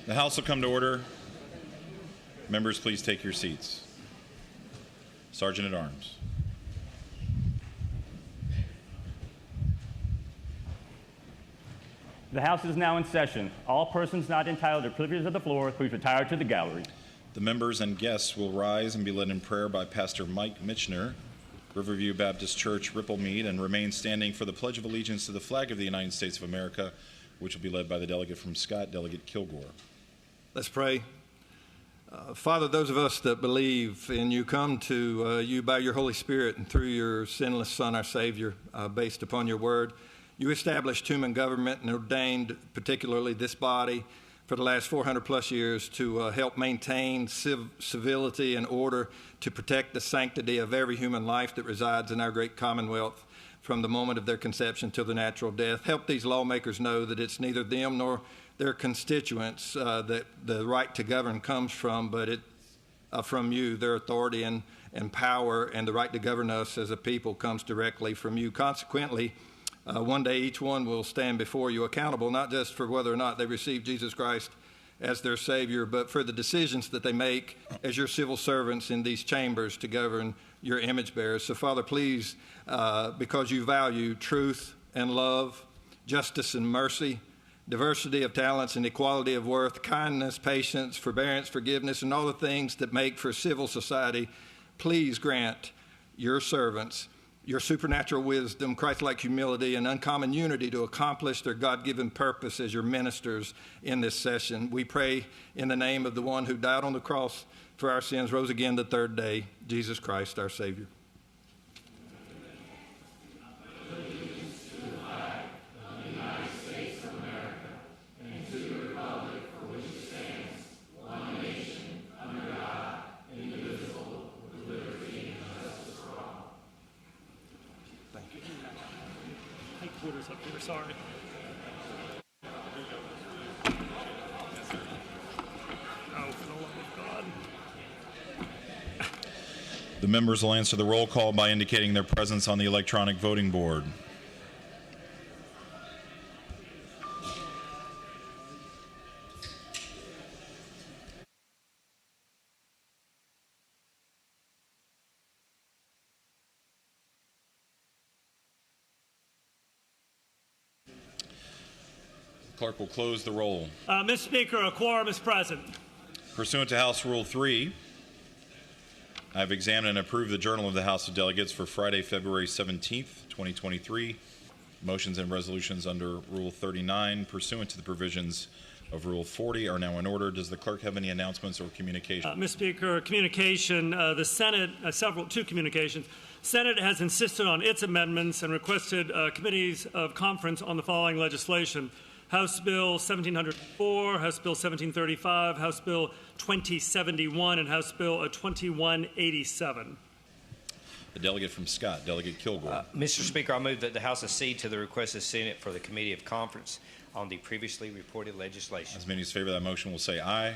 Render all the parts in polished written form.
The House will come to order. Members, please take your seats. Sergeant at Arms. The House is now in session. All persons not entitled to privileges of the floor, please retire to the gallery. The members and guests will rise and be led in prayer by Pastor Mike Michener, Riverview Baptist Church, Ripplemead, and remain standing for the Pledge of Allegiance to the flag of the United States of America, which will be led by the delegate from Scott, Delegate Kilgore. Let's pray. Father, those of us that believe in you come to you by your Holy Spirit and through your sinless Son, our Savior, based upon your word. You established human government and ordained particularly this body for the last 400 plus years to help maintain civility and order, to protect the sanctity of every human life that resides in our great commonwealth from the moment of their conception till the natural death. Help these lawmakers know that it's neither them nor their constituents that the right to govern comes from, but it's from you. Their authority and power and the right to govern us as a people comes directly from you. Consequently, one day each one will stand before you accountable, not just for whether or not they receive Jesus Christ as their Savior, but for the decisions that they make as your civil servants in these chambers to govern your image bearers. So, Father, please, because you value truth and love, justice and mercy, diversity of talents and equality of worth, kindness, patience, forbearance, forgiveness, and all the things that make for civil society, please grant your servants your supernatural wisdom, Christ-like humility, and uncommon unity to accomplish their God-given purpose as your ministers in this session. We pray in the name of the one who died on the cross for our sins, rose again the third day, Jesus Christ, our Savior. Quarters up here, sorry. Oh, for the love of God. The members will answer the roll call by indicating their presence on the electronic voting board. Clerk will close the roll. Mr. Speaker, a quorum is present. Pursuant to House Rule 3, I have examined and approved the Journal of the House of Delegates for Friday, February 17th, 2023. Motions and resolutions under Rule 39 pursuant to the provisions of Rule 40 are now in order. Does the clerk have any announcements or communication? Mr. Speaker, communication. The Senate, two communications. Senate has insisted on its amendments and requested committees of conference on the following legislation: House Bill 1704, House Bill 1735, House Bill 2071, and House Bill 2187. The delegate from Scott, Delegate Kilgore. Mr. Speaker, I move that the House accede to the request of the Senate for the Committee of Conference on the previously reported legislation. As many as favor that motion will say aye. Aye.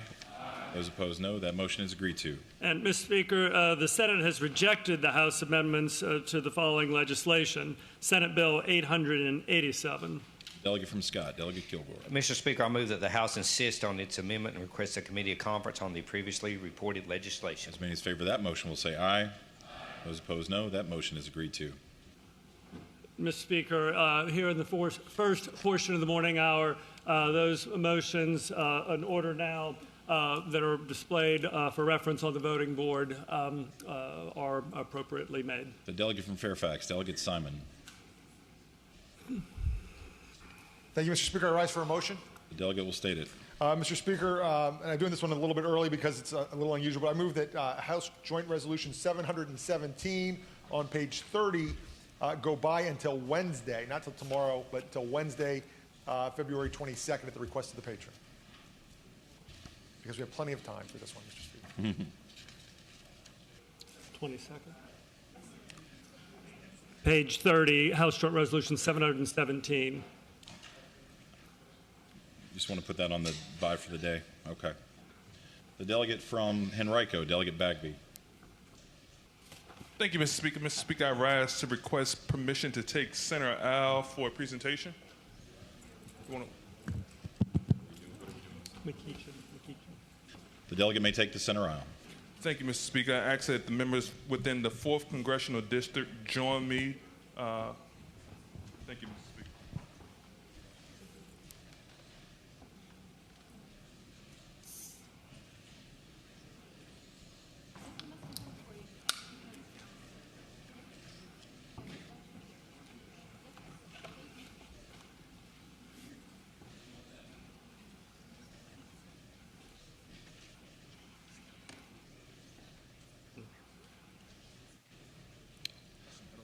Those opposed, no. That motion is agreed to. And, Mr. Speaker, the Senate has rejected the House amendments to the following legislation: Senate Bill 887. Delegate from Scott, Delegate Kilgore. Mr. Speaker, I move that the House insist on its amendment and request a committee of conference on the previously reported legislation. As many as favor that motion will say aye. Aye. Those opposed, no. That motion is agreed to. Mr. Speaker, here in the first portion of the morning hour, those motions in order now that are displayed for reference on the voting board are appropriately made. The delegate from Fairfax, Delegate Simon. Thank you, Mr. Speaker. I rise for a motion. The delegate will state it. Mr. Speaker, and I'm doing this one a little bit early because it's a little unusual, but I move that House Joint Resolution 717 on page 30 go by until Wednesday, not till tomorrow, but until Wednesday, February 22nd at the request of the patron. Because we have plenty of time for this one, Mr. Speaker. 22nd. Page 30, House Joint Resolution 717. Just want to put that on the by for the day. Okay. The delegate from Henrico, Delegate Bagby. Thank you, Mr. Speaker. Mr. Speaker, I rise to request permission to take center aisle for a presentation. McEachin. The delegate may take the center aisle. Thank you, Mr. Speaker. I ask that the members within the 4th Congressional District join me. Thank you, Mr. Speaker.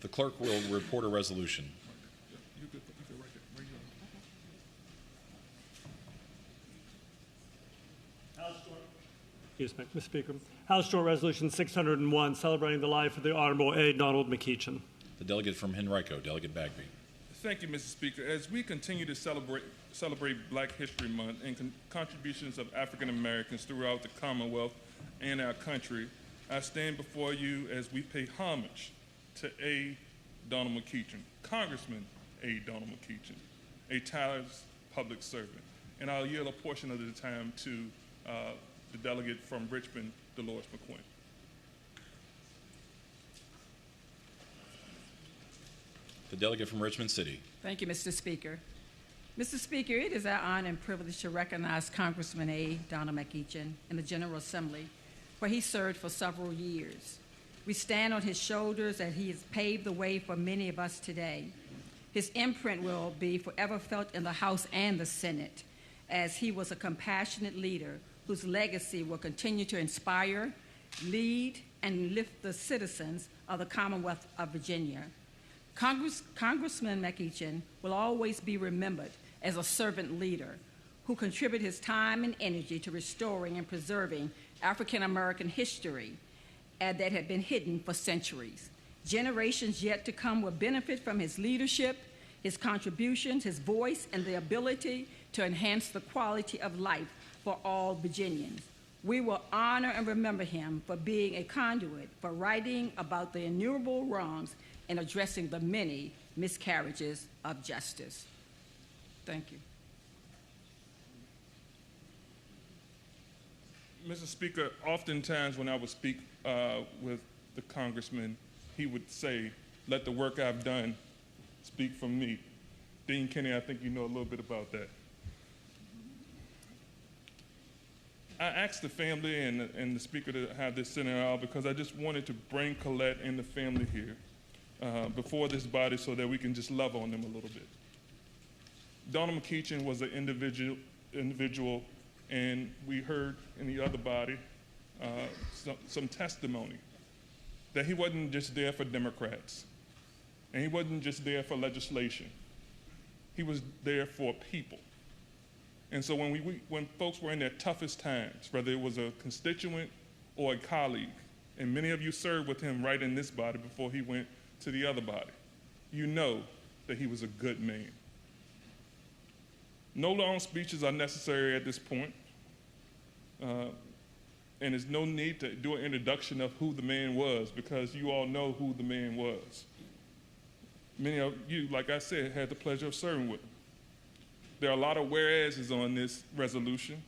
The clerk will report a resolution. Excuse me, Mr. Speaker. House Joint Resolution 601, celebrating the life of the Honorable A. Donald McEachin. The delegate from Henrico, Delegate Bagby. Thank you, Mr. Speaker. As we continue to celebrate Black History Month and contributions of African Americans throughout the Commonwealth and our country, I stand before you as we pay homage to A. Donald McEachin, Congressman A. Donald McEachin, a tireless public servant. And I'll yield a portion of the time to the delegate from Richmond, Dolores McQuinn. The delegate from Richmond City. Thank you, Mr. Speaker. Mr. Speaker, it is our honor and privilege to recognize Congressman A. Donald McEachin in the General Assembly, where he served for several years. We stand on his shoulders as he has paved the way for many of us today. His imprint will be forever felt in the House and the Senate, as he was a compassionate leader whose legacy will continue to inspire, lead, and lift the citizens of the Commonwealth of Virginia. Congressman McEachin will always be remembered as a servant leader who contributed his time and energy to restoring and preserving African American history that had been hidden for centuries. Generations yet to come will benefit from his leadership, his contributions, his voice, and the ability to enhance the quality of life for all Virginians. We will honor and remember him for being a conduit for writing about the innumerable wrongs and addressing the many miscarriages of justice. Thank you. Mr. Speaker, oftentimes when I would speak with the congressman, he would say, "Let the work I've done speak for me." Dean Kenny, I think you know a little bit about that. I asked the family and the speaker to have this center aisle because I just wanted to bring Colette and the family here before this body so that we can just love on them a little bit. Donald McEachin was an individual, and we heard in the other body some testimony that he wasn't just there for Democrats, and he wasn't just there for legislation. He was there for people. And so when folks were in their toughest times, whether it was a constituent or a colleague, and many of you served with him right in this body before he went to the other body, you know that he was a good man. No long speeches are necessary at this point, and there's no need to do an introduction of who the man was because you all know who the man was. Many of you, like I said, had the pleasure of serving with him. There are a lot of whereases on this resolution,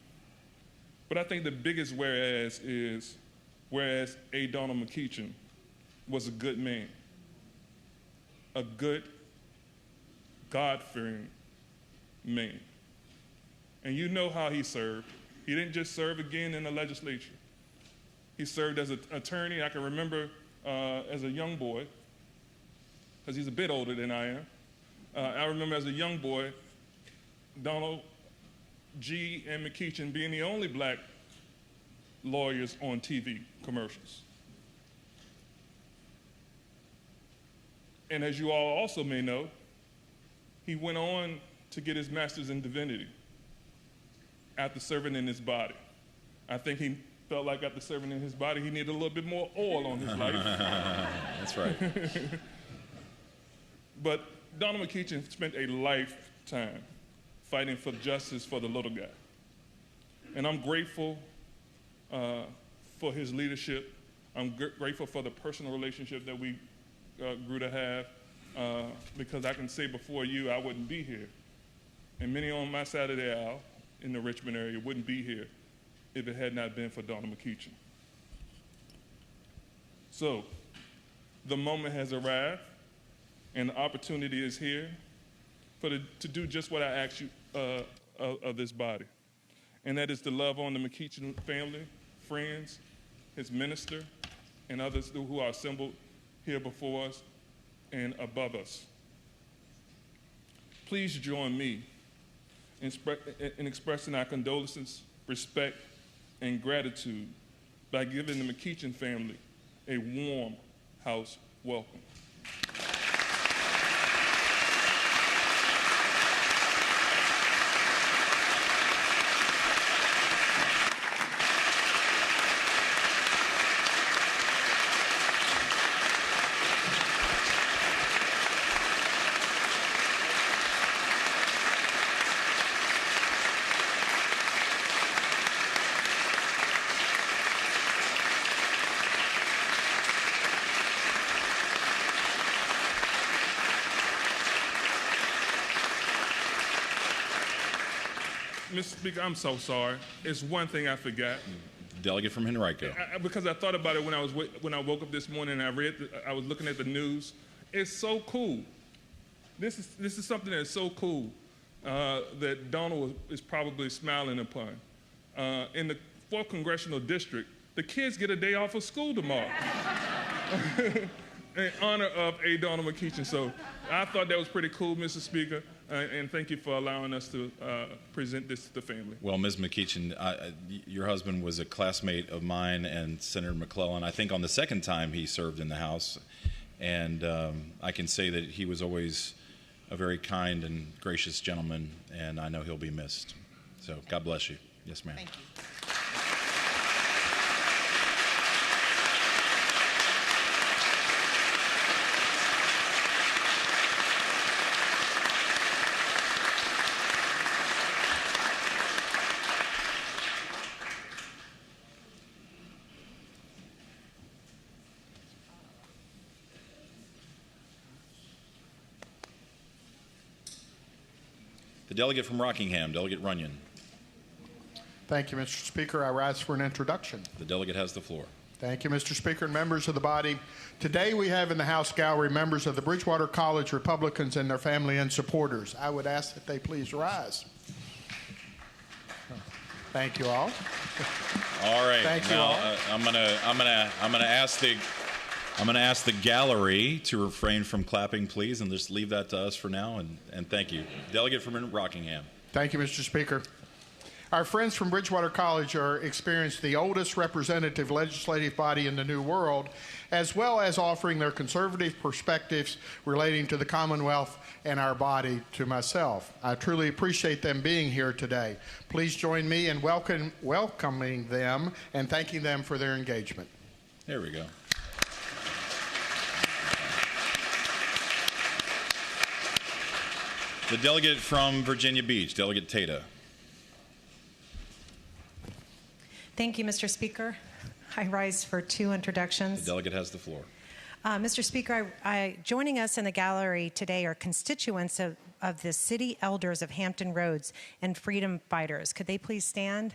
but I think the biggest whereas is whereas A. Donald McEachin was a good man, a good, God-fearing man. And you know how he served. He didn't just serve again in the legislature. He served as an attorney. I can remember as a young boy, because he's a bit older than I am. I remember as a young boy, Donald G. and McEachin being the only black lawyers on TV commercials. And as you all also may know, he went on to get his master's in divinity after serving in his body. I think he felt like after serving in his body, he needed a little bit more oil on his life. That's right. But Donald McEachin spent a lifetime fighting for justice for the little guy. And I'm grateful for his leadership. I'm grateful for the personal relationship that we grew to have because I can say before you, I wouldn't be here. And many on my side of the aisle in the Richmond area wouldn't be here if it had not been for Donna McEachin. So, the moment has arrived, and the opportunity is here to do just what I asked you of this body, and that is to love on the McEachin family, friends, his minister, and others who are assembled here before us and above us. Please join me in expressing our condolences, respect, and gratitude by giving the McEachin family a warm house welcome. Mr. Speaker, I'm so sorry. It's one thing I forgot. Delegate from Henrico. Because I thought about it when I woke up this morning and I was looking at the news. It's so cool. This is something that's so cool that Donald is probably smiling upon. In the 4th Congressional District, the kids get a day off of school tomorrow in honor of A. Donald McEachin. So I thought that was pretty cool, Mr. Speaker. And thank you for allowing us to present this to the family. Well, Ms. McEachin, your husband was a classmate of mine and Senator McClellan. I think on the second time he served in the House. And I can say that he was always a very kind and gracious gentleman, and I know he'll be missed. So God bless you. Yes, ma'am. Thank you. The delegate from Rockingham, Delegate Runyon. Thank you, Mr. Speaker. I rise for an introduction. The delegate has the floor. Thank you, Mr. Speaker and members of the body. Today we have in the House gallery members of the Bridgewater College Republicans and their family and supporters. I would ask that they please rise. Thank you all. All right. Thank you now, all. I'm gonna ask the gallery to refrain from clapping, please, and just leave that to us for now. And thank you, delegate from Rockingham. Thank you, Mr. Speaker. Our friends from Bridgewater College are experienced the oldest representative legislative body in the New World, as well as offering their conservative perspectives relating to the Commonwealth and our body to myself. I truly appreciate them being here today. Please join me in welcoming them and thanking them for their engagement. There we go. The delegate from Virginia Beach, Delegate Tata. Thank you, Mr. Speaker. I rise for two introductions. The delegate has the floor. Mr. Speaker, joining us in the gallery today are constituents of the city elders of Hampton Roads and freedom fighters. Could they please stand?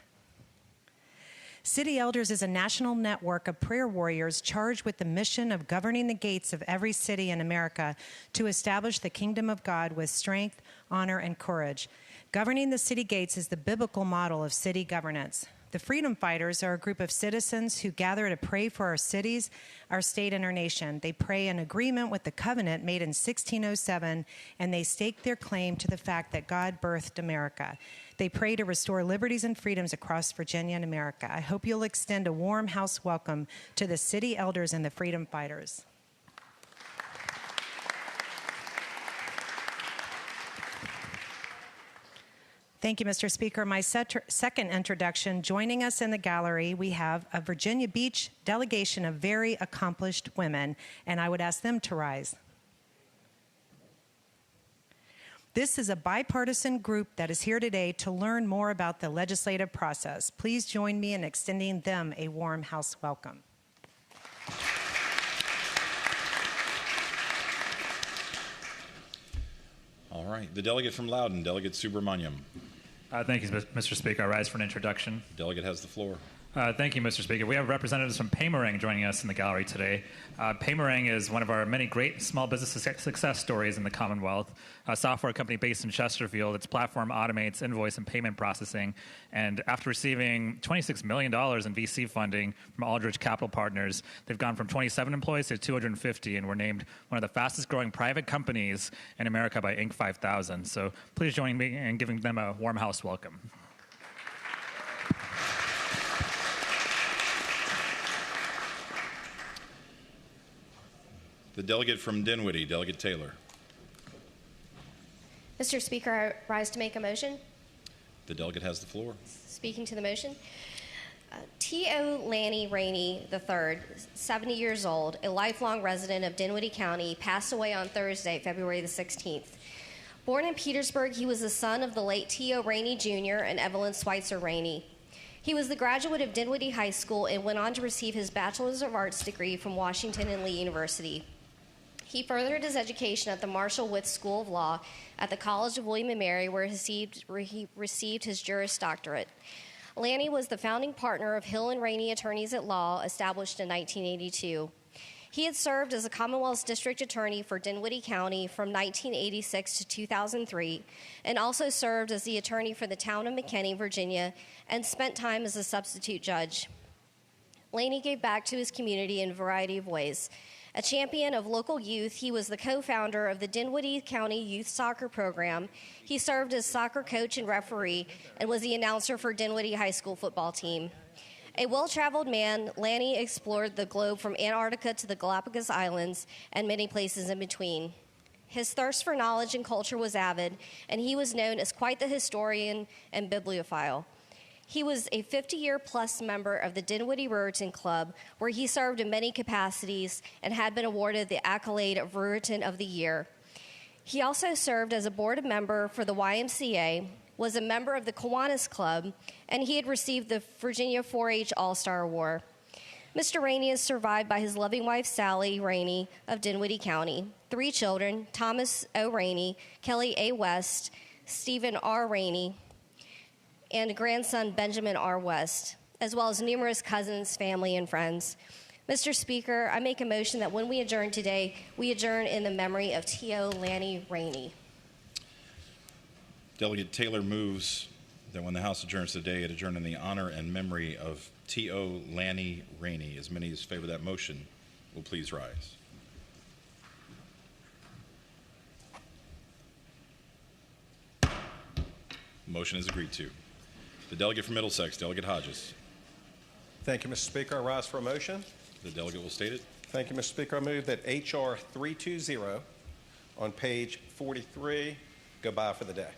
City Elders is a national network of prayer warriors charged with the mission of governing the gates of every city in America to establish the kingdom of God with strength, honor, and courage. Governing the city gates is the biblical model of city governance. The Freedom Fighters are a group of citizens who gather to pray for our cities, our state, and our nation. They pray in agreement with the covenant made in 1607, and they stake their claim to the fact that God birthed America. They pray to restore liberties and freedoms across Virginia and America. I hope you'll extend a warm house welcome to the city elders and the Freedom Fighters. Thank you, Mr. Speaker. My second introduction, joining us in the gallery, we have a Virginia Beach delegation of very accomplished women, and I would ask them to rise. This is a bipartisan group that is here today to learn more about the legislative process. Please join me in extending them a warm house welcome. All right. The delegate from Loudoun, Delegate Subramaniam. Thank you, Mr. Speaker. I rise for an introduction. The delegate has the floor. Thank you, Mr. Speaker. We have representatives from Paymerang joining us in the gallery today. Paymerang is one of our many great small business success stories in the Commonwealth. A software company based in Chesterfield. Its platform automates invoice and payment processing. And after receiving $26 million in VC funding from Aldrich Capital Partners, they've gone from 27 employees to 250 and were named one of the fastest growing private companies in America by Inc. 5000. So please join me in giving them a warm house welcome. The delegate from Dinwiddie, Delegate Taylor. Mr. Speaker, I rise to make a motion. The delegate has the floor. Speaking to the motion. T.O. Lanny Rainey III, 70 years old, a lifelong resident of Dinwiddie County, passed away on Thursday, February the 16th. Born in Petersburg, he was the son of the late T.O. Rainey Jr. and Evelyn Schweitzer Rainey. He was the graduate of Dinwiddie High School and went on to receive his Bachelor's of Arts degree from Washington and Lee University. He furthered his education at the Marshall Wythe School of Law at the College of William & Mary, where he received his Juris Doctorate. Lanny was the founding partner of Hill & Rainey Attorneys at Law, established in 1982. He had served as a Commonwealth's District Attorney for Dinwiddie County from 1986 to 2003, and also served as the attorney for the town of McKinney, Virginia, and spent time as a substitute judge. Laney gave back to his community in a variety of ways. A champion of local youth, he was the co-founder of the Dinwiddie County Youth Soccer Program. He served as soccer coach and referee and was the announcer for Dinwiddie High School football team. A well-traveled man, Lanny explored the globe from Antarctica to the Galapagos Islands and many places in between. His thirst for knowledge and culture was avid, and he was known as quite the historian and bibliophile. He was a 50-year-plus member of the Dinwiddie Ruritan Club, where he served in many capacities and had been awarded the accolade of Ruritan of the Year. He also served as a board member for the YMCA, was a member of the Kiwanis Club, and he had received the Virginia 4-H All-Star Award. Mr. Rainey is survived by his loving wife, Sally Rainey of Dinwiddie County, 3 children, Thomas O. Rainey, Kelly A. West, Stephen R. Rainey, and grandson Benjamin R. West, as well as numerous cousins, family, and friends. Mr. Speaker, I make a motion that when we adjourn today, we adjourn in the memory of T.O. Lanny Rainey. Delegate Taylor moves that when the House adjourns today, it adjourn in the honor and memory of T.O. Lanny Rainey. As many as favor that motion will please rise. Motion is agreed to. The delegate from Middlesex, Delegate Hodges. Thank you, Mr. Speaker. I rise for a motion. The delegate will state it. Thank you, Mr. Speaker. I move that H.R. 320 on page 43 go by for the day.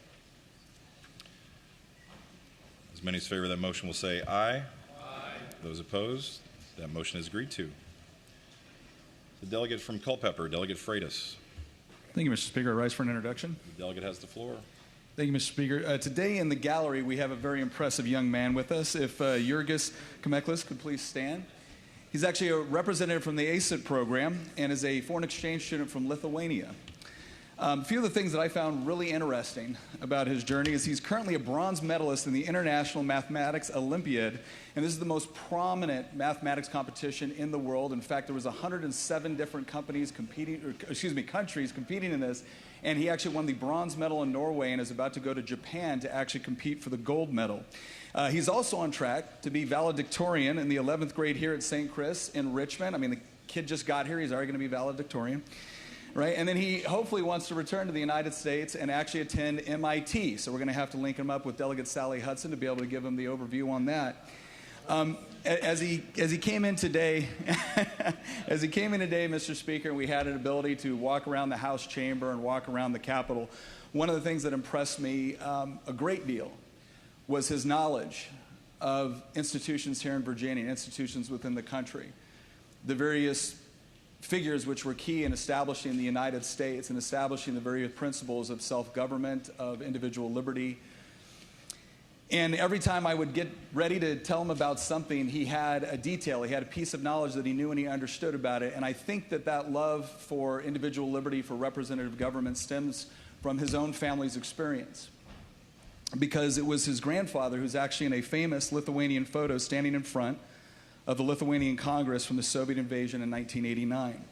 As many as favor that motion will say aye. Aye. Those opposed, that motion is agreed to. The delegate from Culpeper, Delegate Freitas. Thank you, Mr. Speaker. I rise for an introduction. The delegate has the floor. Thank you, Mr. Speaker. Today in the gallery, we have a very impressive young man with us. If Jurgis Kameklis could please stand. He's actually a representative from the ACIT program and is a foreign exchange student from Lithuania. A few of the things that I found really interesting about his journey is he's currently a bronze medalist in the International Mathematics Olympiad, and this is the most prominent mathematics competition in the world. In fact, there was 107 different countries competing in this, and he actually won the bronze medal in Norway and is about to go to Japan to actually compete for the gold medal. He's also on track to be valedictorian in the 11th grade here at St. Chris in Richmond. I mean, the kid just got here. He's already going to be valedictorian. Right? And then he hopefully wants to return to the United States and actually attend MIT. So we're going to have to link him up with Delegate Sally Hudson to be able to give him the overview on that. As he came in today, Mr. Speaker, we had an ability to walk around the House chamber and walk around the Capitol. One of the things that impressed me a great deal was his knowledge of institutions here in Virginia, institutions within the country, the various figures which were key in establishing the United States and establishing the various principles of self-government, of individual liberty. And every time I would get ready to tell him about something, he had a detail, he had a piece of knowledge that he knew and he understood about it. And I think that that love for individual liberty, for representative government, stems from his own family's experience. because it was his grandfather who's actually in a famous Lithuanian photo standing in front of the Lithuanian Congress from the Soviet invasion in 1989.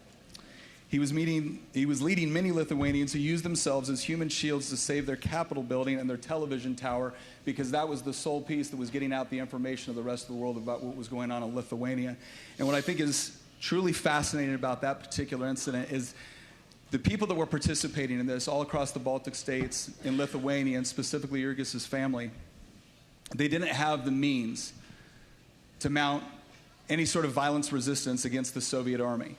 He was leading many Lithuanians who used themselves as human shields to save their Capitol building and their television tower, because that was the sole piece that was getting out the information of the rest of the world about what was going on in Lithuania. And what I think is truly fascinating about that particular incident is the people that were participating in this all across the Baltic states, in Lithuania, and specifically Jurgis's family, they didn't have the means to mount any sort of violence resistance against the Soviet army.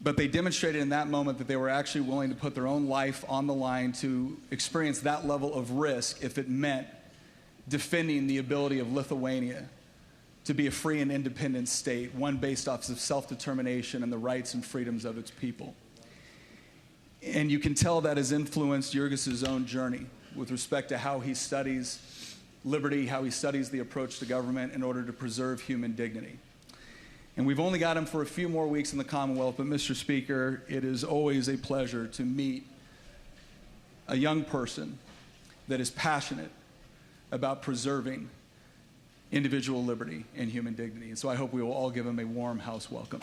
But they demonstrated in that moment that they were actually willing to put their own life on the line to experience that level of risk if it meant defending the ability of Lithuania to be a free and independent state, one based off of self-determination and the rights and freedoms of its people. And you can tell that has influenced Jurgis's own journey with respect to how he studies liberty, how he studies the approach to government in order to preserve human dignity. And we've only got him for a few more weeks in the Commonwealth, but Mr. Speaker, it is always a pleasure to meet a young person that is passionate about preserving individual liberty and human dignity. And so I hope we will all give him a warm house welcome.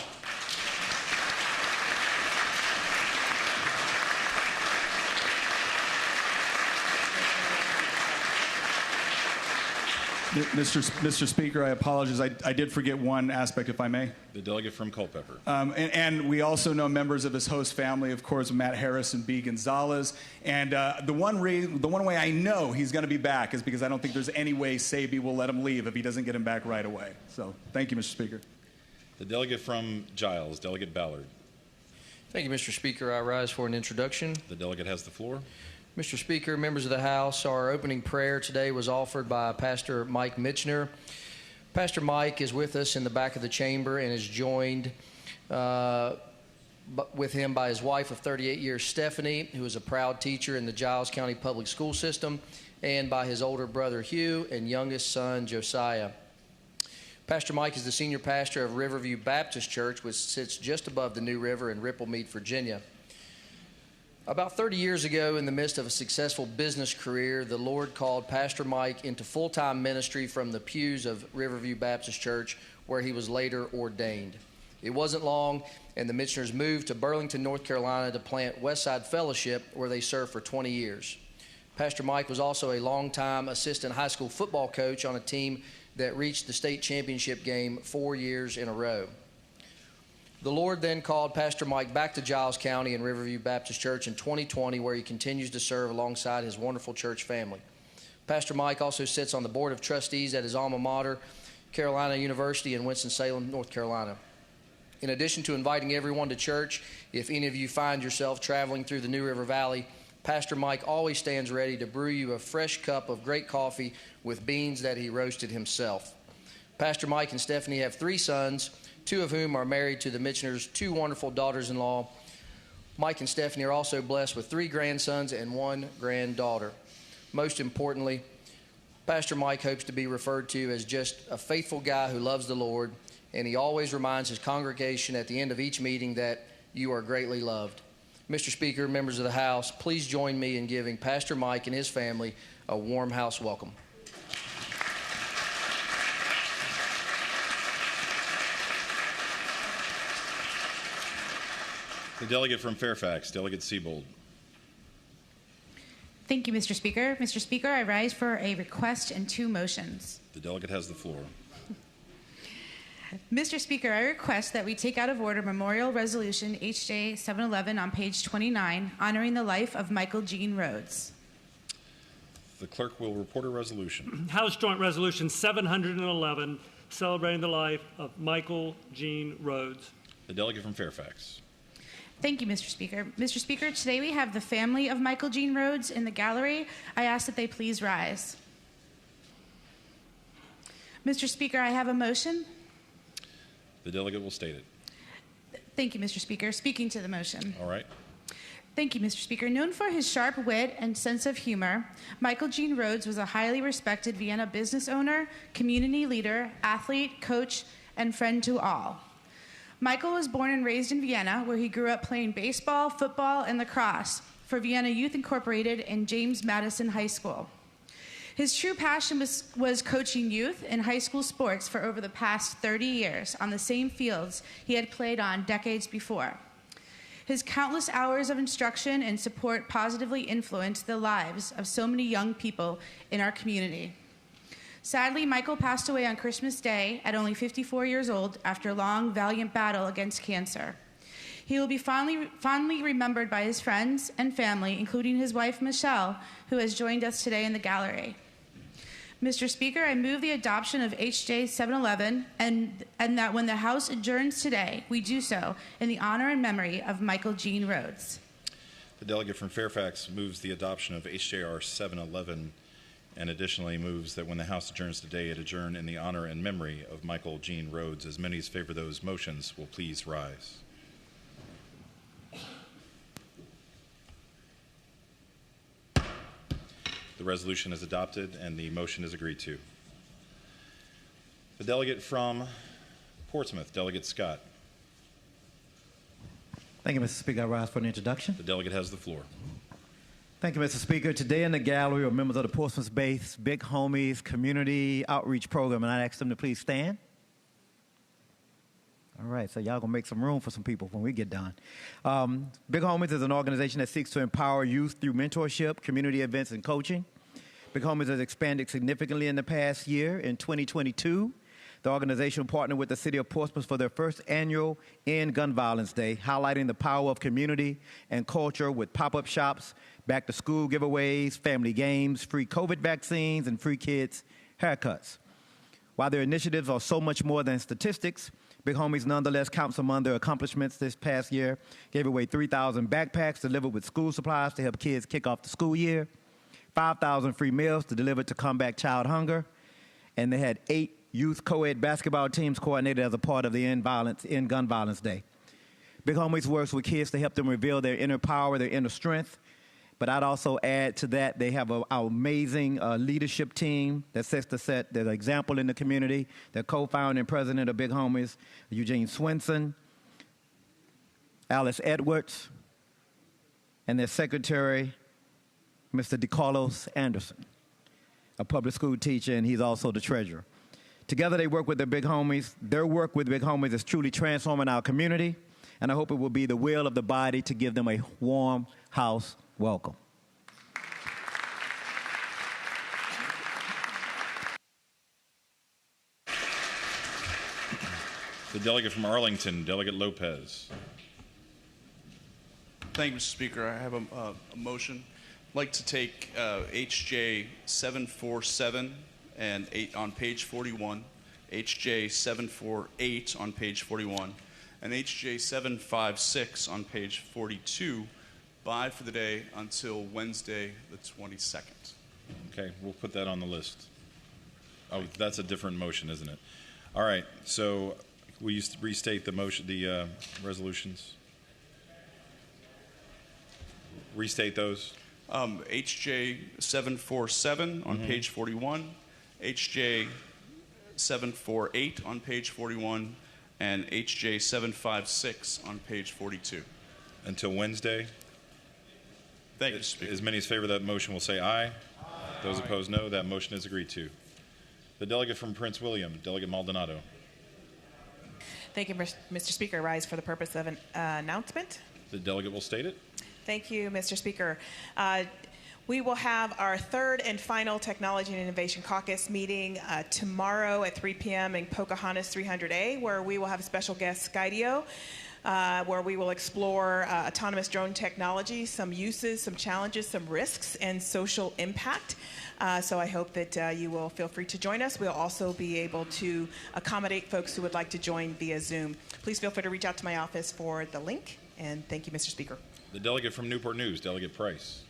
Mr. Speaker, I apologize. I did forget one aspect, if I may. The delegate from Culpeper. And we also know members of his host family, of course, Matt Harris and B. Gonzalez. And the one way I know he's going to be back is because I don't think there's any way Saby will let him leave if he doesn't get him back right away. So thank you, Mr. Speaker. The delegate from Giles, Delegate Ballard. Thank you, Mr. Speaker. I rise for an introduction. The delegate has the floor. Mr. Speaker, members of the House, our opening prayer today was offered by Pastor Mike Mitchner. Pastor Mike is with us in the back of the chamber and is joined with him by his wife of 38 years, Stephanie, who is a proud teacher in the Giles County Public School System, and by his older brother, Hugh, and youngest son, Josiah. Pastor Mike is the senior pastor of Riverview Baptist Church, which sits just above the New River in Ripplemead, Virginia. About 30 years ago, in the midst of a successful business career, the Lord called Pastor Mike into full-time ministry from the pews of Riverview Baptist Church, where he was later ordained. It wasn't long, and the Mitchners moved to Burlington, North Carolina to plant Westside Fellowship, where they served for 20 years. Pastor Mike was also a longtime assistant high school football coach on a team that reached the state championship game 4 years in a row. The Lord then called Pastor Mike back to Giles County and Riverview Baptist Church in 2020, where he continues to serve alongside his wonderful church family. Pastor Mike also sits on the Board of Trustees at his alma mater, Carolina University in Winston-Salem, North Carolina. In addition to inviting everyone to church, if any of you find yourself traveling through the New River Valley, Pastor Mike always stands ready to brew you a fresh cup of great coffee with beans that he roasted himself. Pastor Mike and Stephanie have 3 sons, 2 of whom are married to the Mitchners' 2 wonderful daughters-in-law. Mike and Stephanie are also blessed with 3 grandsons and 1 granddaughter. Most importantly, Pastor Mike hopes to be referred to as just a faithful guy who loves the Lord, and he always reminds his congregation at the end of each meeting that you are greatly loved. Mr. Speaker, members of the House, please join me in giving Pastor Mike and his family a warm house welcome. The delegate from Fairfax, Delegate Siebold. Thank you, Mr. Speaker. Mr. Speaker, I rise for a request and 2 motions. The delegate has the floor. Mr. Speaker, I request that we take out of order Memorial Resolution HJ 711 on page 29, honoring the life of Michael Gene Rhodes. The clerk will report a resolution. House Joint Resolution 711, celebrating the life of Michael Gene Rhodes. The delegate from Fairfax. Thank you, Mr. Speaker. Mr. Speaker, today we have the family of Michael Gene Rhodes in the gallery. I ask that they please rise. Mr. Speaker, I have a motion. The delegate will state it. Thank you, Mr. Speaker. Speaking to the motion. All right. Thank you, Mr. Speaker. Known for his sharp wit and sense of humor, Michael Gene Rhodes was a highly respected Vienna business owner, community leader, athlete, coach, and friend to all. Michael was born and raised in Vienna, where he grew up playing baseball, football, and lacrosse. for Vienna Youth Incorporated and James Madison High School. His true passion was coaching youth in high school sports for over the past 30 years on the same fields he had played on decades before. His countless hours of instruction and support positively influenced the lives of so many young people in our community. Sadly, Michael passed away on Christmas Day at only 54 years old after a long, valiant battle against cancer. He will be fondly remembered by his friends and family, including his wife, Michelle, who has joined us today in the gallery. Mr. Speaker, I move the adoption of HJ 711 and that when the House adjourns today, we do so in the honor and memory of Michael Gene Rhodes. The delegate from Fairfax moves the adoption of HJR 711 and additionally moves that when the House adjourns today, it adjourn in the honor and memory of Michael Gene Rhodes. As many as favor those motions will please rise. The resolution is adopted and the motion is agreed to. The delegate from Portsmouth, Delegate Scott. Thank you, Mr. Speaker. I rise for an introduction. The delegate has the floor. Thank you, Mr. Speaker. Today in the gallery are members of the Portsmouth-based Big Homies Community Outreach Program, and I ask them to please stand. All right, so y'all gonna make some room for some people when we get done. Big Homies is an organization that seeks to empower youth through mentorship, community events, and coaching. Big Homies has expanded significantly in the past year. In 2022, the organization partnered with the City of Portsmouth for their first annual End Gun Violence Day, highlighting the power of community and culture with pop-up shops, back-to-school giveaways, family games, free COVID vaccines, and free kids' haircuts. While their initiatives are so much more than statistics, Big Homies nonetheless counts among their accomplishments this past year. Gave away 3,000 backpacks delivered with school supplies to help kids kick off the school year, 5,000 free meals to deliver to combat child hunger, and they had 8 youth co-ed basketball teams coordinated as a part of the End Gun Violence Day. Big Homies works with kids to help them reveal their inner power, their inner strength. But I'd also add to that, they have our amazing leadership team that sets the example in the community. The co-founder and president of Big Homies, Eugene Swenson, Alice Edwards, and their secretary, Mr. DeCarlos Anderson, a public school teacher, and he's also the treasurer. Together they work with the Big Homies. Their work with Big Homies is truly transforming our community, and I hope it will be the will of the body to give them a warm house welcome. The delegate from Arlington, Delegate Lopez. Thank you, Mr. Speaker. I have a motion. I'd like to take HJ 747 and 8 on page 41, HJ 748 on page 41, and HJ 756 on page 42 by for the day until Wednesday the 22nd. Okay, we'll put that on the list. Oh, that's a different motion, isn't it? All right, so will you restate the motion, the resolutions? Restate those. HJ 747 on page 41, HJ 748 on page 41, and HJ 756 on page 42. Until Wednesday? Thank you, Speaker. As many as favor that motion will say aye. Those opposed, no. That motion is agreed to. The delegate from Prince William, Delegate Maldonado. Thank you, Mr. Speaker. I rise for the purpose of an announcement. The delegate will state it. Thank you, Mr. Speaker. We will have our third and final Technology and Innovation Caucus meeting tomorrow at 3 p.m. in Pocahontas 300A, where we will have special guest Skydio, where we will explore autonomous drone technology, some uses, some challenges, some risks, and social impact. So I hope that you will feel free to join us. We'll also be able to accommodate folks who would like to join via Zoom. Please feel free to reach out to my office for the link, and thank you, Mr. Speaker. The delegate from Newport News, Delegate Price.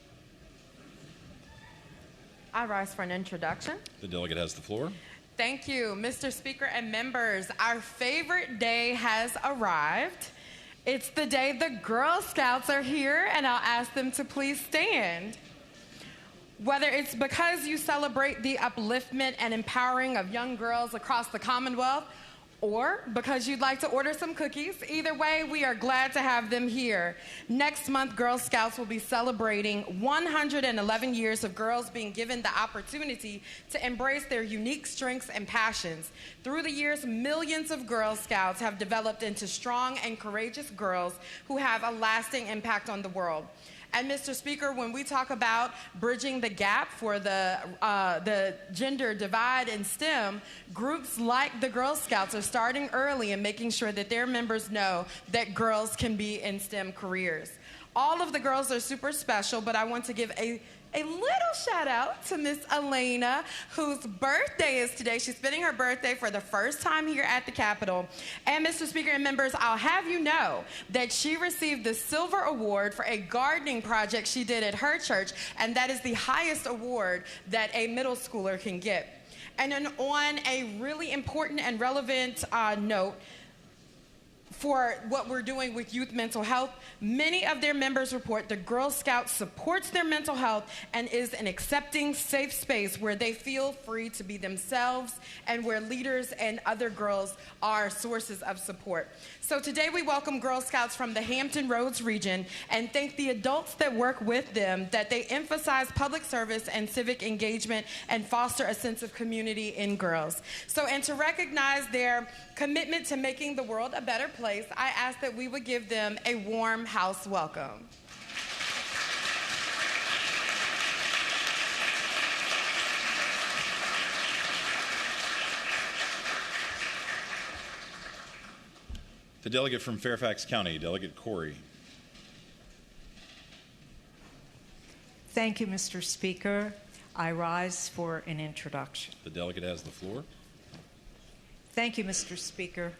I rise for an introduction. The delegate has the floor. Thank you, Mr. Speaker and members. Our favorite day has arrived. It's the day the Girl Scouts are here, and I'll ask them to please stand. Whether it's because you celebrate the upliftment and empowering of young girls across the Commonwealth, or because you'd like to order some cookies. Either way, we are glad to have them here. Next month, Girl Scouts will be celebrating 111 years of girls being given the opportunity to embrace their unique strengths and passions. Through the years, millions of Girl Scouts have developed into strong and courageous girls who have a lasting impact on the world. And Mr. Speaker, when we talk about bridging the gap for the gender divide in STEM, groups like the Girl Scouts are starting early and making sure that their members know that girls can be in STEM careers. All of the girls are super special, but I want to give a little shout out to Miss Elena, whose birthday is today. She's spending her birthday for the first time here at the Capitol. And Mr. Speaker and members, I'll have you know that she received the Silver Award for a gardening project she did at her church, and that is the highest award that a middle schooler can get. And then on a really important and relevant note, for what we're doing with youth mental health, many of their members report the Girl Scouts supports their mental health and is an accepting, safe space where they feel free to be themselves and where leaders and other girls are sources of support. So today we welcome Girl Scouts from the Hampton Roads region and thank the adults that work with them that they emphasize public service and civic engagement and foster a sense of community in girls. So, and to recognize their commitment to making the world a better place, I ask that we would give them a warm house welcome. The delegate from Fairfax County, Delegate Corey. Thank you, Mr. Speaker. I rise for an introduction. The delegate has the floor. Thank you, Mr. Speaker.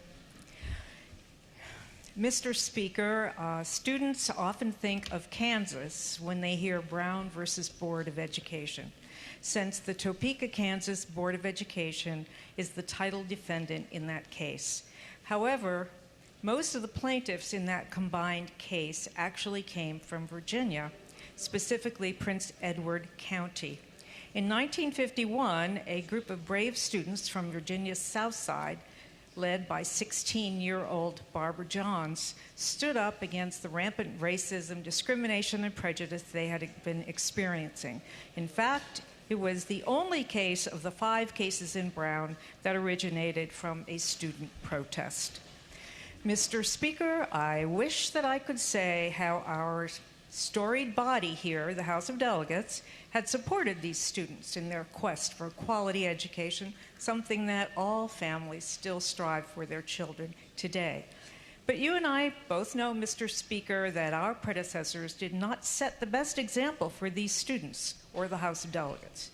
Mr. Speaker, students often think of Kansas when they hear Brown versus Board of Education, since the Topeka, Kansas Board of Education is the title defendant in that case. However, most of the plaintiffs in that combined case actually came from Virginia, specifically Prince Edward County. In 1951, a group of brave students from Virginia's South Side, led by 16-year-old Barbara Johns, stood up against the rampant racism, discrimination, and prejudice they had been experiencing. In fact, it was the only case of the 5 cases in Brown that originated from a student protest. Mr. Speaker, I wish that I could say how our storied body here, the House of Delegates, had supported these students in their quest for quality education, something that all families still strive for their children today. But you and I both know, Mr. Speaker, that our predecessors did not set the best example for these students or the House of Delegates.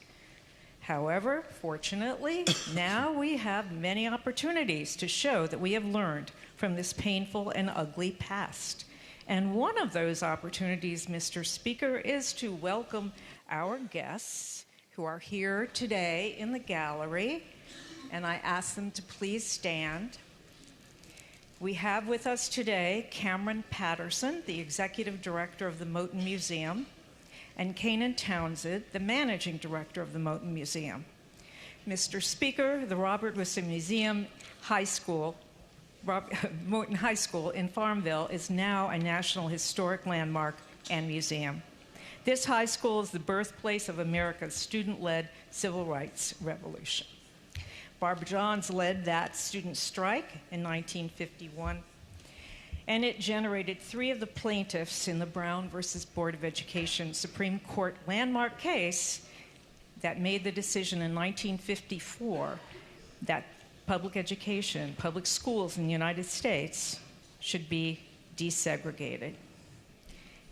However, fortunately, now we have many opportunities to show that we have learned from this painful and ugly past. And one of those opportunities, Mr. Speaker, is to welcome our guests who are here today in the gallery, and I ask them to please stand. We have with us today Cameron Patterson, the Executive Director of the Moton Museum, and Kanan Townsend, the Managing Director of the Moton Museum. Mr. Speaker, the Robert Wilson Museum High School, Moton High School in Farmville is now a National Historic Landmark and museum. This high school is the birthplace of America's student-led civil rights revolution. Barbara Johns led that student strike in 1951, and it generated 3 of the plaintiffs in the Brown versus Board of Education Supreme Court landmark case that made the decision in 1954 that public education, public schools in the United States should be desegregated.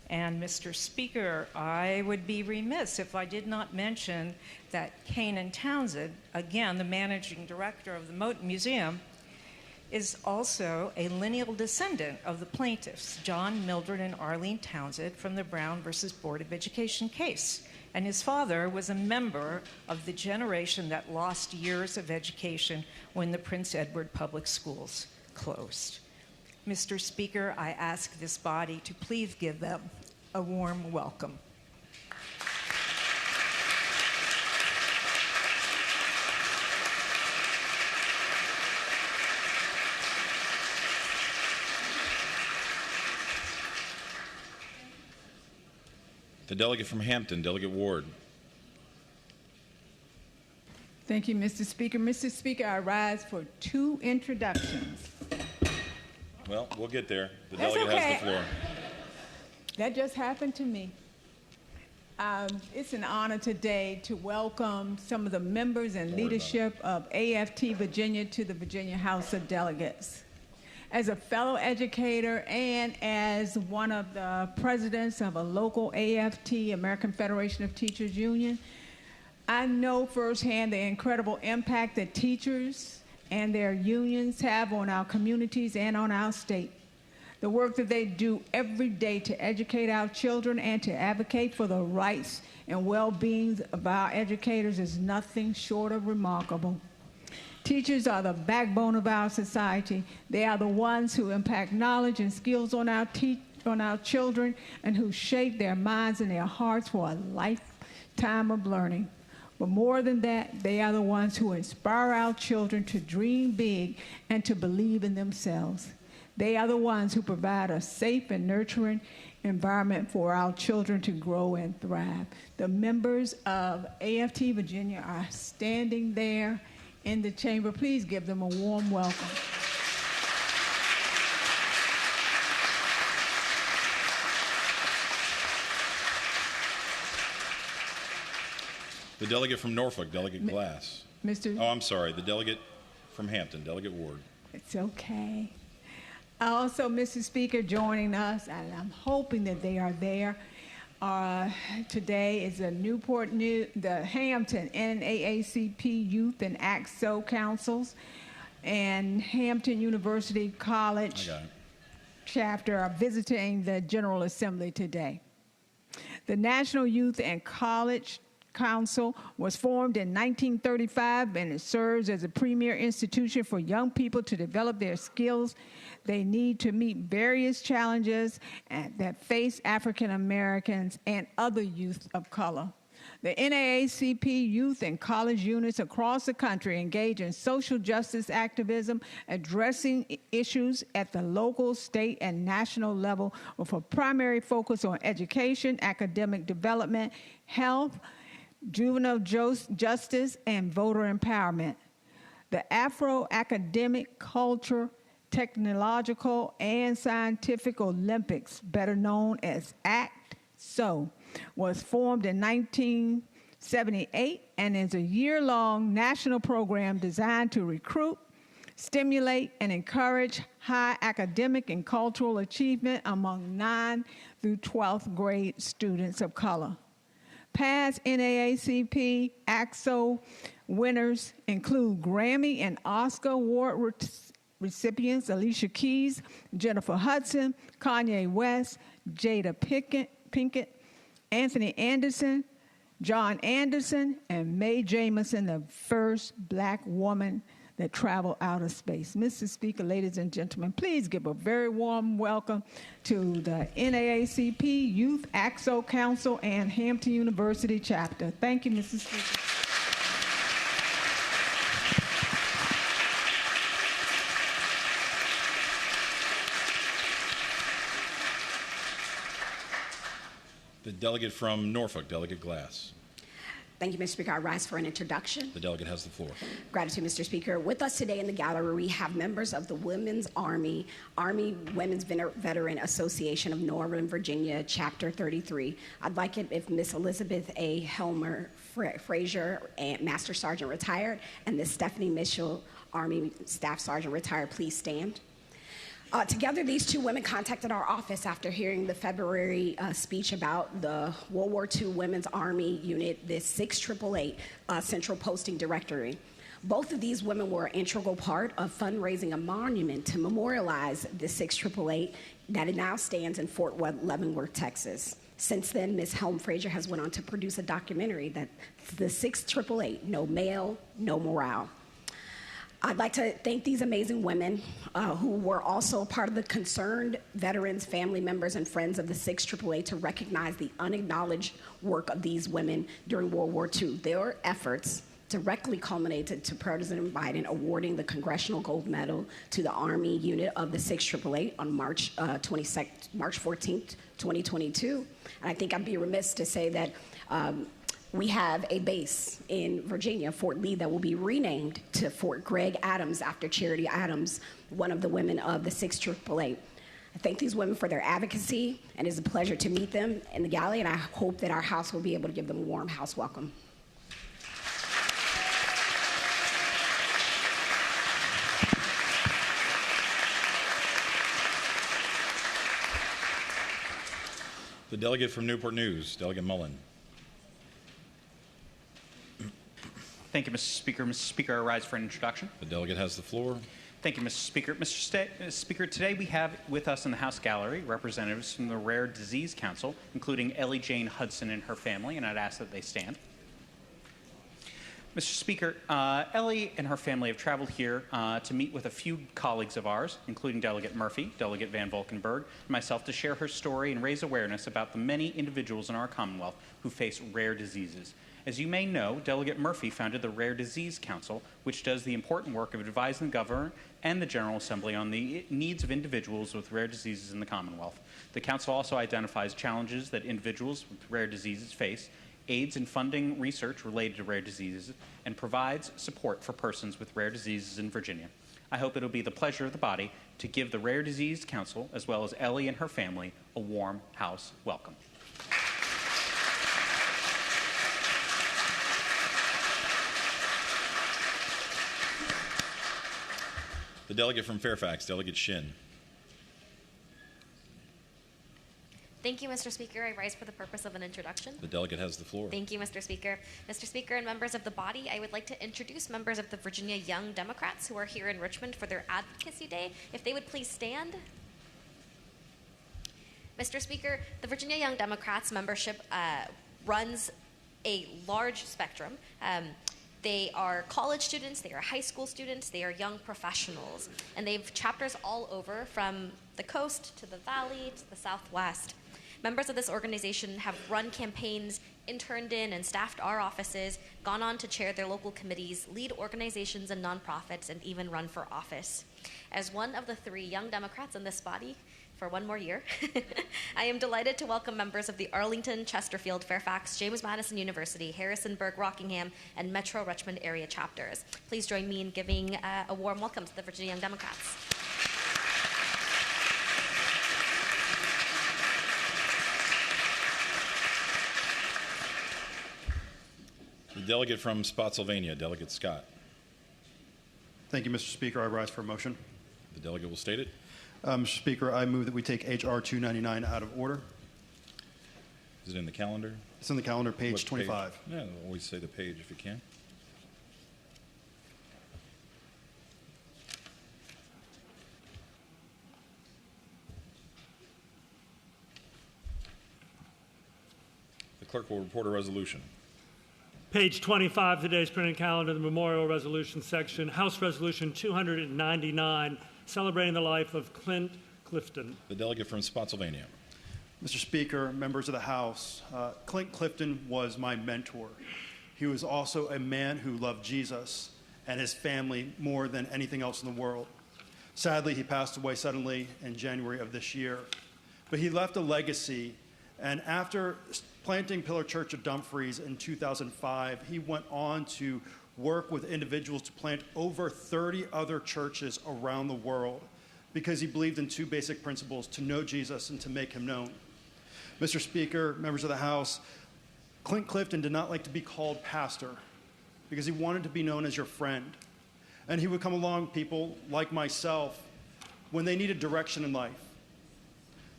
And Mr. Speaker, I would be remiss if I did not mention that Kanan Townsend, again, the Managing Director of the Moton Museum, is also a lineal descendant of the plaintiffs, John, Mildred, and Arlene Townsend, from the Brown versus Board of Education case. And his father was a member of the generation that lost years of education when the Prince Edward Public Schools closed. Mr. Speaker, I ask this body to please give them a warm welcome. The delegate from Hampton, Delegate Ward. Thank you, Mr. Speaker. Mr. Speaker, I rise for 2 introductions. Well, we'll get there. The That's delegate okay. has the floor. That just happened to me. It's an honor today to welcome some of the members and leadership of AFT Virginia to the Virginia House of Delegates. As a fellow educator and as one of the presidents of a local AFT, American Federation of Teachers Union, I know firsthand the incredible impact that teachers and their unions have on our communities and on our state. The work that they do every day to educate our children and to advocate for the rights and well-being of our educators is nothing short of remarkable. Teachers are the backbone of our society. They are the ones who impact knowledge and skills on our children and who shape their minds and their hearts for a lifetime of learning. But more than that, they are the ones who inspire our children to dream big and to believe in themselves. They are the ones who provide a safe and nurturing environment for our children to grow and thrive. The members of AFT Virginia are standing there in the chamber. Please give them a warm welcome. The delegate from Norfolk, Delegate Glass. Mr. Oh, I'm sorry. The delegate from Hampton, Delegate Ward. It's okay. Also, Mr. Speaker, joining us, and I'm hoping that they are there today, is the the Hampton NAACP Youth and ACT-SO Councils and Hampton University College chapter are visiting the General Assembly today. The National Youth and College Council was formed in 1935, and it serves as a premier institution for young people to develop their skills they need to meet various challenges that face African Americans and other youth of color. The NAACP youth and college units across the country engage in social justice activism, addressing issues at the local, state, and national level with a primary focus on education, academic development, health, juvenile justice, and voter empowerment. The Afro-Academic Culture, Technological, and Scientific Olympics, better known as ACT-SO, was formed in 1978 and is a year-long national program designed to recruit, stimulate, and encourage high academic and cultural achievement among 9th through 12th grade students of color. Past NAACP ACT-SO winners include Grammy and Oscar Award recipients Alicia Keys, Jennifer Hudson, Kanye West, Jada Pinkett, Anthony Anderson, John Anderson, and Mae Jemison, the first black woman that traveled outer space. Mr. Speaker, ladies and gentlemen, please give a very warm welcome to the NAACP Youth ACT-SO Council and Hampton University Chapter. Thank you, Mr. Speaker. The delegate from Norfolk, Delegate Glass. Thank you, Mr. Speaker. I rise for an introduction. The delegate has the floor. Gratitude, Mr. Speaker. With us today in the gallery, we have members of the Women's Army Women's Veteran Association of Northern Virginia, Chapter 33. I'd like it if Miss Elizabeth A. Helmer Frazier, and Master Sergeant retired, and Miss Stephanie Mitchell, Army Staff Sergeant retired, please stand. Together, these two women contacted our office after hearing the February speech about the World War II Women's Army Unit, the 6888 Central Posting Directory. Both of these women were an integral part of fundraising a monument to memorialize the 6888 that it now stands in Fort Leavenworth, Texas. Since then, Ms. Helm Frazier has went on to produce a documentary that the 6888, No Male, No Morale. I'd like to thank these amazing women who were also part of the concerned veterans, family members, and friends of the 6888 to recognize the unacknowledged work of these women during World War II. Their efforts directly culminated to President Biden awarding the Congressional Gold Medal to the Army unit of the 6th AAA on March 14th, 2022. And I think I'd be remiss to say that we have a base in Virginia, Fort Lee, that will be renamed to Fort Gregg Adams after Charity Adams, one of the women of the 6th AAA. I thank these women for their advocacy, and it's a pleasure to meet them in the gallery, and I hope that our House will be able to give them a warm House welcome. The delegate from Newport News, Delegate Mullen. Thank you, Mr. Speaker. Mr. Speaker, I rise for an introduction. The delegate has the floor. Thank you, Mr. Speaker. Mr. Speaker, today we have with us in the House Gallery representatives from the Rare Disease Council, including Ellie Jane Hudson and her family, and I'd ask that they stand. Mr. Speaker, Ellie and her family have traveled here to meet with a few colleagues of ours, including Delegate Murphy, Delegate Van Valkenburg, and myself, to share her story and raise awareness about the many individuals in our Commonwealth who face rare diseases. As you may know, Delegate Murphy founded the Rare Disease Council, which does the important work of advising the Governor and the General Assembly on the needs of individuals with rare diseases in the Commonwealth. The Council also identifies challenges that individuals with rare diseases face, aids in funding research related to rare diseases, and provides support for persons with rare diseases in Virginia. I hope it will be the pleasure of the body to give the Rare Disease Council, as well as Ellie and her family, a warm House welcome. The delegate from Fairfax, Delegate Shin. Thank you, Mr. Speaker. I rise for the purpose of an introduction. The delegate has the floor. Thank you, Mr. Speaker. Mr. Speaker and members of the body, I would like to introduce members of the Virginia Young Democrats who are here in Richmond for their Advocacy Day. If they would please stand. Mr. Speaker, the Virginia Young Democrats membership runs a large spectrum. They are college students, they are high school students, they are young professionals, and they have chapters all over from the coast to the valley to the southwest. Members of this organization have run campaigns, interned in and staffed our offices, gone on to chair their local committees, lead organizations and nonprofits, and even run for office. As one of the 3 young Democrats in this body, for one more year, I am delighted to welcome members of the Arlington, Chesterfield, Fairfax, James Madison University, Harrisonburg, Rockingham, and Metro Richmond area chapters. Please join me in giving a warm welcome to the Virginia Young Democrats. The delegate from Spotsylvania, Delegate Scott. Thank you, Mr. Speaker. I rise for a motion. The delegate will state it. Mr. Speaker, I move that we take H.R. 299 out of order. Is it in the calendar? It's in the calendar, page What 25. Page? Yeah, always say the page if you can. The clerk will report a resolution. Page 25 of today's printed calendar, the Memorial Resolution section, House Resolution 299, celebrating the life of Clint Clifton. The delegate from Spotsylvania. Mr. Speaker, members of the House, Clint Clifton was my mentor. He was also a man who loved Jesus and his family more than anything else in the world. Sadly, he passed away suddenly in January of this year. But he left a legacy, and after planting Pillar Church of Dumfries in 2005, he went on to work with individuals to plant over 30 other churches around the world because he believed in 2 basic principles: to know Jesus and to make him known. Mr. Speaker, members of the House, Clint Clifton did not like to be called pastor because he wanted to be known as your friend. And he would come along people like myself when they needed direction in life.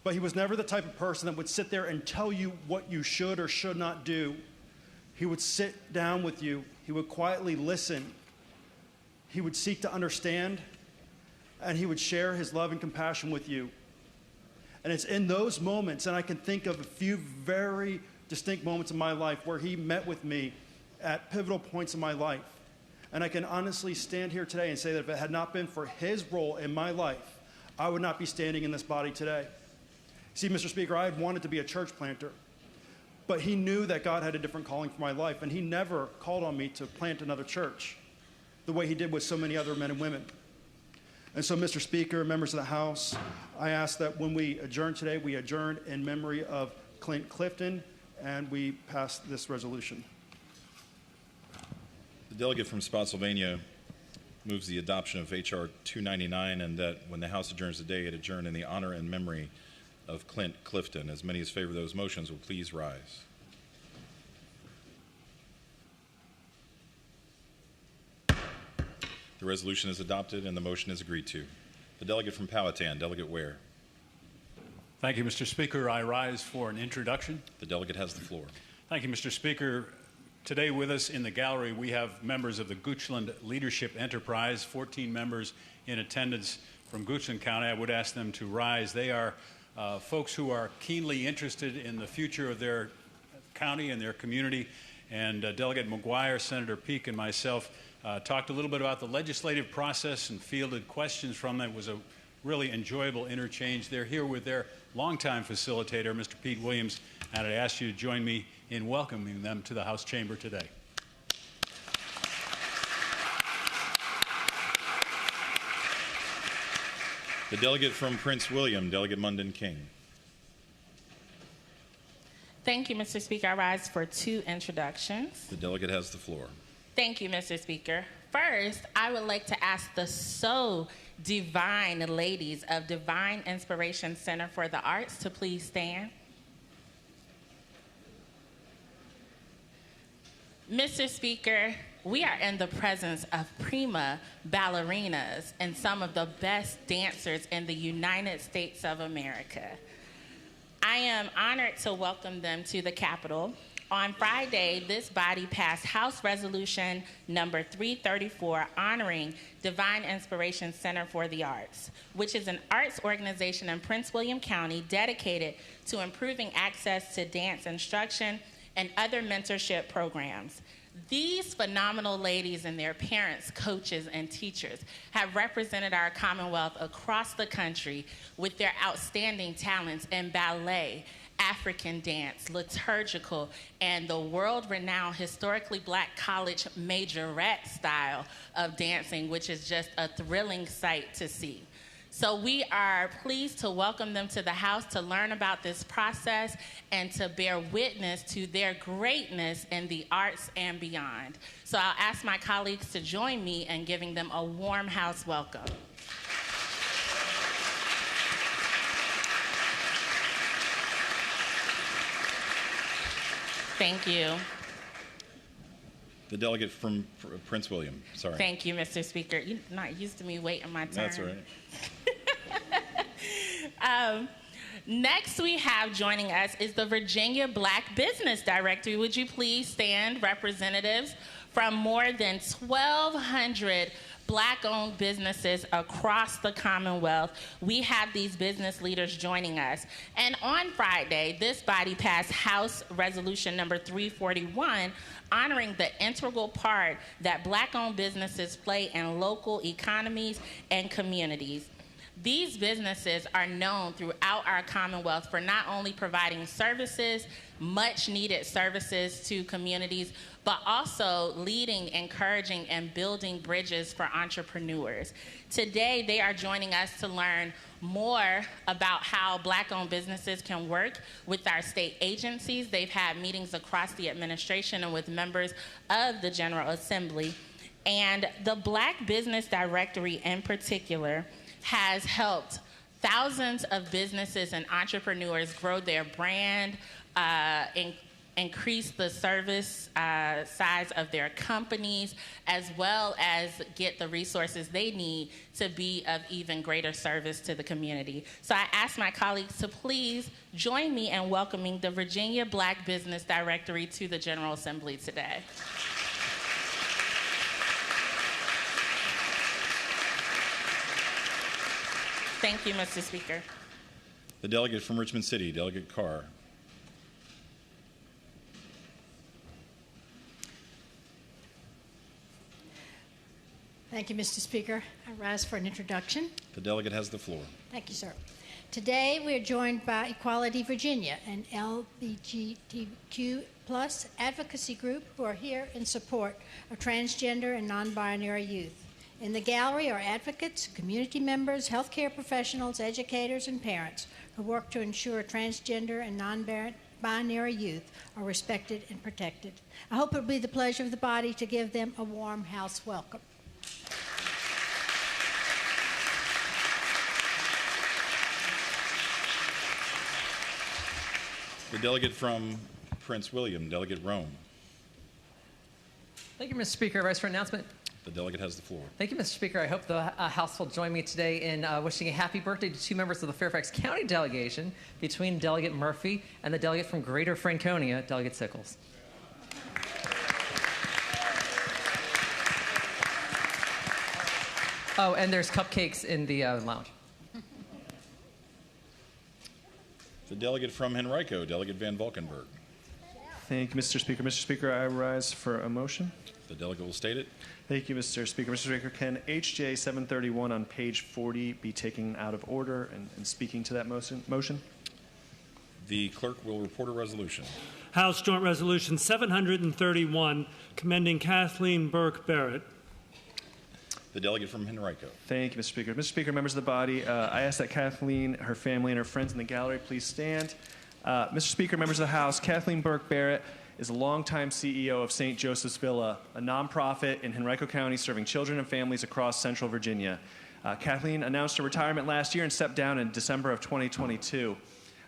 But he was never the type of person that would sit there and tell you what you should or should not do. He would sit down with you. He would quietly listen. He would seek to understand, and he would share his love and compassion with you. And it's in those moments, and I can think of a few very distinct moments in my life where he met with me at pivotal points in my life. And I can honestly stand here today and say that if it had not been for his role in my life, I would not be standing in this body today. See, Mr. Speaker, I had wanted to be a church planter, But he knew that God had a different calling for my life, and he never called on me to plant another church the way he did with so many other men and women. And so, Mr. Speaker, members of the House, I ask that when we adjourn today, we adjourn in memory of Clint Clifton, and we pass this resolution. The delegate from Spotsylvania moves the adoption of H.R. 299, and that when the House adjourns today, it adjourn in the honor and memory of Clint Clifton. As many as favor those motions will please rise. The resolution is adopted and the motion is agreed to. The delegate from Powhatan, Delegate Ware. Thank you, Mr. Speaker. I rise for an introduction. The delegate has the floor. Thank you, Mr. Speaker. Today with us in the gallery, we have members of the Goochland Leadership Enterprise, 14 members in attendance from Goochland County. I would ask them to rise. They are folks who are keenly interested in the future of their county and their community. And Delegate McGuire, Senator Peake, and myself talked a little bit about the legislative process and fielded questions from them. It was a really enjoyable interchange. They're here with their longtime facilitator, Mr. Pete Williams, and I ask you to join me in welcoming them to the House chamber today. The delegate from Prince William, Delegate Munden King. Thank you, Mr. Speaker. I rise for two introductions. The delegate has the floor. Thank you, Mr. Speaker. First, I would like to ask the so divine ladies of Divine Inspiration Center for the Arts to please stand. Mr. Speaker, we are in the presence of prima ballerinas and some of the best dancers in the United States of America. I am honored to welcome them to the Capitol. On Friday, this body passed House Resolution number 334 honoring Divine Inspiration Center for the Arts, which is an arts organization in Prince William County dedicated to improving access to dance instruction and other mentorship programs. These phenomenal ladies and their parents, coaches, and teachers have represented our Commonwealth across the country with their outstanding talents in ballet, African dance, liturgical, and the world-renowned historically black college majorette style of dancing, which is just a thrilling sight to see. So we are pleased to welcome them to the House to learn about this process and to bear witness to their greatness in the arts and beyond. So I'll ask my colleagues to join me in giving them a warm House welcome. Thank you. The delegate from Prince William, sorry. Thank you, Mr. Speaker. You're not used to me waiting my turn. That's all right. Next we have joining us is the Virginia Black Business Directory. Would you please stand, representatives from more than 1,200 Black-owned businesses across the Commonwealth. We have these business leaders joining us. And on Friday, this body passed House Resolution number 341, honoring the integral part that Black-owned businesses play in local economies and communities. These businesses are known throughout our Commonwealth for not only providing services, much needed services to communities, but also leading, encouraging, and building bridges for entrepreneurs. Today, they are joining us to learn more about how Black-owned businesses can work with our state agencies. They've had meetings across the administration and with members of the General Assembly. And the Black Business Directory in particular has helped thousands of businesses and entrepreneurs grow their brand, increase the service size of their companies, as well as get the resources they need to be of even greater service to the community. So I ask my colleagues to please join me in welcoming the Virginia Black Business Directory to the General Assembly today. Thank you, Mr. Speaker. The delegate from Richmond City, Delegate Carr. Thank you, Mr. Speaker. I rise for an introduction. The delegate has the floor. Thank you, sir. Today, we are joined by Equality Virginia, an LGBTQ plus advocacy group who are here in support of transgender and non-binary youth. In the gallery are advocates, community members, healthcare professionals, educators, and parents who work to ensure transgender and non-binary youth are respected and protected. I hope it will be the pleasure of the body to give them a warm house welcome. The delegate from Prince William, Delegate Rome. Thank you, Mr. Speaker. Vice for announcement. The delegate has the floor. Thank you, Mr. Speaker. I hope the House will join me today in wishing a happy birthday to two members of the Fairfax County delegation, between Delegate Murphy and the delegate from Greater Franconia, Delegate Sickles. Oh, and there's cupcakes in the lounge. The delegate from Henrico, Delegate Van Valkenburg. Thank you, Mr. Speaker. Mr. Speaker, I rise for a motion. The delegate will state it. Thank you, Mr. Speaker. Mr. Speaker, can HJ 731 on page 40 be taken out of order and speaking to that motion? The clerk will report a resolution. House Joint Resolution 731, commending Kathleen Burke Barrett. The delegate from Henrico. Thank you, Mr. Speaker. Mr. Speaker, members of the body, I ask that Kathleen, her family, and her friends in the gallery please stand. Mr. Speaker, members of the House, Kathleen Burke Barrett is a longtime CEO of St. Joseph's Villa, a nonprofit in Henrico County serving children and families across central Virginia. Kathleen announced her retirement last year and stepped down in December of 2022.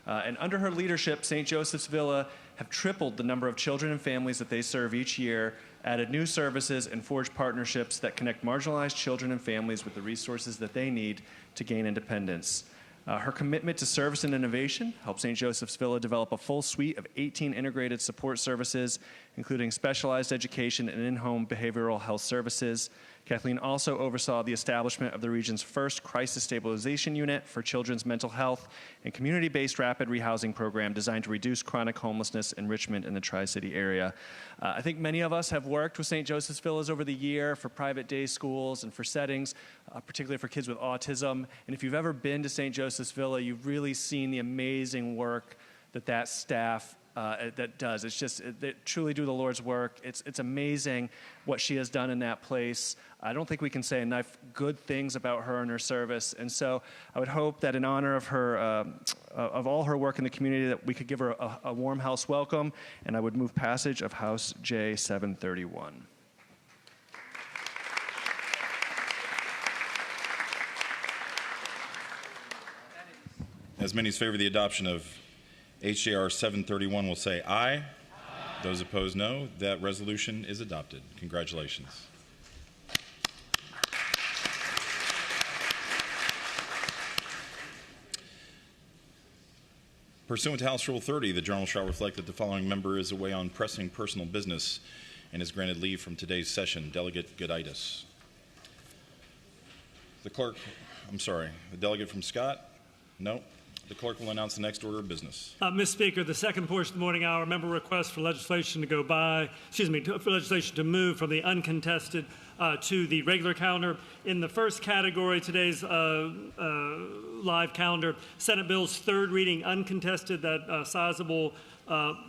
And under her leadership, St. Joseph's Villa have tripled the number of children and families that they serve each year, added new services, and forged partnerships that connect marginalized children and families with the resources that they need to gain independence. Her commitment to service and innovation helped St. Joseph's Villa develop a full suite of 18 integrated support services, including specialized education and in-home behavioral health services. Kathleen also oversaw the establishment of the region's first crisis stabilization unit for children's mental health and community-based rapid rehousing program designed to reduce chronic homelessness and enrichment in the Tri-City area. I think many of us have worked with St. Joseph's Villas over the year for private day schools and for settings, particularly for kids with autism. And if you've ever been to St. Joseph's Villa, you've really seen the amazing work that staff that does. It's just, they truly do the Lord's work. It's amazing what she has done in that place. I don't think we can say enough good things about her and her service. And so I would hope that in honor of her, of all her work in the community, that we could give her a warm house welcome. And I would move passage of House J 731. As many as favor the adoption of HJR 731 will say aye. Aye. Those opposed, no. That resolution is adopted. Congratulations. Pursuant to House Rule 30, the Journal shall reflect that the following member is away on pressing personal business and is granted leave from today's session. Delegate Goditis. The delegate from Scott? No. The clerk will announce the next order of business. Mr. Speaker, the second portion of the morning hour, member request for legislation to for legislation to move from the uncontested to the regular calendar. In the first category, today's live calendar, Senate bills third reading uncontested, that sizable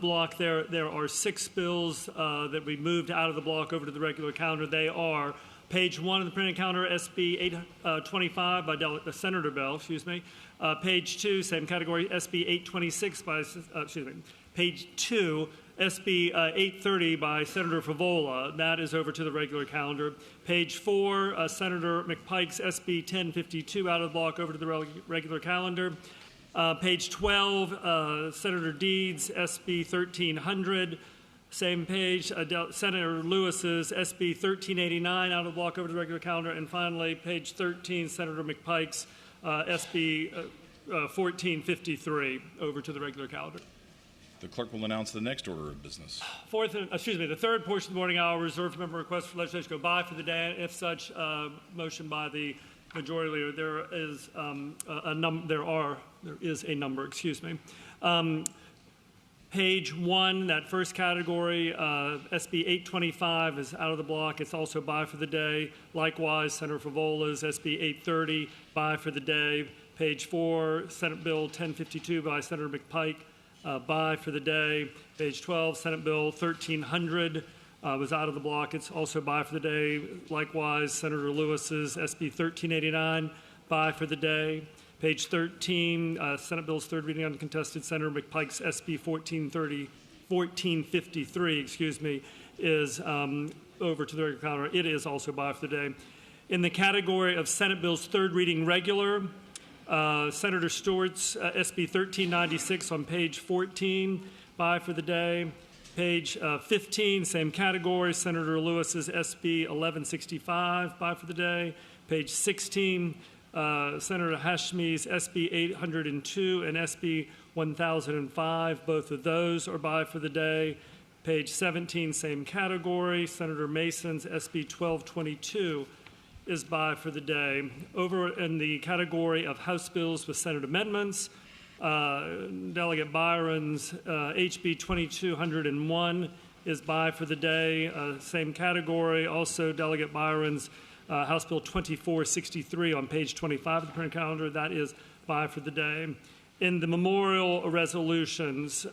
block there. There are 6 bills that we moved out of the block over to the regular calendar. They are page 1 of the printed calendar, SB 825 by Senator Bell, page 2, same category, SB 826 by, page 2, SB 830 by Senator Favola. That is over to the regular calendar. Page 4, Senator McPike's SB 1052 out of the block over to the regular calendar. Page 12, Senator Deeds SB 1300. Same page, Senator Lewis's SB 1389 out of the block over to the regular calendar. And finally, page 13, Senator McPike's SB 1453 over to the regular calendar. The clerk will announce the next order of business. The third portion of the morning hour reserved for member requests for legislation to go by for the day. If such motion by the majority leader, there is a number. Page 1, that first category, SB 825 is out of the block. It's also by for the day. Likewise, Senator Favola's SB 830, by for the day. Page 4, Senate Bill 1052 by Senator McPike, bye for the day. Page 12, Senate Bill 1300 was out of the block. It's also bye for the day. Likewise, Senator Lewis's SB 1389, bye for the day. Page 13, Senate Bill's third reading uncontested, Senator McPike's SB 1453, is over to the regular calendar. It is also bye for the day. In the category of Senate Bill's third reading regular, Senator Stewart's SB 1396 on page 14, bye for the day. Page 15, same category, Senator Lewis's SB 1165, bye for the day. Page 16, Senator Hashmi's SB 802 and SB 1005, both of those are bye for the day. Page 17, same category, Senator Mason's SB 1222 is bye for the day. Over in the category of House bills with Senate amendments, Delegate Byron's HB 2201 is bye for the day. Same category, also Delegate Byron's House Bill 2463 on page 25 of the printed calendar, that is bye for the day. In the memorial resolutions,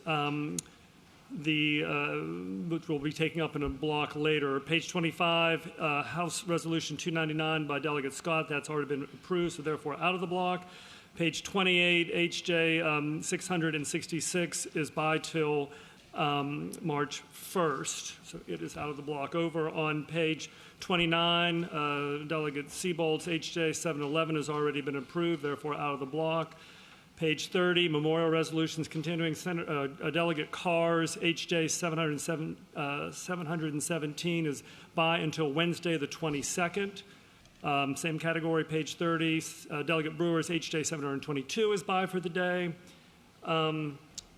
which we'll be taking up in a block later. Page 25, House Resolution 299 by Delegate Scott. That's already been approved, so therefore out of the block. Page 28, HJ 666 is by till March 1st, so it is out of the block. Over on page 29, Delegate Seabold's HJ 711 has already been approved, therefore out of the block. Page 30, memorial resolutions continuing. Delegate Carr's HJ 717 is by until Wednesday the 22nd. Same category, page 30. Delegate Brewer's HJ 722 is by for the day.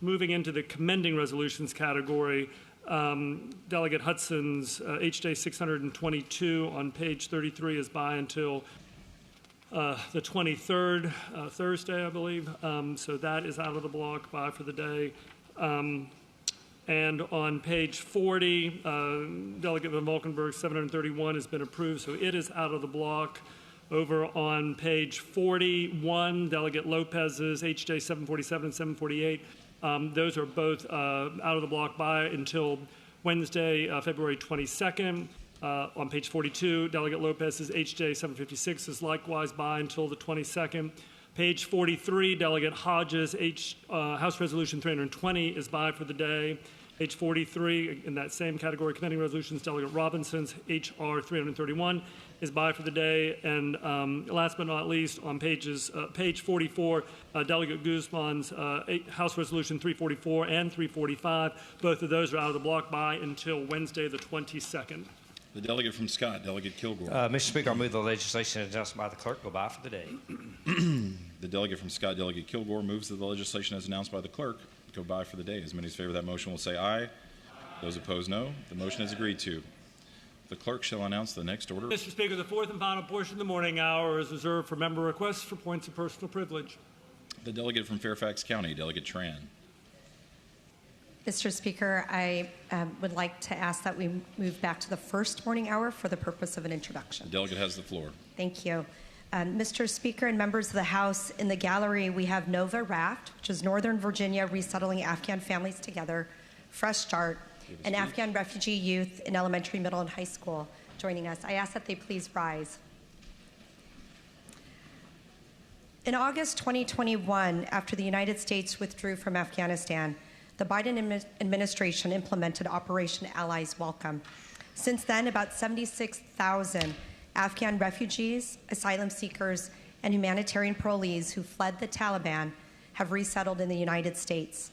Moving into the commending resolutions category, Delegate Hudson's HJ 622 on page 33 is by until the 23rd, Thursday, I believe. So that is out of the block, bye for the day. And on page 40, Delegate Van Valkenburg 731 has been approved, so it is out of the block. Over on page 41, Delegate Lopez's HJ 747 and 748, those are both out of the block by until Wednesday, February 22nd. On page 42, Delegate Lopez's HJ 756 is likewise by until the 22nd. Page 43, Delegate Hodges' House Resolution 320 is by for the day. Page 43, in that same category, commending resolutions, Delegate Robinson's HR 331 is by for the day. And last but not least, on page 44, Delegate Guzman's House Resolution 344 and 345, both of those are out of the block by until Wednesday the 22nd. The delegate from Scott, Delegate Kilgore. Mr. Speaker, I move the legislation announced by the clerk go by for the day. The delegate from Scott, Delegate Kilgore, moves that the legislation as announced by the clerk go by for the day. As many as favor that motion will say aye. Those opposed, no. The motion is agreed to. The clerk shall announce the next order. Mr. Speaker, the fourth and final portion of the morning hour is reserved for member requests for points of personal privilege. The delegate from Fairfax County, Delegate Tran. Mr. Speaker, I would like to ask that we move back to the first morning hour for the purpose of an introduction. The delegate has the floor. Thank you. Mr. Speaker and members of the House, in the gallery we have Nova Raft, which is Northern Virginia Resettling Afghan Families Together, Fresh Start, and Afghan refugee youth in elementary, middle, and high school joining us. I ask that they please rise. In August 2021, after the United States withdrew from Afghanistan, the Biden administration implemented Operation Allies Welcome. Since then, about 76,000 Afghan refugees, asylum seekers, and humanitarian parolees who fled the Taliban have resettled in the United States.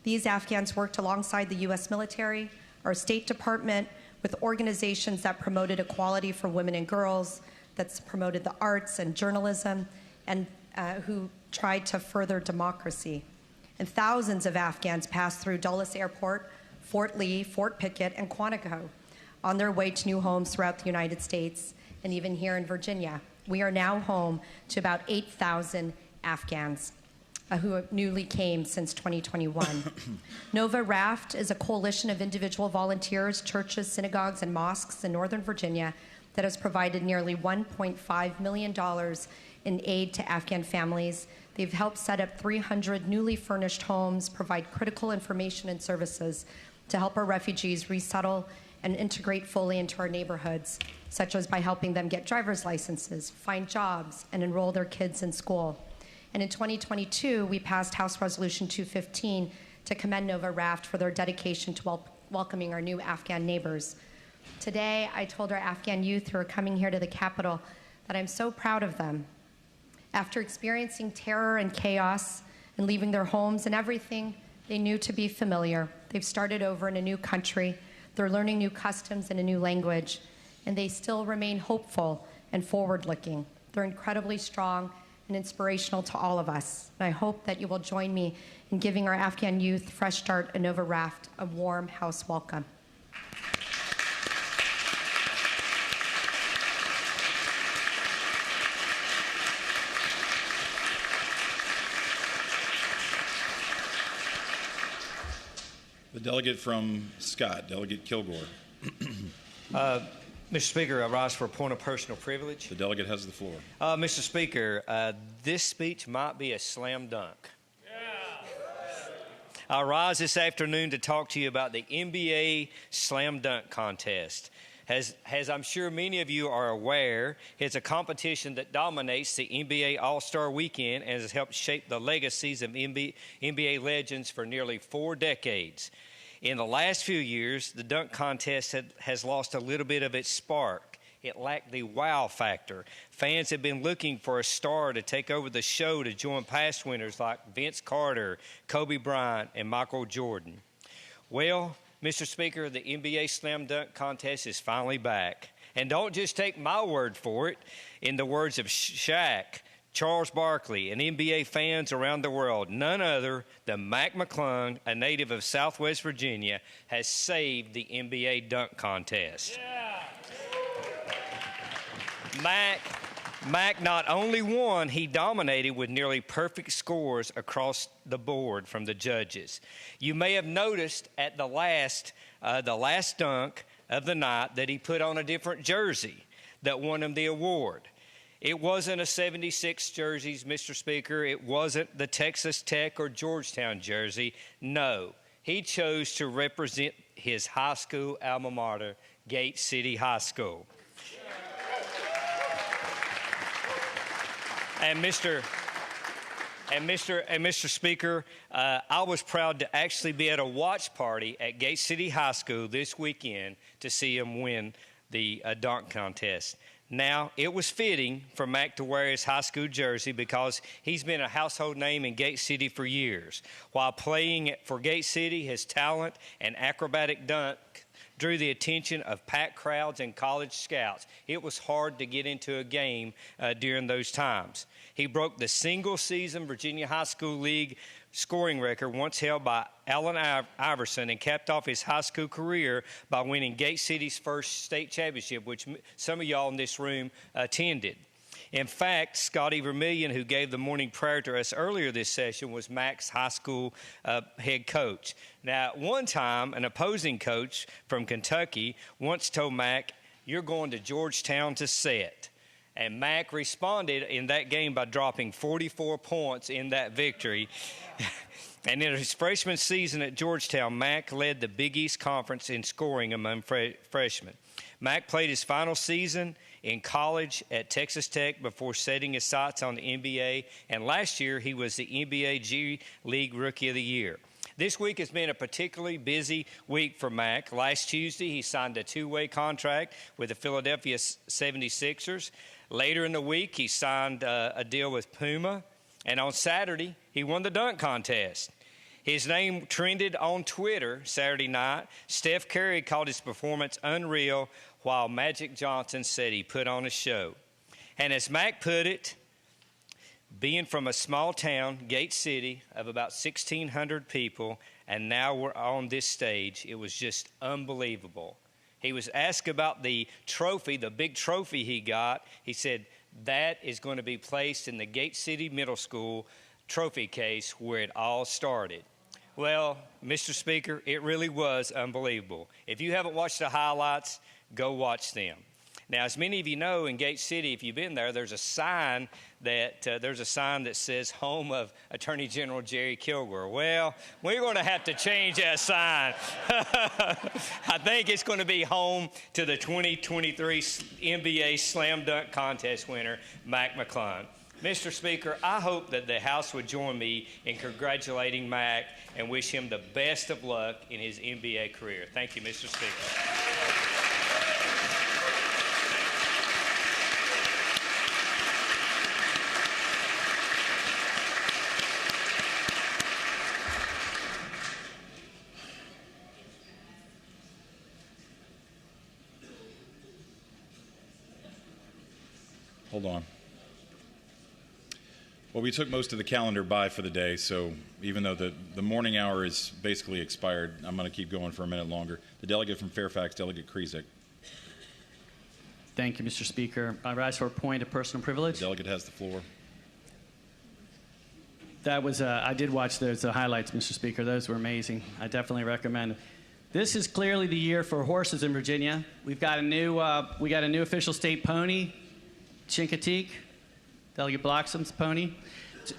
These Afghans worked alongside the U.S. military, our State Department, with organizations that promoted equality for women and girls, that's promoted the arts and journalism, and who tried to further democracy. And thousands of Afghans passed through Dulles Airport, Fort Lee, Fort Pickett, and Quantico on their way to new homes throughout the United States and even here in Virginia. We are now home to about 8,000 Afghans. who newly came since 2021. Nova Raft is a coalition of individual volunteers, churches, synagogues, and mosques in Northern Virginia that has provided nearly $1.5 million in aid to Afghan families. They've helped set up 300 newly furnished homes, provide critical information and services to help our refugees resettle and integrate fully into our neighborhoods, such as by helping them get driver's licenses, find jobs, and enroll their kids in school. And in 2022, we passed House Resolution 215 to commend Nova Raft for their dedication to welcoming our new Afghan neighbors. Today, I told our Afghan youth who are coming here to the Capitol that I'm so proud of them. After experiencing terror and chaos and leaving their homes and everything they knew to be familiar, they've started over in a new country. They're learning new customs and a new language, and they still remain hopeful and forward-looking. They're incredibly strong and inspirational to all of us. And I hope that you will join me in giving our Afghan youth Fresh Start and Nova Raft a warm house welcome. The delegate from Scott, Delegate Kilgore. Mr. Speaker, I rise for a point of personal privilege. The delegate has the floor. Mr. Speaker, this speech might be a slam dunk. I rise this afternoon to talk to you about the NBA Slam Dunk Contest. As I'm sure many of you are aware, it's a competition that dominates the NBA All-Star Weekend and has helped shape the legacies of NBA legends for nearly 4 decades. In the last few years, the dunk contest has lost a little bit of its spark. It lacked the wow factor. Fans have been looking for a star to take over the show to join past winners like Vince Carter, Kobe Bryant, and Michael Jordan. Well, Mr. Speaker, the NBA Slam Dunk Contest is finally back. And don't just take my word for it. In the words of Shaq, Charles Barkley, and NBA fans around the world, none other than Mac McClung, a native of Southwest Virginia, has saved the NBA dunk contest. Yeah. Mac not only won, he dominated with nearly perfect scores across the board from the judges. You may have noticed at the last dunk of the night that he put on a different jersey that won him the award. It wasn't a 76 jerseys, Mr. Speaker. It wasn't the Texas Tech or Georgetown jersey. No, he chose to represent his high school alma mater, Gate City High School. And Mr. Speaker, I was proud to actually be at a watch party at Gate City High School this weekend to see him win the dunk contest. Now, it was fitting for Mac to wear his high school jersey because he's been a household name in Gate City for years. While playing for Gate City, his talent and acrobatic dunk drew the attention of packed crowds and college scouts. It was hard to get into a game during those times. He broke the single-season Virginia High School League scoring record once held by Allen Iverson and capped off his high school career by winning Gate City's first state championship, which some of y'all in this room attended. In fact, Scotty Vermillion, who gave the morning prayer to us earlier this session, was Mac's high school head coach. Now, at one time, an opposing coach from Kentucky once told Mac, "You're going to Georgetown to set." And Mac responded in that game by dropping 44 points in that victory. And in his freshman season at Georgetown, Mac led the Big East Conference in scoring among freshmen. Mac played his final season in college at Texas Tech before setting his sights on the NBA. And last year, he was the NBA G League Rookie of the Year. This week has been a particularly busy week for Mac. Last Tuesday, he signed a 2-way contract with the Philadelphia 76ers. Later in the week, he signed a deal with Puma. And on Saturday, he won the dunk contest. His name trended on Twitter Saturday night. Steph Curry called his performance unreal, while Magic Johnson said he put on a show. And as Mac put it, being from a small town, Gate City, of about 1,600 people, and now we're on this stage, it was just unbelievable. He was asked about the trophy, the big trophy he got. He said, that is going to be placed in the Gate City Middle School trophy case where it all started. Well, Mr. Speaker, it really was unbelievable. If you haven't watched the highlights, go watch them. Now, as many of you know, in Gate City, if you've been there, there's a sign that says "Home of Attorney General Jerry Kilgore." Well, we're going to have to change that sign. I think it's going to be home to the 2023 NBA Slam Dunk Contest winner, Mac McClung. Mr. Speaker, I hope that the House would join me in congratulating Mac and wish him the best of luck in his NBA career. Thank you, Mr. Speaker. Hold on. Well, we took most of the calendar by for the day, so even though the morning hour is basically expired, I'm going to keep going for a minute longer. The delegate from Fairfax, Delegate Krizik. Thank you, Mr. Speaker. I rise for a point of personal privilege. The delegate has the floor. That was I did watch those highlights, Mr. Speaker. Those were amazing. I definitely recommend it. This is clearly the year for horses in Virginia. We got a new official state pony, Chincoteague, Delegate Bloxham's pony,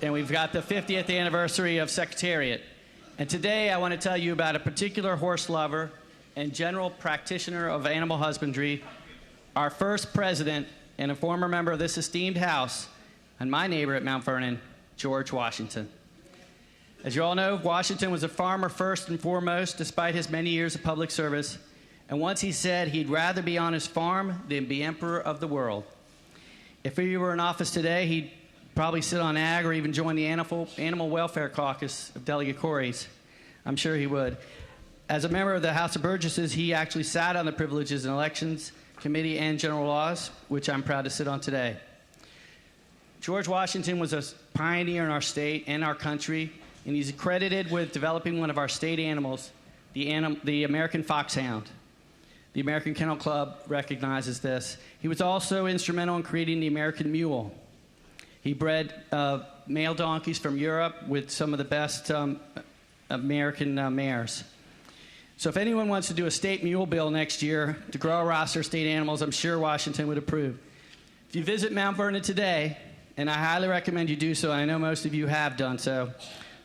and we've got the 50th anniversary of Secretariat. And today I want to tell you about a particular horse lover and general practitioner of animal husbandry, our first president and a former member of this esteemed House, and my neighbor at Mount Vernon, George Washington. As you all know, Washington was a farmer first and foremost, despite his many years of public service, and once he said he'd rather be on his farm than be emperor of the world. If he were in office today, he'd probably sit on ag or even join the Animal Welfare Caucus of Delegate Corey's. I'm sure he would. As a member of the House of Burgesses, he actually sat on the Privileges and Elections Committee and General Laws, which I'm proud to sit on today. George Washington was a pioneer in our state and our country, and he's credited with developing one of our state animals, the American foxhound. The American Kennel Club recognizes this. He was also instrumental in creating the American mule. He bred male donkeys from Europe with some of the best American mares. So if anyone wants to do a state mule bill next year to grow a roster of state animals, I'm sure Washington would approve. If you visit Mount Vernon today, and I highly recommend you do so, and I know most of you have done so,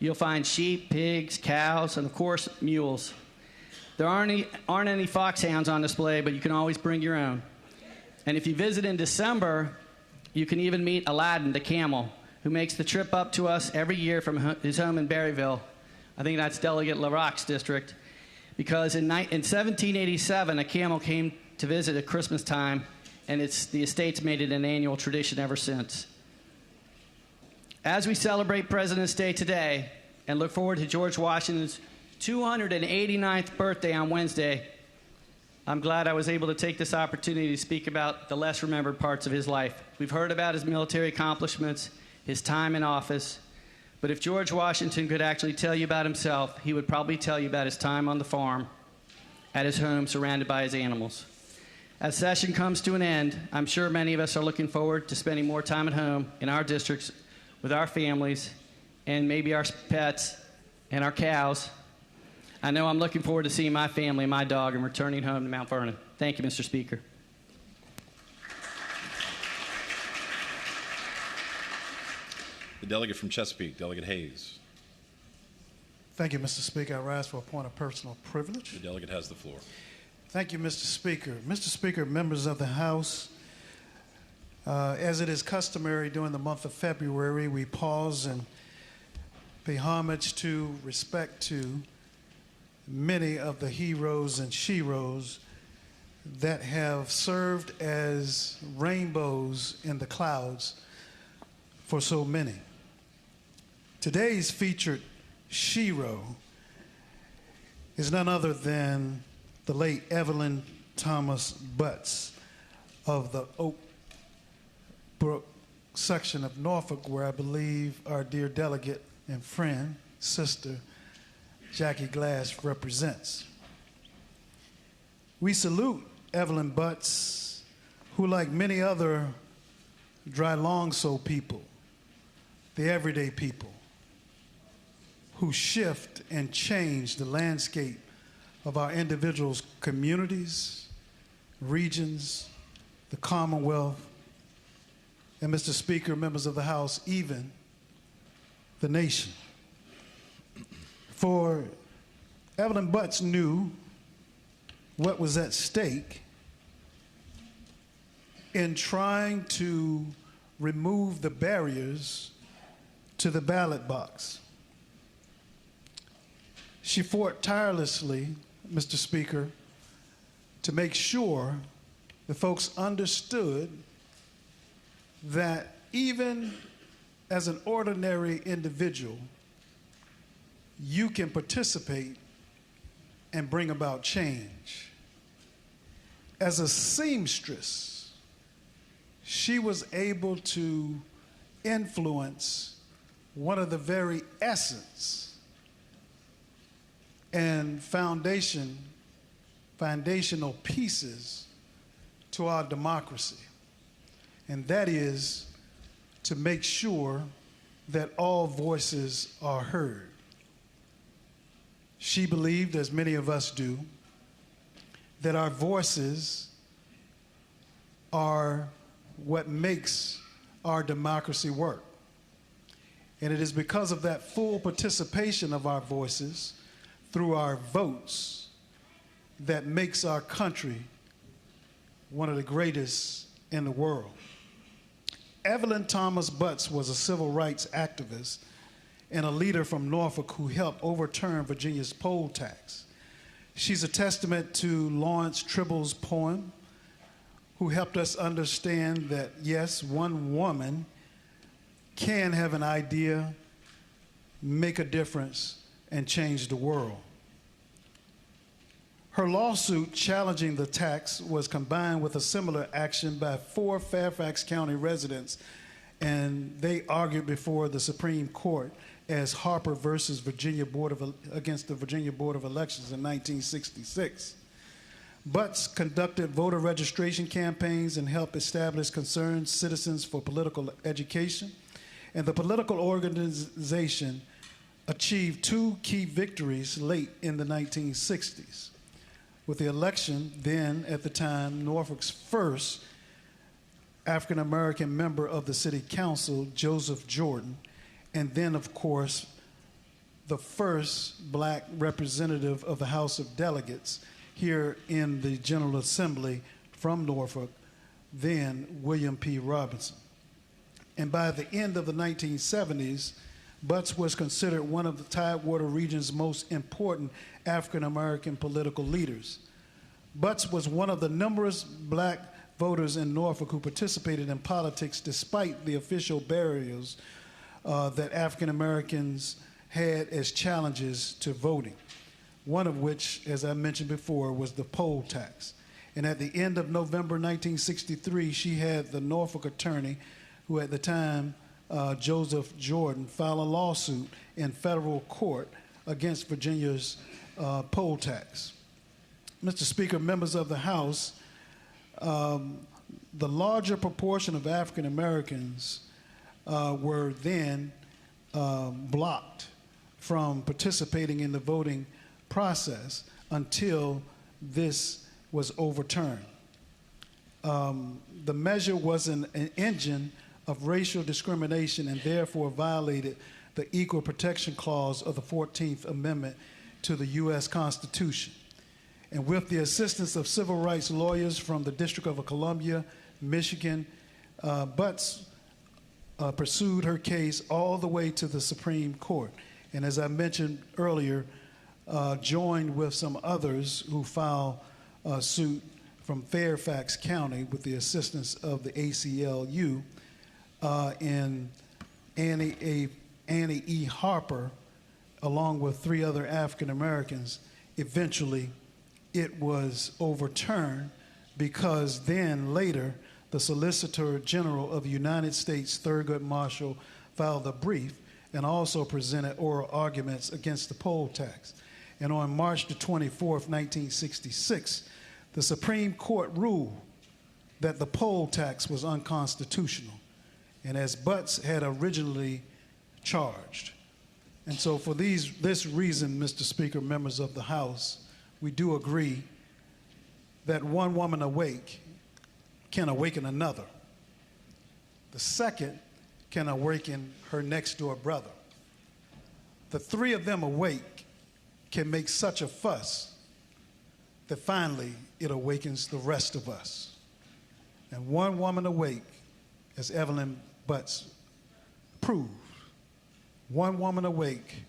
you'll find sheep, pigs, cows, and of course, mules. There aren't any foxhounds on display, but you can always bring your own. And if you visit in December, you can even meet Aladdin, the camel, who makes the trip up to us every year from his home in Berryville. I think that's Delegate LaRock's district. Because in 1787, a camel came to visit at Christmas time, and the estate's made it an annual tradition ever since. As we celebrate President's Day today and look forward to George Washington's 289th birthday on Wednesday, I'm glad I was able to take this opportunity to speak about the less remembered parts of his life. We've heard about his military accomplishments, his time in office, but if George Washington could actually tell you about himself, he would probably tell you about his time on the farm, at his home, surrounded by his animals. As session comes to an end, I'm sure many of us are looking forward to spending more time at home in our districts with our families and maybe our pets and our cows. I know I'm looking forward to seeing my family and my dog and returning home to Mount Vernon. Thank you, Mr. Speaker. The delegate from Chesapeake, Delegate Hayes. Thank you, Mr. Speaker. I rise for a point of personal privilege. The delegate has the floor. Thank you, Mr. Speaker. Mr. Speaker, members of the House, as it is customary during the month of February, we pause and pay homage to, respect to, many of the heroes and sheroes that have served as rainbows in the clouds for so many. Today's featured shero is none other than the late Evelyn Thomas Butts of the Oak Brook section of Norfolk, where I believe our dear delegate and friend, sister, Jackie Glass represents. We salute Evelyn Butts, who, like many other dry long-so people, the everyday people, who shift and change the landscape of our individuals' communities, regions, the Commonwealth, and Mr. Speaker, members of the House, even the nation. For Evelyn Butts knew what was at stake in trying to remove the barriers to the ballot box. She fought tirelessly, Mr. Speaker, to make sure the folks understood that even as an ordinary individual, you can participate and bring about change. As a seamstress, she was able to influence one of the very essence and foundational pieces to our democracy, and that is to make sure that all voices are heard. She believed, as many of us do, that our voices are what makes our democracy work. And it is because of that full participation of our voices through our votes that makes our country one of the greatest in the world. Evelyn Thomas Butts was a civil rights activist and a leader from Norfolk who helped overturn Virginia's poll tax. She's a testament to Lawrence Tribble's poem, who helped us understand that, yes, one woman can have an idea, make a difference, and change the world. Her lawsuit challenging the tax was combined with a similar action by 4 Fairfax County residents, and they argued before the Supreme Court as Harper versus against the Virginia Board of Elections in 1966. Butts conducted voter registration campaigns and helped establish Concerned Citizens for Political Education, and the political organization achieved 2 key victories late in the 1960s. With the election, then at the time, Norfolk's first African-American member of the City Council, Joseph Jordan, and then, of course, the first black representative of the House of Delegates here in the General Assembly from Norfolk, then William P. Robinson. And by the end of the 1970s, Butts was considered one of the Tidewater region's most important African-American political leaders. Butts was one of the numerous black voters in Norfolk who participated in politics despite the official barriers that African-Americans had as challenges to voting, one of which, as I mentioned before, was the poll tax. And at the end of November 1963, she had the Norfolk attorney, who at the time, Joseph Jordan, file a lawsuit in federal court against Virginia's poll tax. Mr. Speaker, members of the House, the larger proportion of African Americans were then blocked from participating in the voting process until this was overturned. The measure was an engine of racial discrimination and therefore violated the Equal Protection Clause of the 14th Amendment to the U.S. Constitution. And with the assistance of civil rights lawyers from the District of Columbia, Michigan, Butts pursued her case all the way to the Supreme Court. And as I mentioned earlier, joined with some others who filed a suit from Fairfax County with the assistance of the ACLU, and Annie E. Harper, along with 3 other African Americans. Eventually, it was overturned because then later, the Solicitor General of the United States, Thurgood Marshall, filed a brief and also presented oral arguments against the poll tax. And on March the 24th, 1966, the Supreme Court ruled that the poll tax was unconstitutional. And as Butts had originally charged, And so for this reason, Mr. Speaker, members of the House, we do agree that one woman awake can awaken another. The second can awaken her next door brother. The three of them awake can make such a fuss that finally it awakens the rest of us. And one woman awake, as Evelyn Butts proved, one woman awake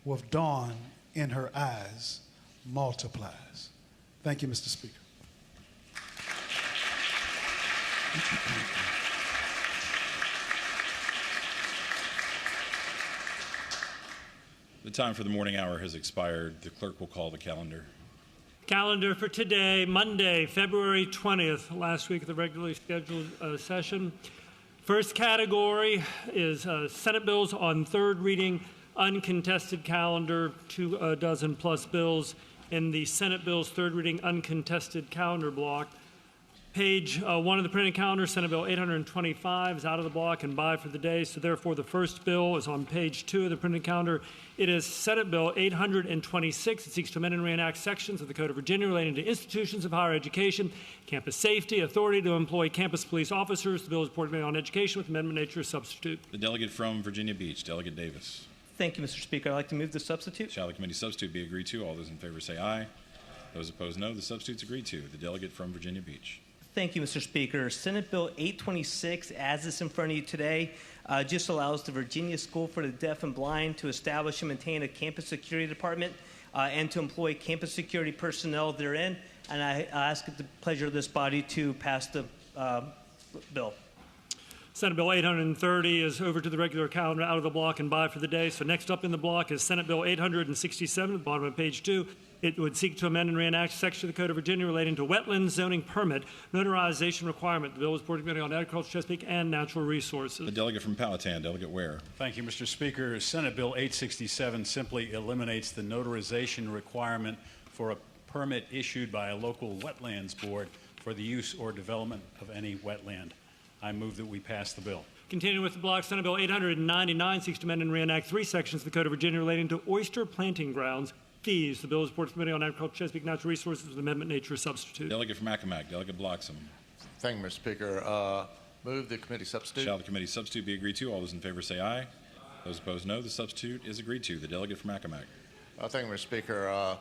with dawn in her eyes multiplies. Thank you, Mr. Speaker. The time for the morning hour has expired. The clerk will call the calendar. Calendar for today, Monday, February 20th, last week of the regularly scheduled session. First category is Senate bills on third reading, uncontested calendar, 24 plus bills in the Senate bills third reading uncontested calendar block. Page 1 of the printed calendar, Senate Bill 825 is out of the block and by for the day, so therefore the first bill is on page 2 of the printed calendar. It is Senate Bill 826. It seeks to amend and reenact sections of the Code of Virginia relating to institutions of higher education, campus safety, authority to employ campus police officers. The bill is reported on education with amendment nature substitute. The delegate from Virginia Beach, Delegate Davis. Thank you, Mr. Speaker. I'd like to move the substitute. Shall the committee substitute be agreed to? All those in favor say aye. Those opposed, no. The substitute's agreed to. The delegate from Virginia Beach. Thank you, Mr. Speaker. Senate Bill 826, as is in front of you today, just allows the Virginia School for the Deaf and Blind to establish and maintain a campus security department and to employ campus security personnel therein. And I ask the pleasure of this body to pass the bill. Senate Bill 830 is over to the regular calendar, out of the block and by for the day. So next up in the block is Senate Bill 867 at the bottom of page 2. It would seek to amend and reenact section of the Code of Virginia relating to wetlands zoning permit notarization requirement. The bill is reported to the Committee on Agriculture, Chesapeake, and Natural Resources. The delegate from Powhatan, Delegate Ware. Thank you, Mr. Speaker. Senate Bill 867 simply eliminates the notarization requirement for a permit issued by a local wetlands board for the use or development of any wetland. I move that we pass the bill. Continuing with the block, Senate Bill 899 seeks to amend and reenact 3 sections of the Code of Virginia relating to oyster planting grounds fees. The bill is reported to the Committee on Agriculture, Chesapeake, Natural Resources with amendment nature substitute. Delegate from Accomack, Delegate Bloxham. Thank you, Mr. Speaker. Move the committee substitute. Shall the committee substitute be agreed to? All those in favor say aye. Those opposed, no. The substitute is agreed to. The delegate from Accomack. Thank you, Mr. Speaker.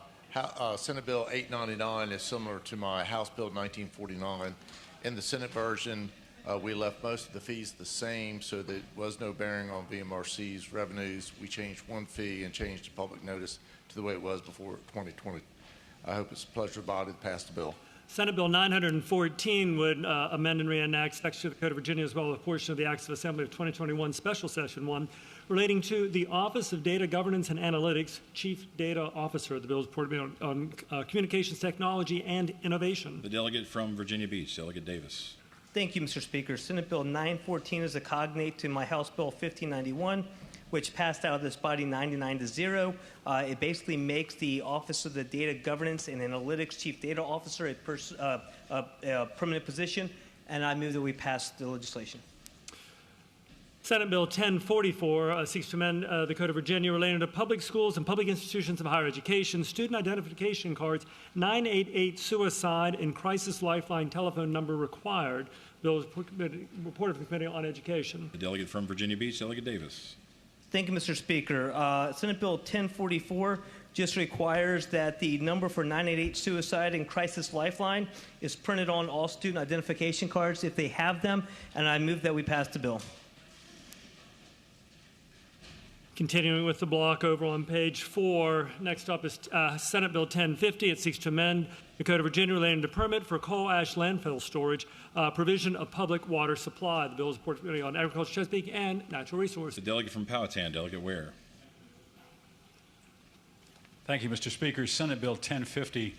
Senate Bill 899 is similar to my House Bill 1949. In the Senate version, we left most of the fees the same, so there was no bearing on VMRC's revenues. We changed one fee and changed the public notice to the way it was before 2020. I hope it's a pleasure of the body to pass the bill. Senate Bill 914 would amend and reenact section of the Code of Virginia as well as a portion of the Acts of Assembly of 2021 Special Session 1 relating to the Office of Data Governance and Analytics, Chief Data Officer. The bill is reported on Communications Technology and Innovation. The delegate from Virginia Beach, Delegate Davis. Thank you, Mr. Speaker. Senate Bill 914 is a cognate to my House Bill 1591, which passed out of this body 99-0. It basically makes the Office of the Data Governance and Analytics Chief Data Officer a permanent position, and I move that we pass the legislation. Senate Bill 1044 seeks to amend the Code of Virginia relating to public schools and public institutions of higher education, student identification cards, 988 suicide and crisis lifeline telephone number required. Bill is reported from the Committee on Education. The delegate from Virginia Beach, Delegate Davis. Thank you, Mr. Speaker. Senate Bill 1044 just requires that the number for 988 suicide and crisis lifeline is printed on all student identification cards if they have them, and I move that we pass the bill. Continuing with the block over on page 4, next up is Senate Bill 1050. It seeks to amend the Code of Virginia relating to permit for coal ash landfill storage, provision of public water supply. The bill is reported on Agriculture, Chesapeake, and Natural Resources. The delegate from Powhatan, Delegate Ware. Thank you, Mr. Speaker. Senate Bill 1050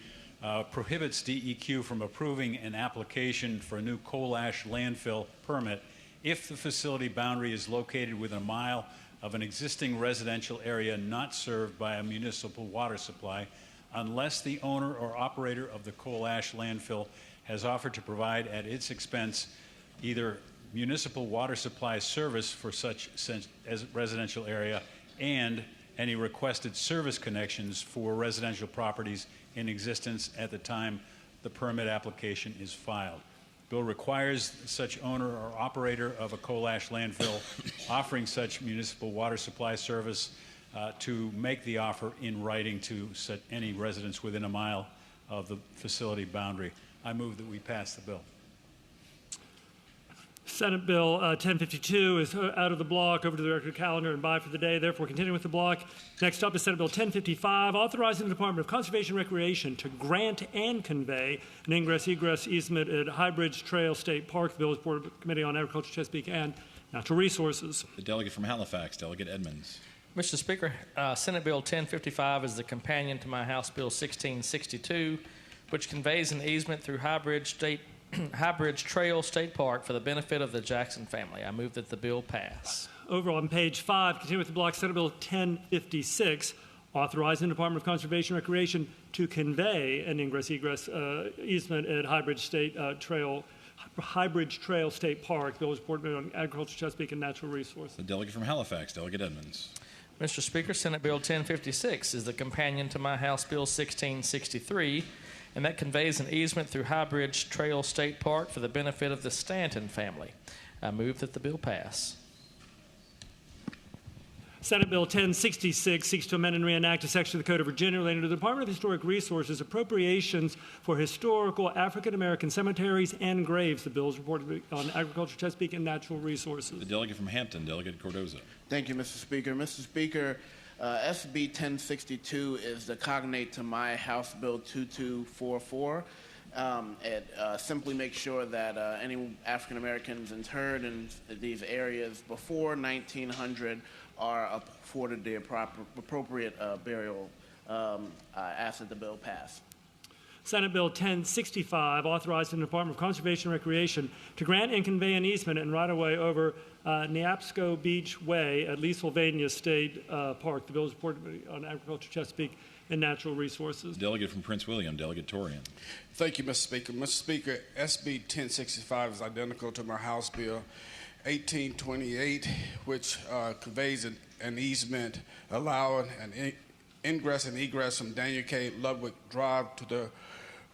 prohibits DEQ from approving an application for a new coal ash landfill permit if the facility boundary is located within a mile of an existing residential area not served by a municipal water supply, unless the owner or operator of the coal ash landfill has offered to provide at its expense either municipal water supply service for such as residential area and any requested service connections for residential properties in existence at the time the permit application is filed. The bill requires such owner or operator of a coal ash landfill offering such municipal water supply service to make the offer in writing to any residents within a mile of the facility boundary. I move that we pass the bill. Senate Bill 1052 is out of the block, over to the record calendar and by for the day. Therefore, continuing with the block. Next up is Senate Bill 1055, authorizing the Department of Conservation and Recreation to grant and convey an ingress-egress easement at Highbridge Trail State Park. The bill is Board Committee on Agriculture, Chesapeake, and Natural Resources. The delegate from Halifax, Delegate Edmonds. Mr. Speaker, Senate Bill 1055 is the companion to my House Bill 1662, which conveys an easement through Highbridge Trail State Park for the benefit of the Jackson family. I move that the bill pass. Over on page 5, continue with the block, Senate Bill 1056, authorizing the Department of Conservation and Recreation to convey an ingress-egress easement at Highbridge Trail State Park. Bill is reported on Agriculture, Chesapeake, and Natural Resources. The delegate from Halifax, Delegate Edmonds. Mr. Speaker, Senate Bill 1056 is the companion to my House Bill 1663, and that conveys an easement through Highbridge Trail State Park for the benefit of the Stanton family. I move that the bill pass. Senate Bill 1066 seeks to amend and reenact a section of the Code of Virginia relating to the Department of Historic Resources appropriations for historical African-American cemeteries and graves. The bill is reported on Agriculture, Chesapeake, and Natural Resources. The delegate from Hampton, Delegate Cordoza. Thank you, Mr. Speaker. Mr. Speaker, SB 1062 is the cognate to my House Bill 2244. It simply makes sure that any African Americans interred in these areas before 1900 are afforded the appropriate burial. I ask that the bill pass. Senate Bill 1065, authorizing the Department of Conservation and Recreation to grant and convey an easement and right-of-way over Neabsco Beach Way at Lee Sylvania State Park. The bill is reported on Agriculture, Chesapeake, and Natural Resources. Delegate from Prince William, Delegate Torian. Thank you, Mr. Speaker. Mr. Speaker, SB 1065 is identical to my House Bill 1828, which conveys an easement allowing an ingress and egress from Daniel K. Ludwig Drive to the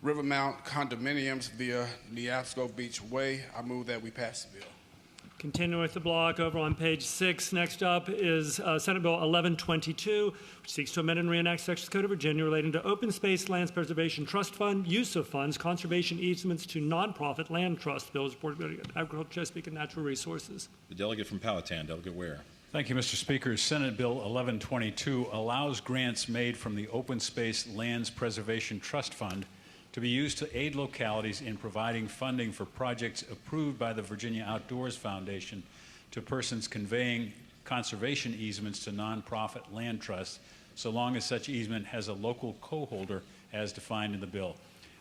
Rivermount condominiums via Neabsco Beach Way. I move that we pass the bill. Continuing with the block, over on page 6, next up is Senate Bill 1122, which seeks to amend and reenact sections of the Code of Virginia relating to Open Space Lands Preservation Trust Fund, use of funds, conservation easements to nonprofit land trust. Bill is reported by Agriculture, Chesapeake, and Natural Resources. The delegate from Powhatan, Delegate Ware. Thank you, Mr. Speaker. Senate Bill 1122 allows grants made from the Open Space Lands Preservation Trust Fund to be used to aid localities in providing funding for projects approved by the Virginia Outdoors Foundation to persons conveying conservation easements to nonprofit land trusts, so long as such easement has a local co-holder as defined in the bill.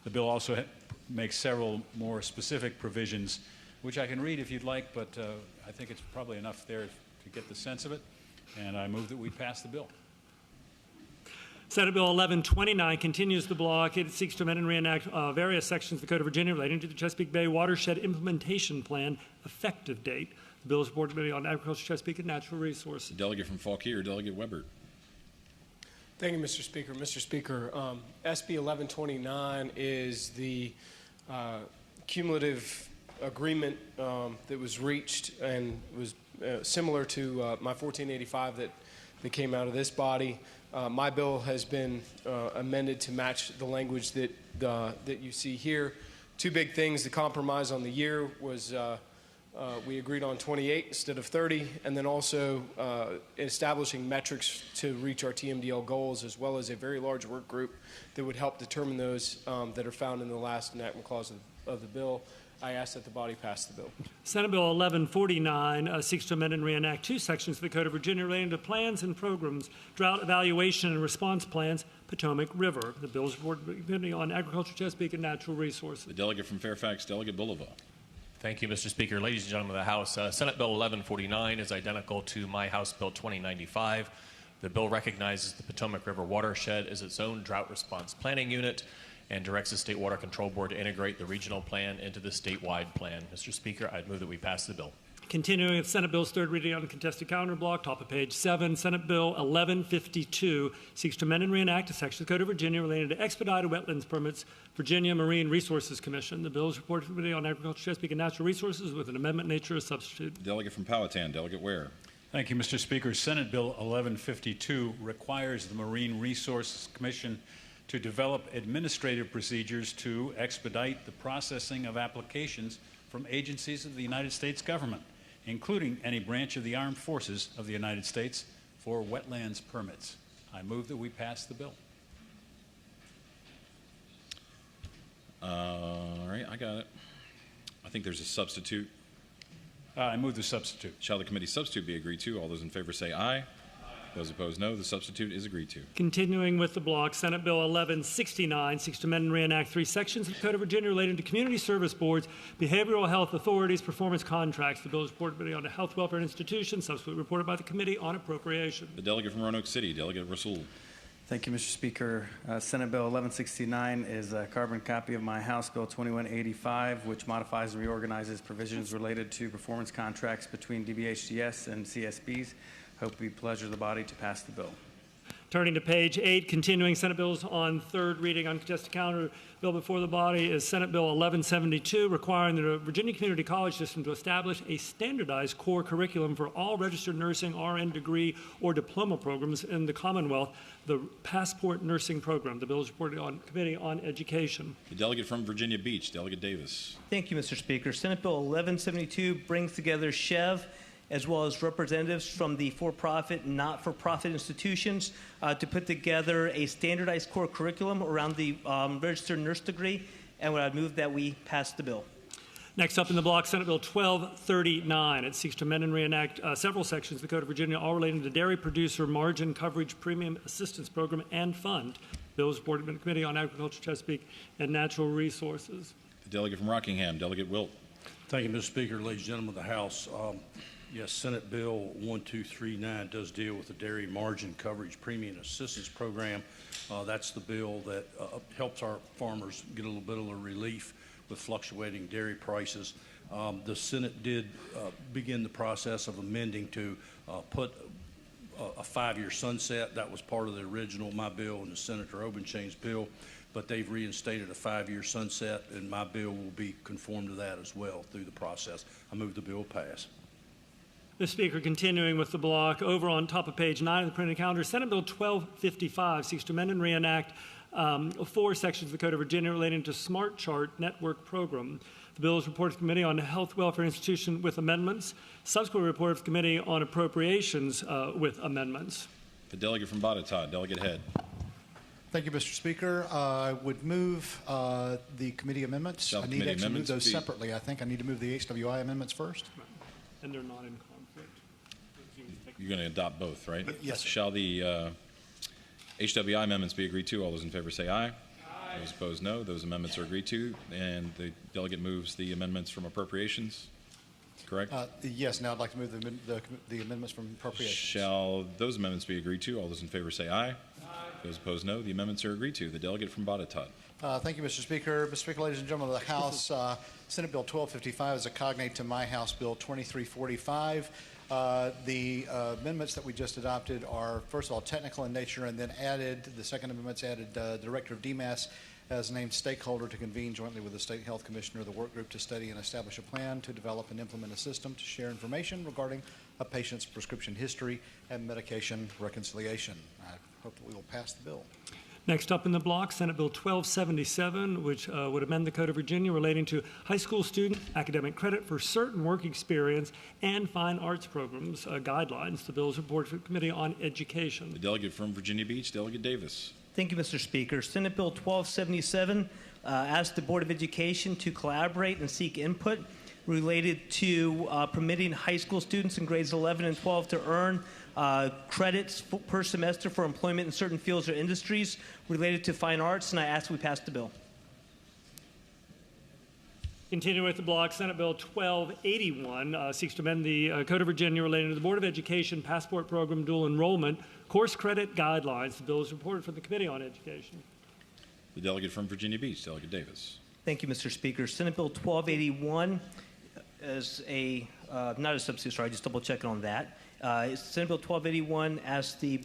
The bill also makes several more specific provisions, which I can read if you'd like, but I think it's probably enough there to get the sense of it, and I move that we pass the bill. Senate Bill 1129 continues the block. It seeks to amend and reenact various sections of the Code of Virginia relating to the Chesapeake Bay Watershed Implementation Plan effective date. The bill is reported on Agriculture, Chesapeake, and Natural Resources. The delegate from Fauquier, Delegate Weber. Thank you, Mr. Speaker. Mr. Speaker, SB 1129 is the cumulative agreement that was reached and was similar to my 1485 that came out of this body. My bill has been amended to match the language that you see here. Two big things. The compromise on the year was we agreed on 28 instead of 30, and then also establishing metrics to reach our TMDL goals, as well as a very large work group that would help determine those that are found in the last enactment clause of the bill. I ask that the body pass the bill. Senate Bill 1149 seeks to amend and reenact two sections of the Code of Virginia relating to plans and programs, drought evaluation and response plans, Potomac River. The bill is reported on Agriculture, Chesapeake, and Natural Resources. The delegate from Fairfax, Delegate Bulova. Thank you, Mr. Speaker. Ladies and gentlemen of the House, Senate Bill 1149 is identical to my House Bill 2095. The bill recognizes the Potomac River watershed as its own drought response planning unit and directs the State Water Control Board to integrate the regional plan into the statewide plan. Mr. Speaker, I'd move that we pass the bill. Continuing with Senate Bill's third reading on the contested calendar block, top of page 7, Senate Bill 1152 seeks to amend and reenact a section of the Code of Virginia related to expedited wetlands permits, Virginia Marine Resources Commission. The bill is reported to the Committee on Agriculture, Chesapeake, and Natural Resources with an amendment nature as substitute. Delegate from Powhatan, Delegate Ware. Thank you, Mr. Speaker. Senate Bill 1152 requires the Marine Resources Commission to develop administrative procedures to expedite the processing of applications from agencies of the United States government, including any branch of the armed forces of the United States, for wetlands permits. I move that we pass the bill. All right, I got it. I think there's a substitute. I move the substitute. Shall the committee's substitute be agreed to? All those in favor say aye. Those opposed, no. The substitute is agreed to. Continuing with the block, Senate Bill 1169 seeks to amend and reenact 3 sections of the Code of Virginia relating to community service boards, behavioral health authorities, performance contracts. The bill is reported by the Committee on Health, Welfare, and Institutions, subsequently reported by the Committee on Appropriation. The delegate from Roanoke City, Delegate Rasul. Thank you, Mr. Speaker. Senate Bill 1169 is a carbon copy of my House Bill 2185, which modifies and reorganizes provisions related to performance contracts between DBHDS and CSBs. Hope it be pleasure of the body to pass the bill. Turning to page 8, continuing Senate bills on third reading on contested calendar. Bill before the body is Senate Bill 1172, requiring the Virginia Community College System to establish a standardized core curriculum for all registered nursing, RN degree, or diploma programs in the Commonwealth, the Passport Nursing Program. The bill is reported on Committee on Education. The delegate from Virginia Beach, Delegate Davis. Thank you, Mr. Speaker. Senate Bill 1172 brings together SCHEV as well as representatives from the for-profit and not-for-profit institutions to put together a standardized core curriculum around the registered nurse degree, and I would move that we pass the bill. Next up in the block, Senate Bill 1239. It seeks to amend and reenact several sections of the Code of Virginia, all relating to Dairy Producer Margin Coverage Premium Assistance Program and Fund. The bill is reported by the Committee on Agriculture, Chesapeake, and Natural Resources. The delegate from Rockingham, Delegate Wilt. Thank you, Mr. Speaker. Ladies and gentlemen of the House. Yes, Senate Bill 1239 does deal with the Dairy Margin Coverage Premium Assistance Program. That's the bill that helps our farmers get a little bit of relief with fluctuating dairy prices. The Senate did begin the process of amending to put a 5-year sunset. That was part of the original, my bill, and the Senator Obenshain's bill, but they've reinstated a 5-year sunset, and my bill will be conformed to that as well through the process. I move the bill pass. Mr. Speaker, continuing with the block, over on top of page 9 of the printed calendar, Senate Bill 1255 seeks to amend and reenact 4 sections of the Code of Virginia relating to Smart Chart Network Program. The bill is reported to the Committee on Health, Welfare, and Institution with amendments, subsequently reported to the Committee on Appropriations with amendments. The delegate from Botetourt, Delegate Head. Thank you, Mr. Speaker. I would move the committee amendments. I need to actually move those separately. I think I need to move the HWI amendments first. And they're not in conflict. You're going to adopt both, right? Yes, sir. Shall the HWI amendments be agreed to? All those in favor say aye. Aye. Those opposed, no. Those amendments are agreed to, and the delegate moves the amendments from appropriations. Correct? Yes. Now I'd like to move the amendments from appropriations. Shall those amendments be agreed to? All those in favor say aye. Aye. Those opposed, no. The amendments are agreed to. The delegate from Botetourt. Thank you, Mr. Speaker. Mr. Speaker, ladies and gentlemen of the House, Senate Bill 1255 is a cognate to my House Bill 2345. The amendments that we just adopted are, first of all, technical in nature, and then the second amendment's added Director of DMAS as named stakeholder to convene jointly with the State Health Commissioner the work group to study and establish a plan to develop and implement a system to share information regarding a patient's prescription history and medication reconciliation. I hope that we will pass the bill. Next up in the block, Senate Bill 1277, which would amend the Code of Virginia relating to high school student academic credit for certain work experience and fine arts programs guidelines. The bill is reported to the Committee on Education. The delegate from Virginia Beach, Delegate Davis. Thank you, Mr. Speaker. Senate Bill 1277 asks the Board of Education to collaborate and seek input related to permitting high school students in grades 11 and 12 to earn credits per semester for employment in certain fields or industries related to fine arts, and I ask we pass the bill. Continuing with the block, Senate Bill 1281 seeks to amend the Code of Virginia relating to the Board of Education Passport Program dual enrollment course credit guidelines. The bill is reported from the Committee on Education. The delegate from Virginia Beach, Delegate Davis. Thank you, Mr. Speaker. Senate Bill 1281 as a, not a substitute, sorry, just double checking on that. Senate Bill 1281 asks the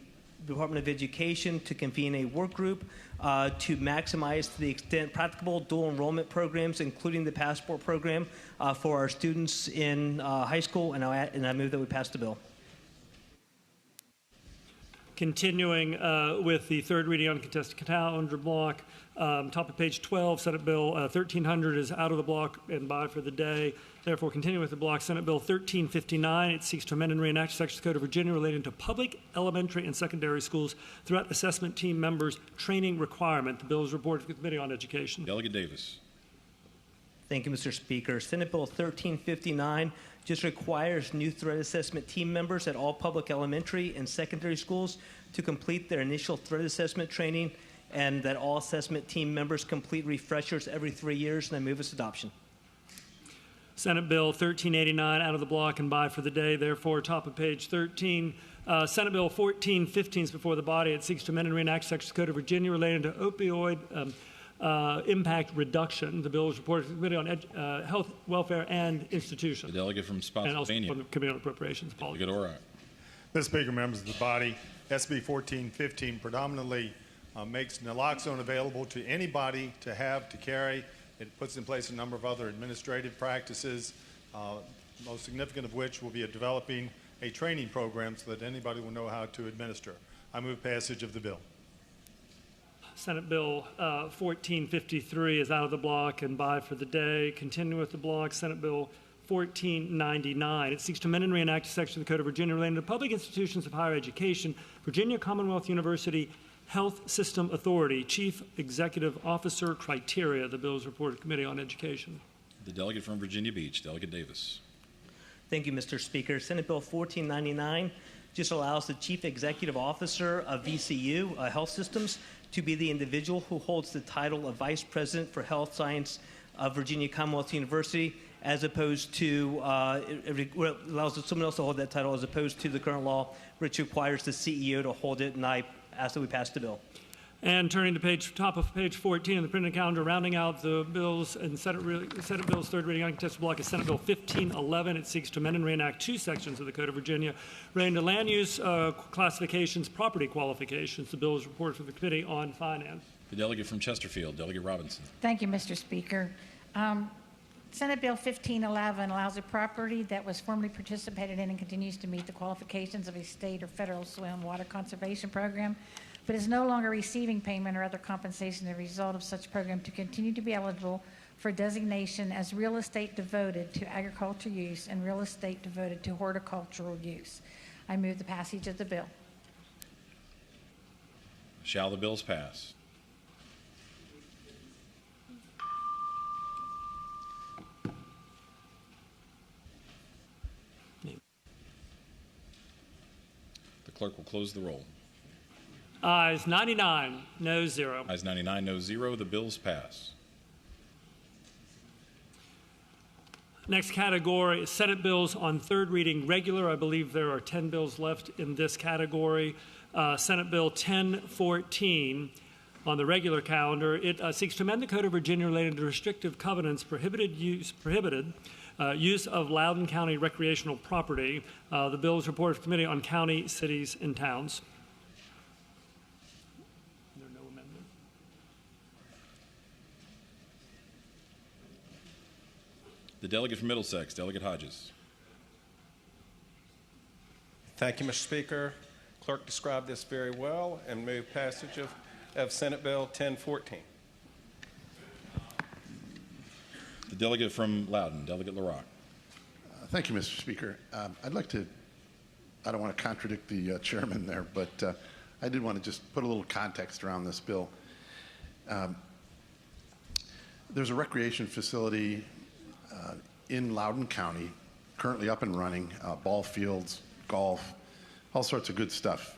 Department of Education to convene a work group to maximize to the extent practicable dual enrollment programs, including the passport program for our students in high school, and I move that we pass the bill. Continuing with the third reading on contested calendar block, top of page 12, Senate Bill 1300 is out of the block and by for the day. Therefore, continuing with the block, Senate Bill 1359, it seeks to amend and reenact sections of the Code of Virginia relating to public, elementary, and secondary schools throughout assessment team members' training requirement. The bill is reported to the Committee on Education. Delegate Davis. Thank you, Mr. Speaker. Senate Bill 1359 just requires new threat assessment team members at all public elementary and secondary schools to complete their initial threat assessment training, and that all assessment team members complete refreshers every 3 years, and I move its adoption. Senate Bill 1389 out of the block and by for the day. Therefore, top of page 13. Senate Bill 1415 is before the body. It seeks to amend and reenact sections of the Code of Virginia relating to opioid impact reduction. The bill is reported to the Committee on Health, Welfare, and Institutions. The delegate from Spotsylvania. And also from the Committee on Appropriations. Delegate Orrock. Mr. Speaker, members of the body, SB 1415 predominantly makes naloxone available to anybody to have, to carry. It puts in place a number of other administrative practices, most significant of which will be developing a training program so that anybody will know how to administer. I move passage of the bill. Senate Bill 1453 is out of the block and by for the day. Continuing with the block, Senate Bill 1499. It seeks to amend and reenact a section of the Code of Virginia relating to public institutions of higher education, Virginia Commonwealth University Health System Authority, Chief Executive Officer criteria. The bill is reported to the Committee on Education. The delegate from Virginia Beach, Delegate Davis. Thank you, Mr. Speaker. Senate Bill 1499 just allows the Chief Executive Officer of VCU Health Systems to be the individual who holds the title of Vice President for Health Science of Virginia Commonwealth University, as opposed to, it allows someone else to hold that title as opposed to the current law, which requires the CEO to hold it, and I ask that we pass the bill. And turning to top of page 14 of the printed calendar, rounding out the bills and Senate Bill's third reading uncontested block is Senate Bill 1511. It seeks to amend and reenact two sections of the Code of Virginia relating to land use classifications, property qualifications. The bill is reported to the Committee on Finance. The delegate from Chesterfield, Delegate Robinson. Thank you, Mr. Speaker. Senate Bill 1511 allows a property that was formerly participated in and continues to meet the qualifications of a state or federal soil and water conservation program, but is no longer receiving payment or other compensation as a result of such program to continue to be eligible for designation as real estate devoted to agricultural use and real estate devoted to horticultural use. I move the passage of the bill. Shall the bills pass? The clerk will close the roll. Ayes 99, no 0. Ayes 99, no 0. The bills pass. Next category is Senate bills on third reading regular. I believe there are 10 bills left in this category. Senate Bill 1014 on the regular calendar. It seeks to amend the Code of Virginia related to restrictive covenants, prohibited use of Loudoun County recreational property. The bill is reported to the Committee on County, Cities, and Towns. There are no amendments. The delegate from Middlesex, Delegate Hodges. Thank you, Mr. Speaker. Clerk described this very well and move passage of Senate Bill 1014. The delegate from Loudoun, Delegate LaRock. Thank you, Mr. Speaker. I'd like to, I don't want to contradict the chairman there, but I did want to just put a little context around this bill. There's a recreation facility in Loudoun County, currently up and running, ball fields, golf, all sorts of good stuff.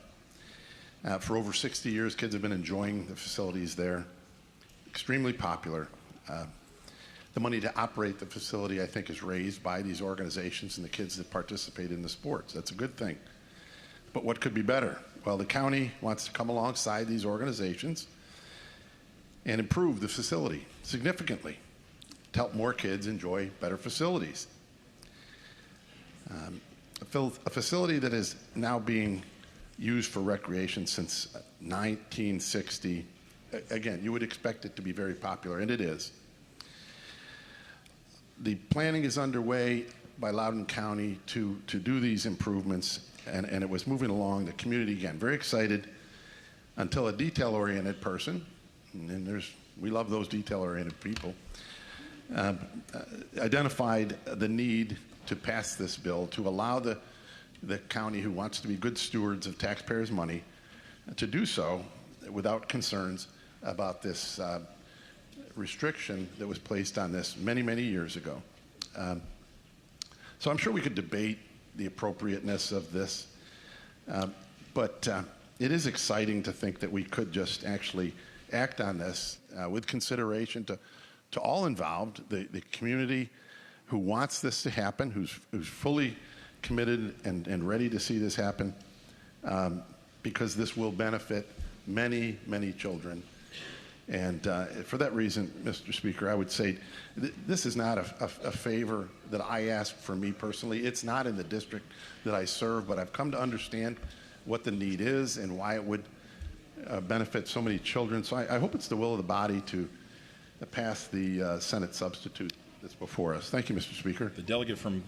For over 60 years, kids have been enjoying the facilities there. Extremely popular. The money to operate the facility, I think, is raised by these organizations and the kids that participate in the sports. That's a good thing. But what could be better? Well, the county wants to come alongside these organizations and improve the facility significantly to help more kids enjoy better facilities. A facility that is now being used for recreation since 1960. Again, you would expect it to be very popular, and it is. The planning is underway by Loudoun County to do these improvements, and it was moving along. The community, again, very excited until a detail-oriented person, and we love those detail-oriented people, identified the need to pass this bill to allow the county, who wants to be good stewards of taxpayers' money, to do so without concerns about this restriction that was placed on this many, many years ago. So I'm sure we could debate the appropriateness of this, but it is exciting to think that we could just actually act on this with consideration to all involved, the community who wants this to happen, who's fully committed and ready to see this happen, because this will benefit many, many children. And for that reason, Mr. Speaker, I would say this is not a favor that I ask for me personally. It's not in the district that I serve, but I've come to understand what the need is and why it would benefit so many children. So I hope it's the will of the body to pass the Senate substitute that's before us. Thank you, Mr. Speaker. The delegate from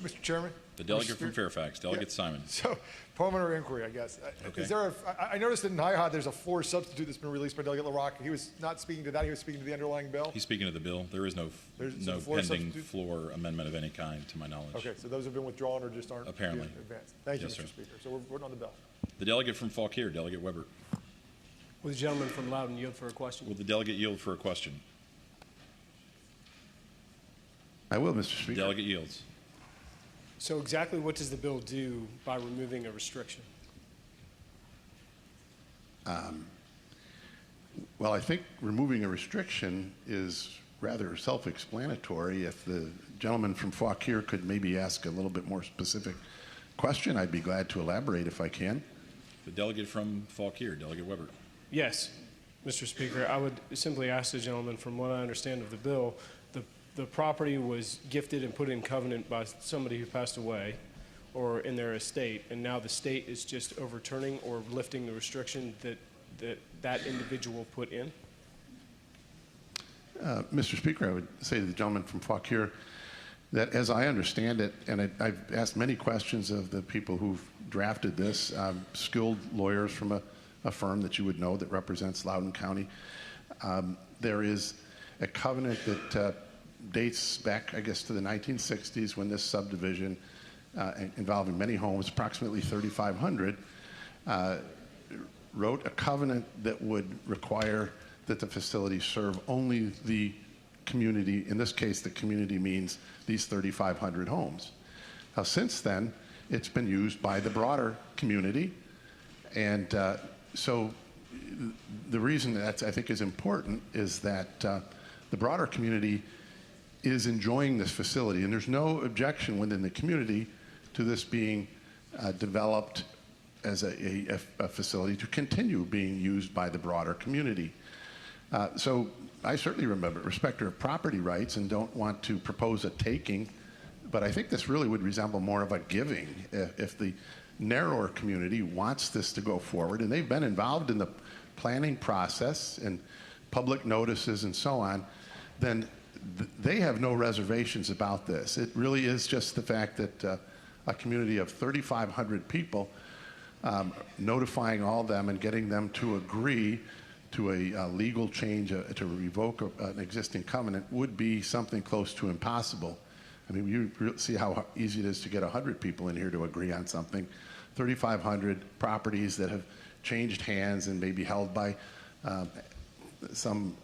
Mr. Chairman? The delegate from Fairfax, Delegate Simon. So, parliamentary inquiry, I guess. Okay. Is there I noticed that in HIHOD there's a floor substitute that's been released by Delegate LaRocque. He was not speaking to that. He was speaking to the underlying bill. He's speaking to the bill. There is no floor pending substitute? floor amendment of any kind, to my knowledge. Okay, so those have been withdrawn or just aren't Apparently. advanced. Thank you, Yes, Mr. sir. Speaker. So we're voting on the bill. The delegate from Fauquier, Delegate Weber. Will the gentleman from Loudoun yield for a question? Will the delegate yield for a question? I will, Mr. Speaker. The delegate yields. So exactly what does the bill do by removing a restriction? Well, I think removing a restriction is rather self-explanatory. If the gentleman from Fauquier could maybe ask a little bit more specific question, I'd be glad to elaborate if I can. The delegate from Fauquier, Delegate Weber. Yes, Mr. Speaker. I would simply ask the gentleman, from what I understand of the bill, the property was gifted and put in covenant by somebody who passed away or in their estate, and now the state is just overturning or lifting the restriction that individual put in? Mr. Speaker, I would say to the gentleman from Fauquier that, as I understand it, and I've asked many questions of the people who've drafted this, skilled lawyers from a firm that you would know that represents Loudoun County, there is a covenant that dates back, I guess, to the 1960s when this subdivision involving many homes, approximately 3,500, wrote a covenant that would require that the facility serve only the community. In this case, the community means these 3,500 homes. Now, since then, it's been used by the broader community, and so the reason that I think is important is that the broader community is enjoying this facility, and there's no objection within the community to this being developed as a facility to continue being used by the broader community. So I certainly respect her property rights and don't want to propose a taking, but I think this really would resemble more of a giving if the narrower community wants this to go forward, and they've been involved in the planning process and public notices and so on, then they have no reservations about this. It really is just the fact that a community of 3,500 people notifying all of them and getting them to agree to a legal change to revoke an existing covenant would be something close to impossible. I mean, you see how easy it is to get 100 people in here to agree on something. 3,500 properties that have changed hands and may be held by some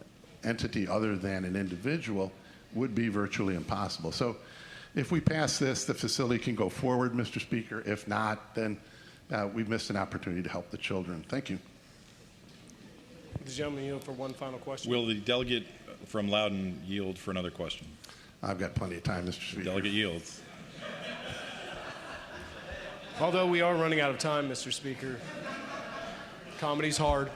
entity other than an individual would be virtually impossible. So if we pass this, the facility can go forward, Mr. Speaker. If not, then we've missed an opportunity to help the children. Thank you. The gentleman yield for one final question. Will the delegate from Loudoun yield for another question? I've got plenty of time, Mr. Speaker. Delegate yields. Although we are running out of time, Mr. Speaker, comedy's hard.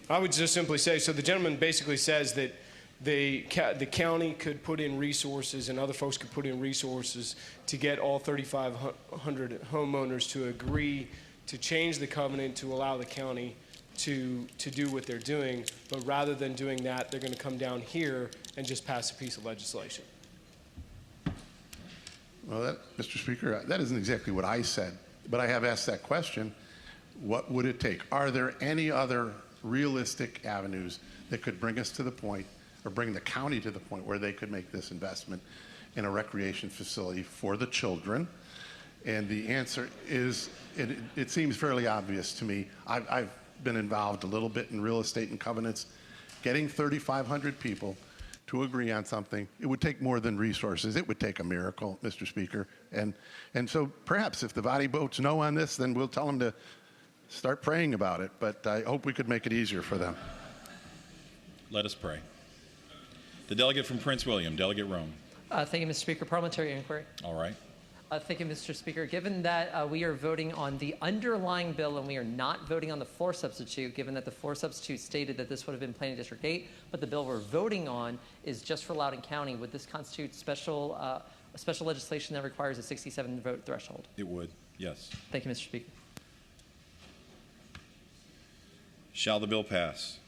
I would just simply say, so the gentleman basically says that the county could put in resources and other folks could put in resources to get all 3,500 homeowners to agree to change the covenant to allow the county to do what they're doing. But rather than doing that, they're going to come down here and just pass a piece of legislation. Well, Mr. Speaker, that isn't exactly what I said, but I have asked that question. What would it take? Are there any other realistic avenues that could bring us to the point, or bring the county to the point where they could make this investment in a recreation facility for the children? And the answer is, it seems fairly obvious to me. I've been involved a little bit in real estate and covenants. Getting 3,500 people to agree on something, it would take more than resources. It would take a miracle, Mr. Speaker. And so perhaps if the body votes no on this, then we'll tell them to start praying about it. But I hope we could make it easier for them. Let us pray. The delegate from Prince William, Delegate Rome. Thank you, Mr. Speaker. Parliamentary inquiry. All right. Thank you, Mr. Speaker. Given that we are voting on the underlying bill and we are not voting on the floor substitute, given that the floor substitute stated that this would have been Planning District 8, but the bill we're voting on is just for Loudoun County, would this constitute special legislation that requires a 67 vote threshold? It would, yes. Thank you, Mr. Speaker. Shall the bill pass?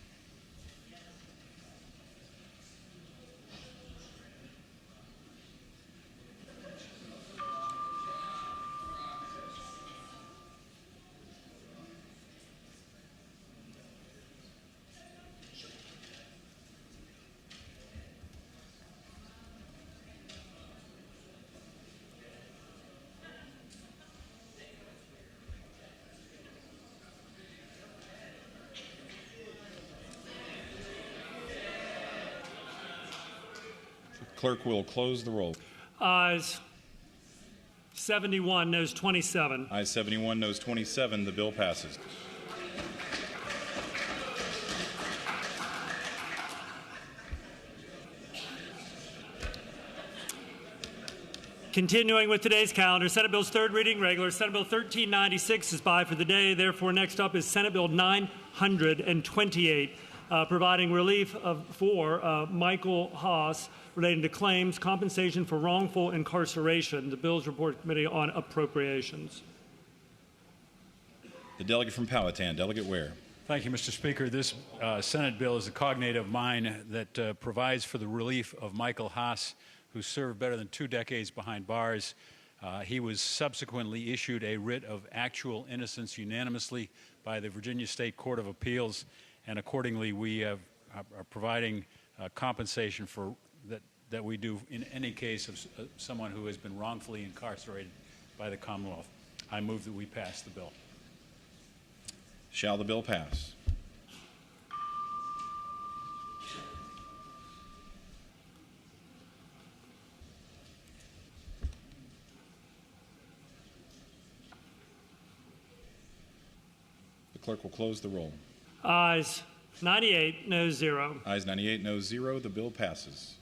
Clerk will close the roll. Ayes 71, noes 27. Ayes 71, noes 27. The bill passes. Continuing with today's calendar, Senate Bill's third reading regular. Senate Bill 1396 is by for the day. Therefore, next up is Senate Bill 928, providing relief for Michael Haas relating to claims compensation for wrongful incarceration. The Bills Report Committee on Appropriations. The delegate from Powhatan, Delegate Ware. Thank you, Mr. Speaker. This Senate bill is a cognate of mine that provides for the relief of Michael Haas, who served better than 2 decades behind bars. He was subsequently issued a writ of actual innocence unanimously by the Virginia State Court of Appeals, and accordingly we are providing compensation for that we do in any case of someone who has been wrongfully incarcerated by the Commonwealth. I move that we pass the bill. Shall the bill pass? The clerk will close the roll. Ayes 98, noes 0. Ayes 98, noes 0. The bill passes.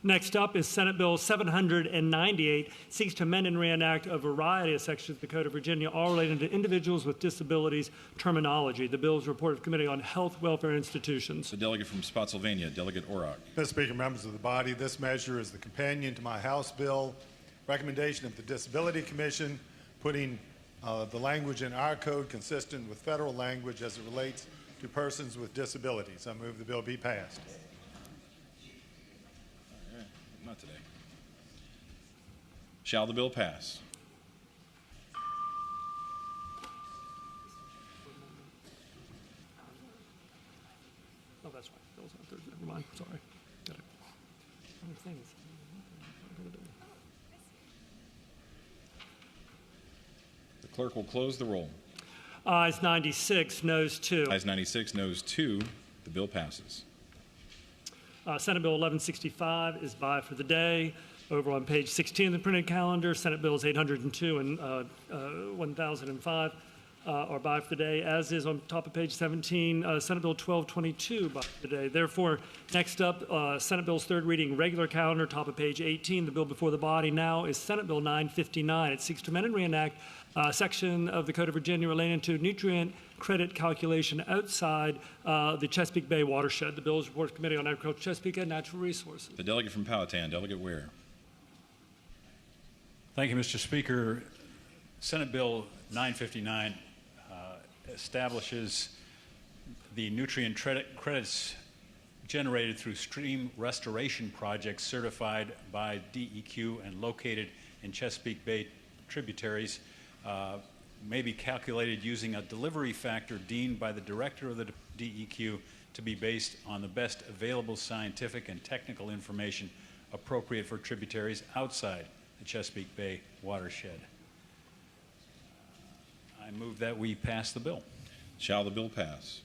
Next up is Senate Bill 798, seeks to amend and reenact a variety of sections of the Code of Virginia, all relating to individuals with disabilities terminology. The Bills Report of Committee on Health, Welfare Institutions. The delegate from Spotsylvania, Delegate Orrock. Mr. Speaker, members of the body, this measure is the companion to my House bill, recommendation of the Disability Commission, putting the language in our code consistent with federal language as it relates to persons with disabilities. I move the bill be passed. Not today. Shall the bill pass? Oh, that's right. Bill's on Thursday. Never mind. Sorry. Got it. Other things. The clerk will close the roll. Ayes 96, noes 2. Ayes 96, noes 2. The bill passes. Senate Bill 1165 is by for the day. Over on page 16 of the printed calendar, Senate Bills 802 and 1005. or by for today, as is on top of page 17, Senate Bill 1222 by for today. Therefore, next up, Senate Bill's third reading, regular calendar, top of page 18. The bill before the body now is Senate Bill 959. It seeks to amend and reenact a section of the Code of Virginia relating to nutrient credit calculation outside the Chesapeake Bay watershed. The bill is reported to Committee on Agriculture, Chesapeake, and Natural Resources. The delegate from Powhatan, Delegate Ware. Thank you, Mr. Speaker. Senate Bill 959 establishes the nutrient credits generated through stream restoration projects certified by DEQ and located in Chesapeake Bay tributaries may be calculated using a delivery factor deemed by the director of the DEQ to be based on the best available scientific and technical information appropriate for tributaries outside the Chesapeake Bay watershed. I move that we pass the bill. Shall the bill pass?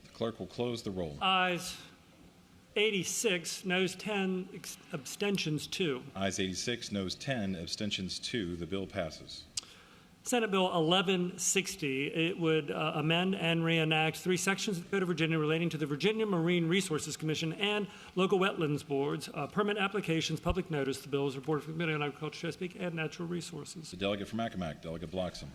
The clerk will close the roll. Ayes 86, noes 10, abstentions 2. Ayes 86, noes 10, abstentions 2. The bill passes. Senate Bill 1160, it would amend and reenact 3 sections of the Code of Virginia relating to the Virginia Marine Resources Commission and local wetlands boards, permit applications, public notice. The bill is reported from the Committee on Agriculture, Chesapeake, and Natural Resources. The delegate from Accomack, Delegate Bloxham.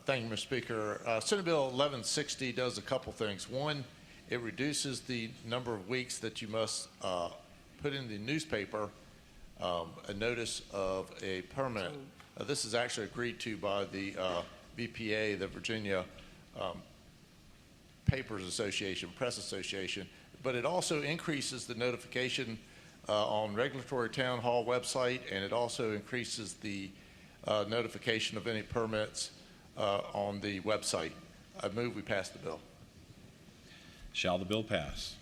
Thank you, Mr. Speaker. Senate Bill 1160 does a couple things. One, it reduces the number of weeks that you must put in the newspaper a notice of a permit. This is actually agreed to by the VPA, the Virginia Papers Association, Press Association, but it also increases the notification on regulatory town hall website, and it also increases the notification of any permits on the website. I move we pass the bill. Shall the bill pass?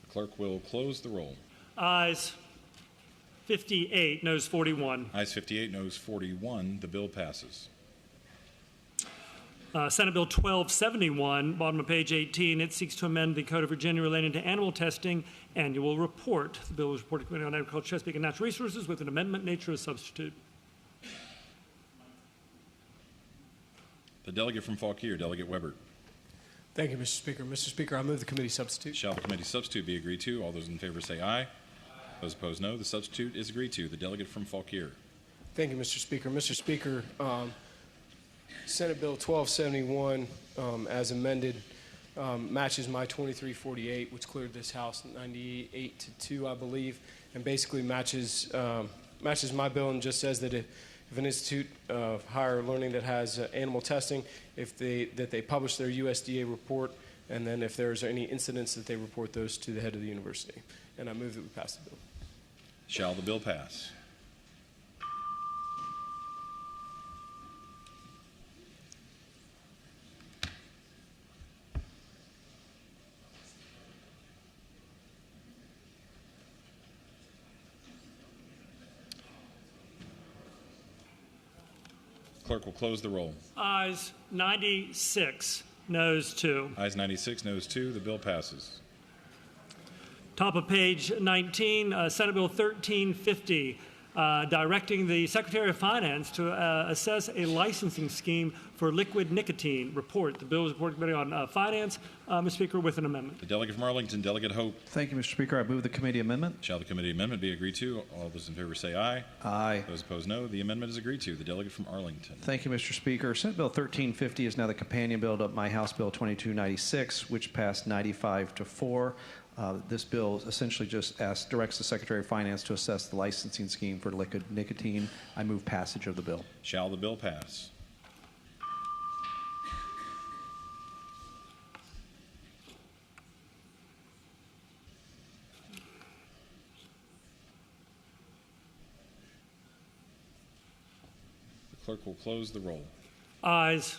The clerk will close the roll. Ayes 58, noes 41. Ayes 58, noes 41. The bill passes. Senate Bill 1271, bottom of page 18, it seeks to amend the Code of Virginia relating to animal testing annual report. The bill was reported to the Committee on Agriculture, Chesapeake, and Natural Resources with an amendment nature as substitute. The delegate from Fauquier, Delegate Weber. Thank you, Mr. Speaker. Mr. Speaker, I move the committee substitute. Shall the committee substitute be agreed to? All those in favor say aye. Those opposed, no. The substitute is agreed to. The delegate from Fauquier. Thank you, Mr. Speaker. Mr. Speaker, Senate Bill 1271, as amended, matches my 2348, which cleared this House 98-2, I believe, and basically matches my bill and just says that if an institute of higher learning that has animal testing, that they publish their USDA report, and then if there's any incidents that they report those to the head of the university. And I move that we pass the bill. Shall the bill pass? Clerk will close the roll. Ayes 96, noes 2. Ayes 96, noes 2. The bill passes. Top of page 19, Senate Bill 1350, directing the Secretary of Finance to assess a licensing scheme for liquid nicotine. Report. The bill is reported to the Committee on Finance, Mr. Speaker, with an amendment. The delegate from Arlington, Delegate Hope. Thank you, Mr. Speaker. I move the committee amendment. Shall the committee amendment be agreed to? All those in favor say aye. Aye. Those opposed, no. The amendment is agreed to. The delegate from Arlington. Thank you, Mr. Speaker. Senate Bill 1350 is now the companion bill to my House Bill 2296, which passed 95-4. This bill essentially just directs the Secretary of Finance to assess the licensing scheme for liquid nicotine. I move passage of the bill. Shall the bill pass? clerk will close the roll. Ayes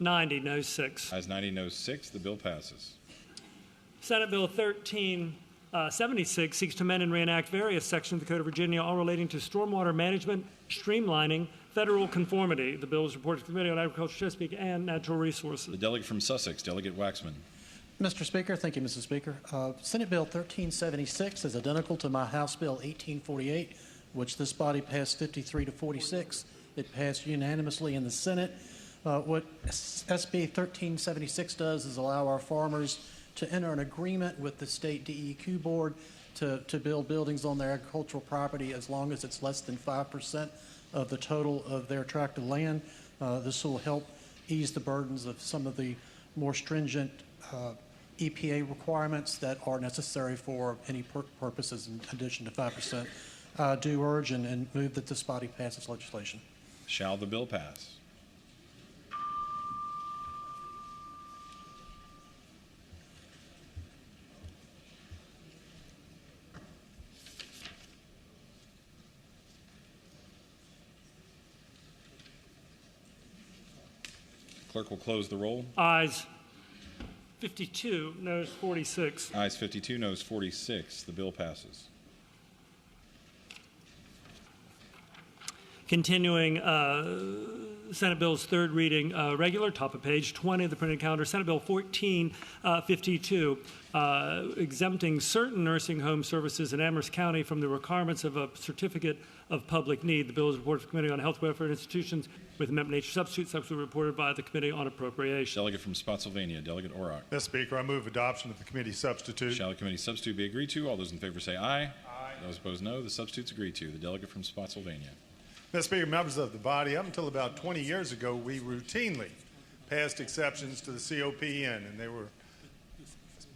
90, no 6. Ayes 90, no 6. The bill passes. Senate Bill 1376 seeks to amend and reenact various sections of the Code of Virginia, all relating to stormwater management, streamlining, federal conformity. The bill is reported to the Committee on Agriculture, Chesapeake, and Natural Resources. The delegate from Sussex, Delegate Waxman. Mr. Speaker, thank you, Mr. Speaker. Senate Bill 1376 is identical to my House Bill 1848, which this body passed 53 to 46. It passed unanimously in the Senate. What SB 1376 does is allow our farmers to enter an agreement with the state DEQ board to build buildings on their agricultural property as long as it's less than 5% of the total of their tract of land. This will help ease the burdens of some of the more stringent EPA requirements that are necessary for any purposes in addition to 5%. Do urge and move that this body pass this legislation. Shall the bill pass? Clerk will close the roll. Ayes 52, noes 46. Ayes 52, noes 46. The bill passes. Continuing Senate Bill's third reading, regular, top of page 20 of the printed calendar, Senate Bill 1452, exempting certain nursing home services in Amherst County from the requirements of a certificate of public need. The bill is reported to the Committee on Health, Welfare, and Institutions with amendment nature substitute, subsequently reported by the Committee on Appropriations. Delegate from Spotsylvania, Delegate Orrock. Mr. Speaker, I move adoption of the committee substitute. Shall the committee substitute be agreed to? All those in favor say aye. Aye. Those opposed, no. The substitute's agreed to. The delegate from Spotsylvania. Mr. Speaker, members of the body, up until about 20 years ago, we routinely passed exceptions to the COPN, and they were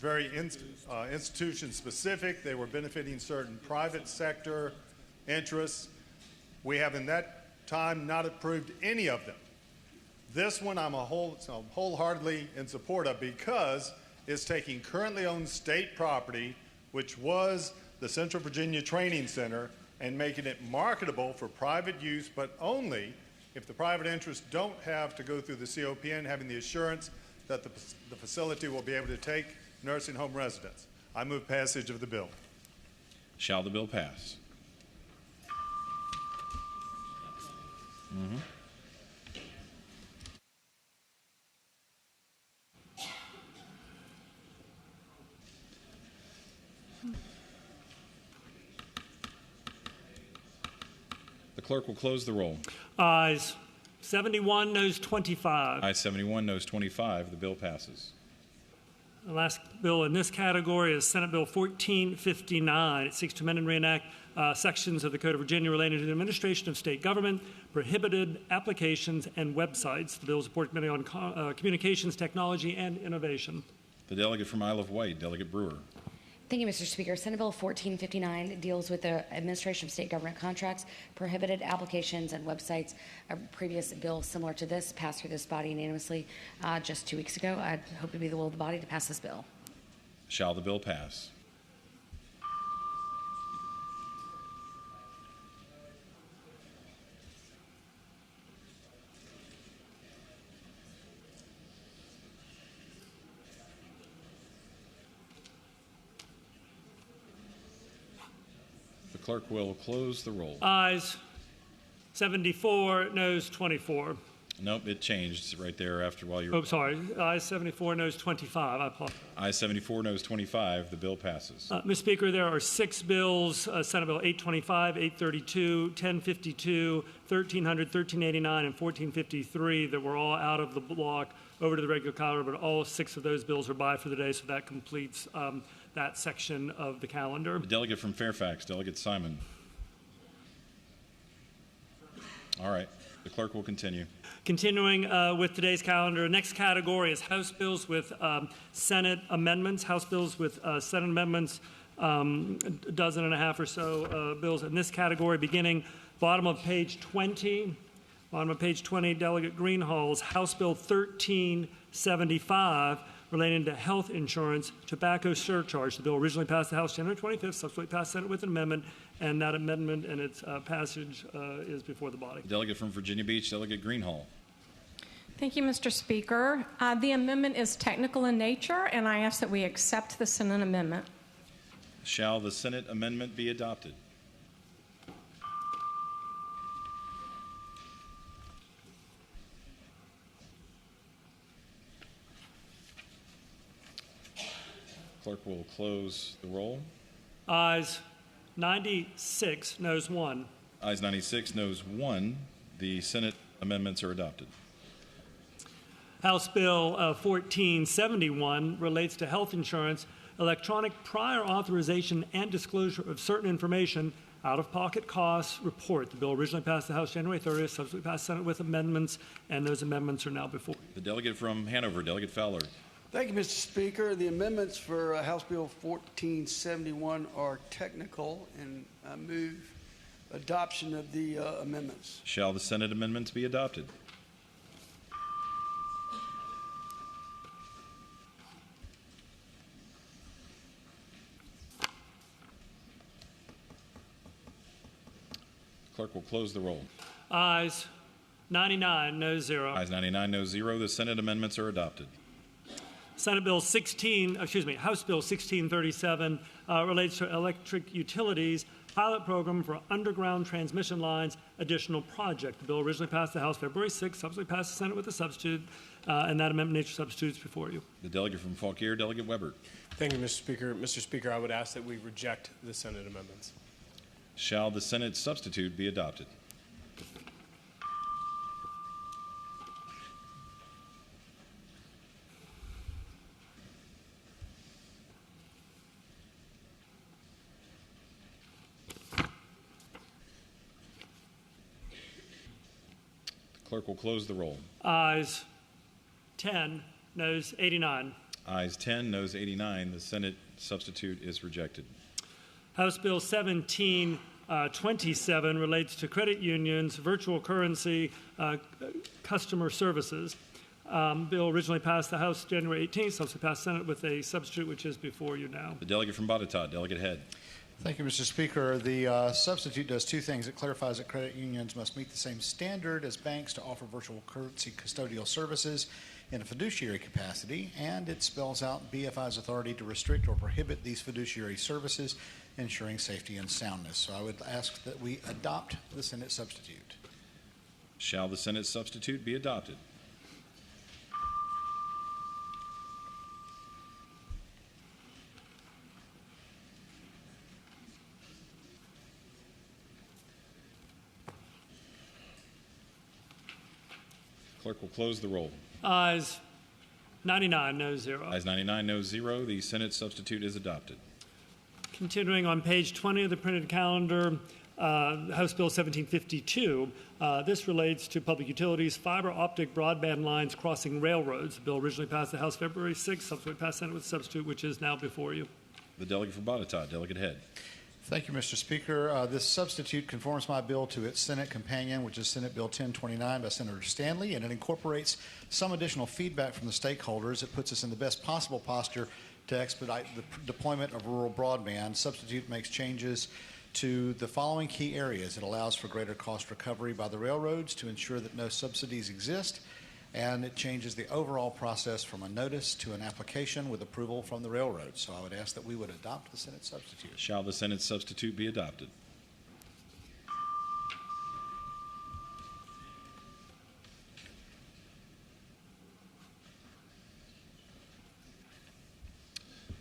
very institution-specific. They were benefiting certain private sector interests. We have, in that time, not approved any of them. This one I'm wholeheartedly in support of because it's taking currently owned state property, which was the Central Virginia Training Center, and making it marketable for private use, but only if the private interests don't have to go through the COPN, having the assurance that the facility will be able to take nursing home residents. I move passage of the bill. Shall the bill pass? The clerk will close the roll. Ayes 71, noes 25. Ayes 71, noes 25. The bill passes. The last bill in this category is Senate Bill 1459. It seeks to amend and reenact sections of the Code of Virginia relating to the administration of state government, prohibited applications, and websites. The bill is reported to the Committee on Communications, Technology, and Innovation. The delegate from Isle of Wight, Delegate Brewer. Thank you, Mr. Speaker. Senate Bill 1459 deals with the administration of state government contracts, prohibited applications, and websites. A previous bill similar to this passed through this body unanimously just 2 weeks ago. I hope to be the will of the body to pass this bill. Shall the bill pass? The clerk will close the roll. Ayes 74, noes 24. Nope, it changed right there after while you were. Oh, sorry. Ayes 74, noes 25. I apologize. Ayes 74, noes 25. The bill passes. Mr. Speaker, there are 6 bills, Senate Bill 825, 832, 1052, 1300, 1389, and 1453 that were all out of the block over to the regular calendar, but all 6 of those bills are by for the day, so that completes that section of the calendar. The delegate from Fairfax, Delegate Simon. All right. The clerk will continue. Continuing with today's calendar, next category is House bills with Senate amendments. House bills with Senate amendments, a dozen and a half or so bills in this category, beginning bottom of page 20. Bottom of page 20, Delegate Greenhall's House Bill 1375, relating to health insurance tobacco surcharge. The bill originally passed the House January 25th, subsequently passed Senate with an amendment, and that amendment and its passage is before the body. Delegate from Virginia Beach, Delegate Greenhall. Thank you, Mr. Speaker. The amendment is technical in nature, and I ask that we accept the Senate amendment. Shall the Senate amendment be adopted? Clerk will close the roll. Ayes 96, noes 1. Ayes 96, noes 1. The Senate amendments are adopted. House Bill 1471 relates to health insurance, electronic prior authorization and disclosure of certain information, out-of-pocket costs report. The bill originally passed the House January 30th, subsequently passed Senate with amendments, and those amendments are now before you. The delegate from Hanover, Delegate Fowler. Thank you, Mr. Speaker. The amendments for House Bill 1471 are technical, and I move adoption of the amendments. Shall the Senate amendments be adopted? Clerk will close the roll. Ayes 99, no 0. Ayes 99, no 0. The Senate amendments are adopted. House Bill 1637 relates to electric utilities, pilot program for underground transmission lines, additional project. The bill originally passed the House February 6th, subsequently passed the Senate with a substitute, and that amendment nature substitutes before you. The delegate from Fauquier, Delegate Weber. Thank you, Mr. Speaker. Mr. Speaker, I would ask that we reject the Senate amendments. Shall the Senate substitute be adopted? Clerk will close the roll. Ayes 10, noes 89. Ayes 10, noes 89. The Senate substitute is rejected. House Bill 1727 relates to credit unions, virtual currency, customer services. Bill originally passed the House January 18th, subsequently passed Senate with a substitute, which is before you now. The delegate from Botetourt, Delegate Head. Thank you, Mr. Speaker. The substitute does two things. It clarifies that credit unions must meet the same standard as banks to offer virtual currency custodial services in a fiduciary capacity, and it spells out BFI's authority to restrict or prohibit these fiduciary services, ensuring safety and soundness. So I would ask that we adopt the Senate substitute. Shall the Senate substitute be adopted? Clerk will close the roll. Ayes 99, no 0. Ayes 99, no 0. The Senate substitute is adopted. Continuing on page 20 of the printed calendar, House Bill 1752. This relates to public utilities, fiber optic broadband lines crossing railroads. The bill originally passed the House February 6th, subsequently passed Senate with a substitute, which is now before you. The delegate from Botetourt, Delegate Head. Thank you, Mr. Speaker. This substitute conforms my bill to its Senate companion, which is Senate Bill 1029 by Senator Stanley, and it incorporates some additional feedback from the stakeholders. It puts us in the best possible posture to expedite the deployment of rural broadband. Substitute makes changes to the following key areas. It allows for greater cost recovery by the railroads to ensure that no subsidies exist, and it changes the overall process from a notice to an application with approval from the railroad. So I would ask that we would adopt the Senate substitute. Shall the Senate substitute be adopted?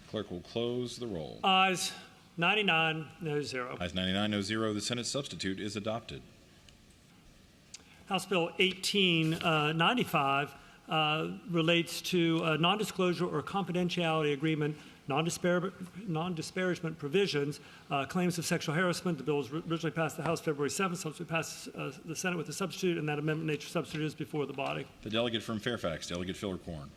Clerk will close the roll. Ayes 99, no 0. Ayes 99, no 0. The Senate substitute is adopted. House Bill 1895 relates to non-disclosure or confidentiality agreement, non-disparagement provisions, claims of sexual harassment. The bill was originally passed the House February 7th, subsequently passed the Senate with a substitute, and that amendment nature substitute is before the body. The delegate from Fairfax, Delegate Fillercorn.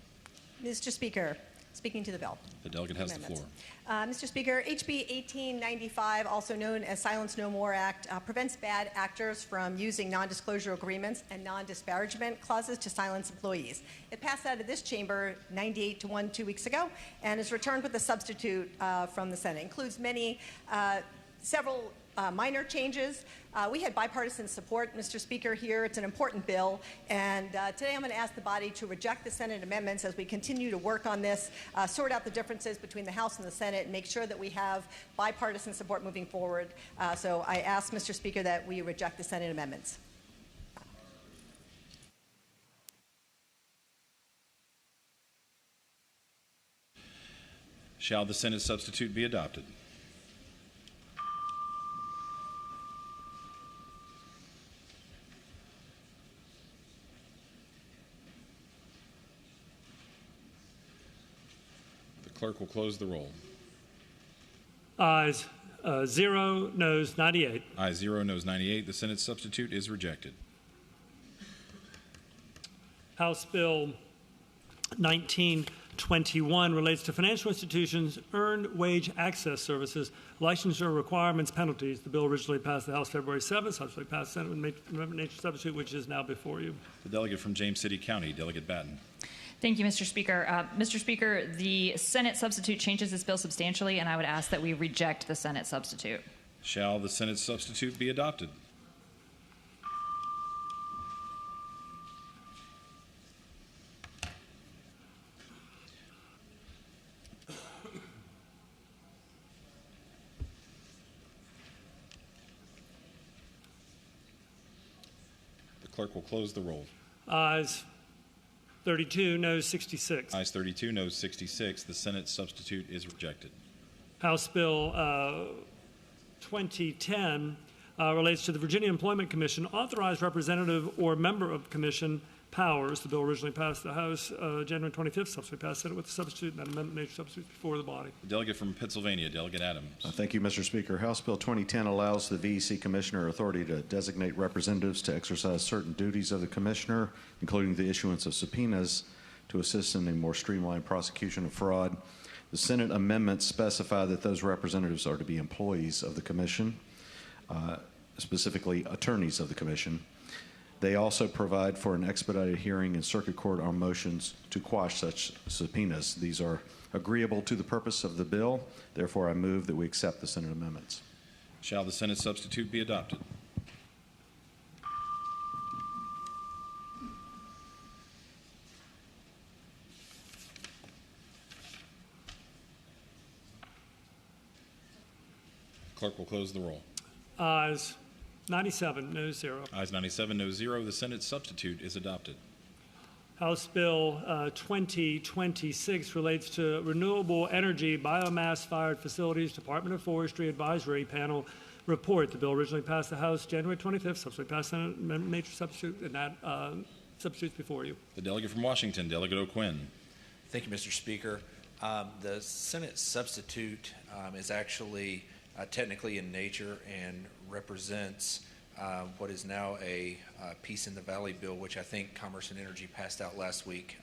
Mr. Speaker, Speaking to the bill. The delegate has the floor. Mr. Speaker, HB 1895, also known as Silence No More Act, prevents bad actors from using non-disclosure agreements and non-disparagement clauses to silence employees. It passed out of this chamber 98-1 2 weeks ago and is returned with a substitute from the Senate. It includes several minor changes. We had bipartisan support, Mr. Speaker, here. It's an important bill. And today I'm going to ask the body to reject the Senate amendments as we continue to work on this, sort out the differences between the House and the Senate, and make sure that we have bipartisan support moving forward. So I ask, Mr. Speaker, that we reject the Senate amendments. Shall the Senate substitute be adopted? Clerk will close the roll. Ayes 0, noes 98. Ayes 0, noes 98. The Senate substitute is rejected. House Bill 1921 relates to financial institutions' earned wage access services, licensure requirements, penalties. The bill originally passed the House February 7th, subsequently passed the Senate with nature substitute, which is now before you. The delegate from James City County, Delegate Batten. Thank you, Mr. Speaker. Mr. Speaker, the Senate substitute changes this bill substantially, and I would ask that we reject the Senate substitute. Shall the Senate substitute be adopted? The clerk will close the roll. Ayes 32, noes 66. Ayes 32, noes 66. The Senate substitute is rejected. House Bill 2010 relates to the Virginia Employment Commission, authorized representative or member of commission powers. The bill originally passed the House January 25th, subsequently passed Senate with the substitute, and that amendment nature substitute before the body. The delegate from Pennsylvania, Delegate Adams. Thank you, Mr. Speaker. House Bill 2010 allows the VEC Commissioner authority to designate representatives to exercise certain duties of the Commissioner, including the issuance of subpoenas to assist in a more streamlined prosecution of fraud. The Senate amendments specify that those representatives are to be employees of the Commission, specifically attorneys of the Commission. They also provide for an expedited hearing in circuit court on motions to quash such subpoenas. These are agreeable to the purpose of the bill. Therefore, I move that we accept the Senate amendments. Shall the Senate substitute be adopted? Clerk will close the roll. Ayes 97, noes 0. Ayes 97, noes 0. The Senate substitute is adopted. House Bill 2026 relates to renewable energy biomass-fired facilities, Department of Forestry Advisory Panel report. The bill originally passed the House January 25th, subsequently passed Senate amendment nature substitute, and that substitutes before you. The delegate from Washington, Delegate O'Quinn. Thank you, Mr. Speaker. The Senate substitute is actually technically in nature and represents what is now a Peace in the Valley bill, which I think Commerce and Energy passed out last week,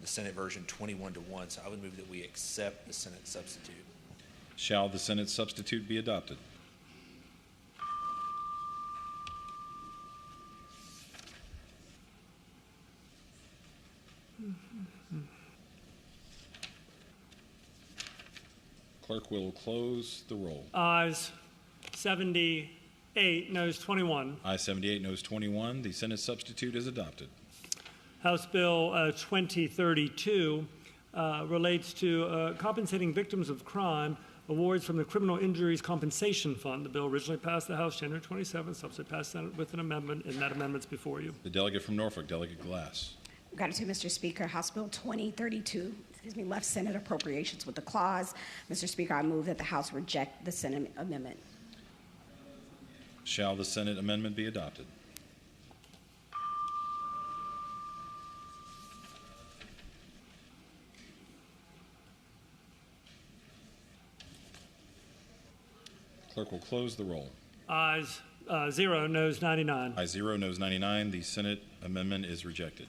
the Senate version 21-1. So I would move that we accept the Senate substitute. Shall the Senate substitute be adopted? Clerk will close the roll. Ayes 78, noes 21. Ayes 78, noes 21. The Senate substitute is adopted. House Bill 2032 relates to compensating victims of crime, awards from the Criminal Injuries Compensation Fund. The bill originally passed the House January 27th, subsequently passed Senate with an amendment, and that amendment's before you. The delegate from Norfolk, Delegate Glass. Gratitude, Mr. Speaker. House Bill 2032, left Senate appropriations with a clause. Mr. Speaker, I move that the House reject the Senate amendment. Shall the Senate amendment be adopted? Clerk will close the roll. Ayes 0, noes 99. Ayes 0, noes 99. The Senate amendment is rejected.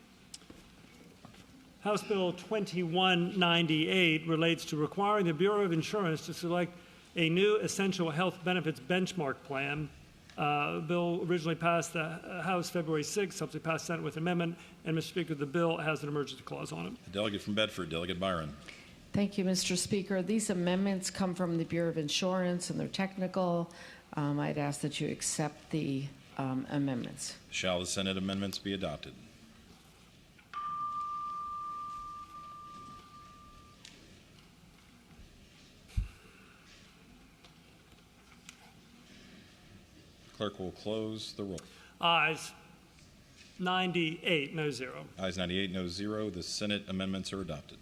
House Bill 2198 relates to requiring the Bureau of Insurance to select a new essential health benefits benchmark plan. Bill originally passed the House February 6th, subsequently passed Senate with amendment, and Mr. Speaker, the bill has an emergency clause on it. The delegate from Bedford, Delegate Byron. Thank you, Mr. Speaker. These amendments come from the Bureau of Insurance, and they're technical. I'd ask that you accept the amendments. Shall the Senate amendments be adopted? Clerk will close the roll. Ayes 98, no zero. Ayes 98, no zero. The Senate amendments are adopted.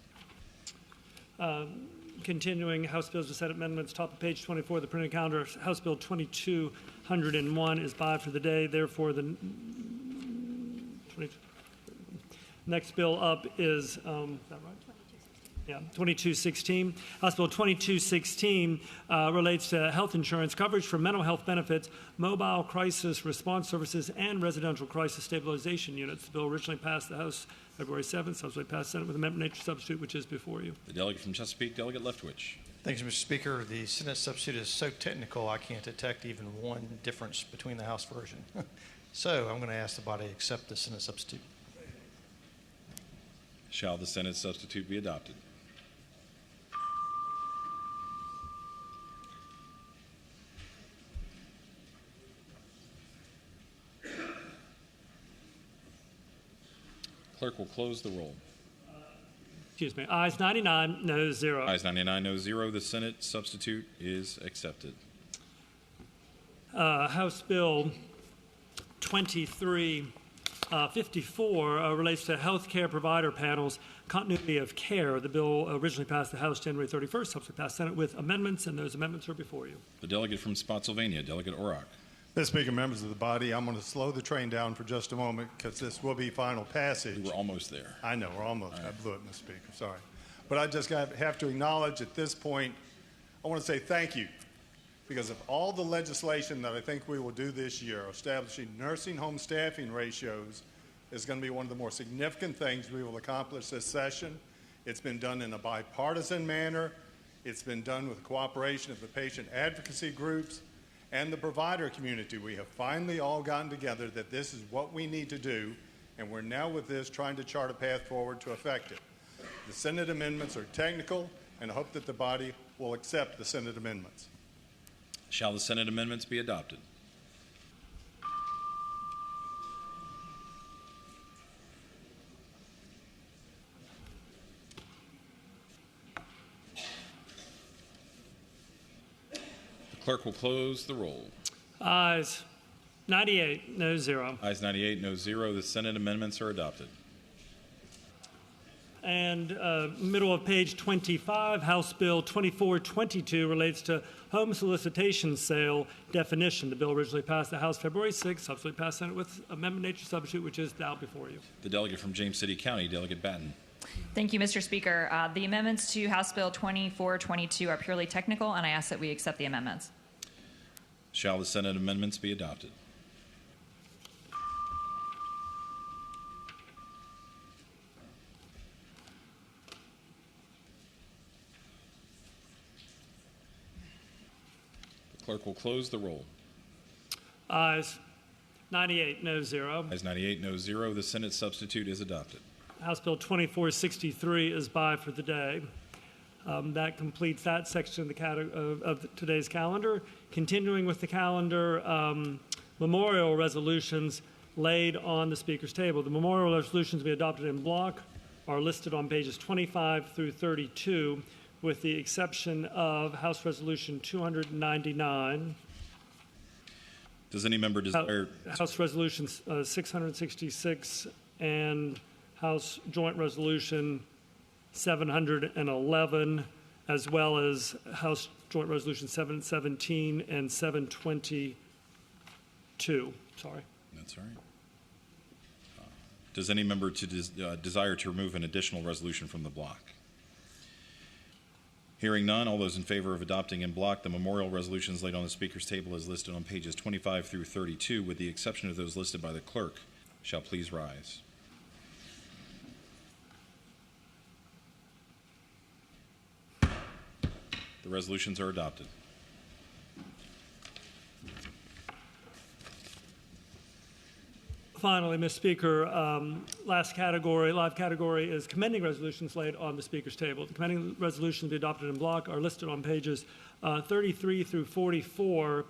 Continuing House Bills to Senate Amendments, top of page 24 of the printed calendar, House Bill 2201 is by for the day. Therefore, the next bill up is, is that right? Yeah, 2216. House Bill 2216 relates to health insurance coverage for mental health benefits, mobile crisis response services, and residential crisis stabilization units. The bill originally passed the House February 7th, subsequently passed Senate with amendment nature substitute, which is before you. The delegate from Chesapeake, Delegate Leftwich. Thanks, Mr. Speaker. The Senate substitute is so technical I can't detect even one difference between the House version. So I'm going to ask the body to accept the Senate substitute. Shall the Senate substitute be adopted? Clerk will close the roll. Excuse me. Ayes 99, no zero. Ayes 99, no zero. The Senate substitute is accepted. House Bill 2354 relates to health care provider panels, continuity of care. The bill originally passed the House January 31st, subsequently passed Senate with amendments, and those amendments are before you. The delegate from Spotsylvania, Delegate Orrock. Mr. Speaker, members of the body, I'm going to slow the train down for just a moment because this will be final passage. We were almost there. I know, we're almost. I blew it, Mr. Speaker. Sorry. But I just have to acknowledge at this point, I want to say thank you because of all the legislation that I think we will do this year, establishing nursing home staffing ratios is going to be one of the more significant things we will accomplish this session. It's been done in a bipartisan manner. It's been done with cooperation of the patient advocacy groups and the provider community. We have finally all gotten together that this is what we need to do, and we're now with this trying to chart a path forward to effect it. The Senate amendments are technical, and I hope that the body will accept the Senate amendments. Shall the Senate amendments be adopted? Clerk will close the roll. Ayes 98, no zero. Ayes 98, no zero. The Senate amendments are adopted. And middle of page 25, House Bill 2422 relates to home solicitation sale definition. The bill originally passed the House February 6th, subsequently passed Senate with amendment nature substitute, which is now before you. The delegate from James City County, Delegate Batten. Thank you, Mr. Speaker. The amendments to House Bill 2422 are purely technical, and I ask that we accept the amendments. Shall the Senate amendments be adopted? The clerk will close the roll. Ayes 98, no zero. Ayes 98, no zero. The Senate substitute is adopted. House Bill 2463 is by for the day. That completes that section of today's calendar. Continuing with the calendar, memorial resolutions laid on the Speaker's table. The memorial resolutions to be adopted in block are listed on pages 25 through 32, with the exception of House Resolution 299. Does any member desire... House Resolution 666 and House Joint Resolution 711, as well as House Joint Resolution 717 and 722. Sorry. That's all right. Does any member desire to remove an additional resolution from the block? Hearing none, all those in favor of adopting in block the memorial resolutions laid on the Speaker's table as listed on pages 25 through 32, with the exception of those listed by the clerk, shall please rise. The resolutions are adopted. Finally, Mr. Speaker, live category is commending resolutions laid on the Speaker's table. The commending resolutions to be adopted in block are listed on pages 33 through 44,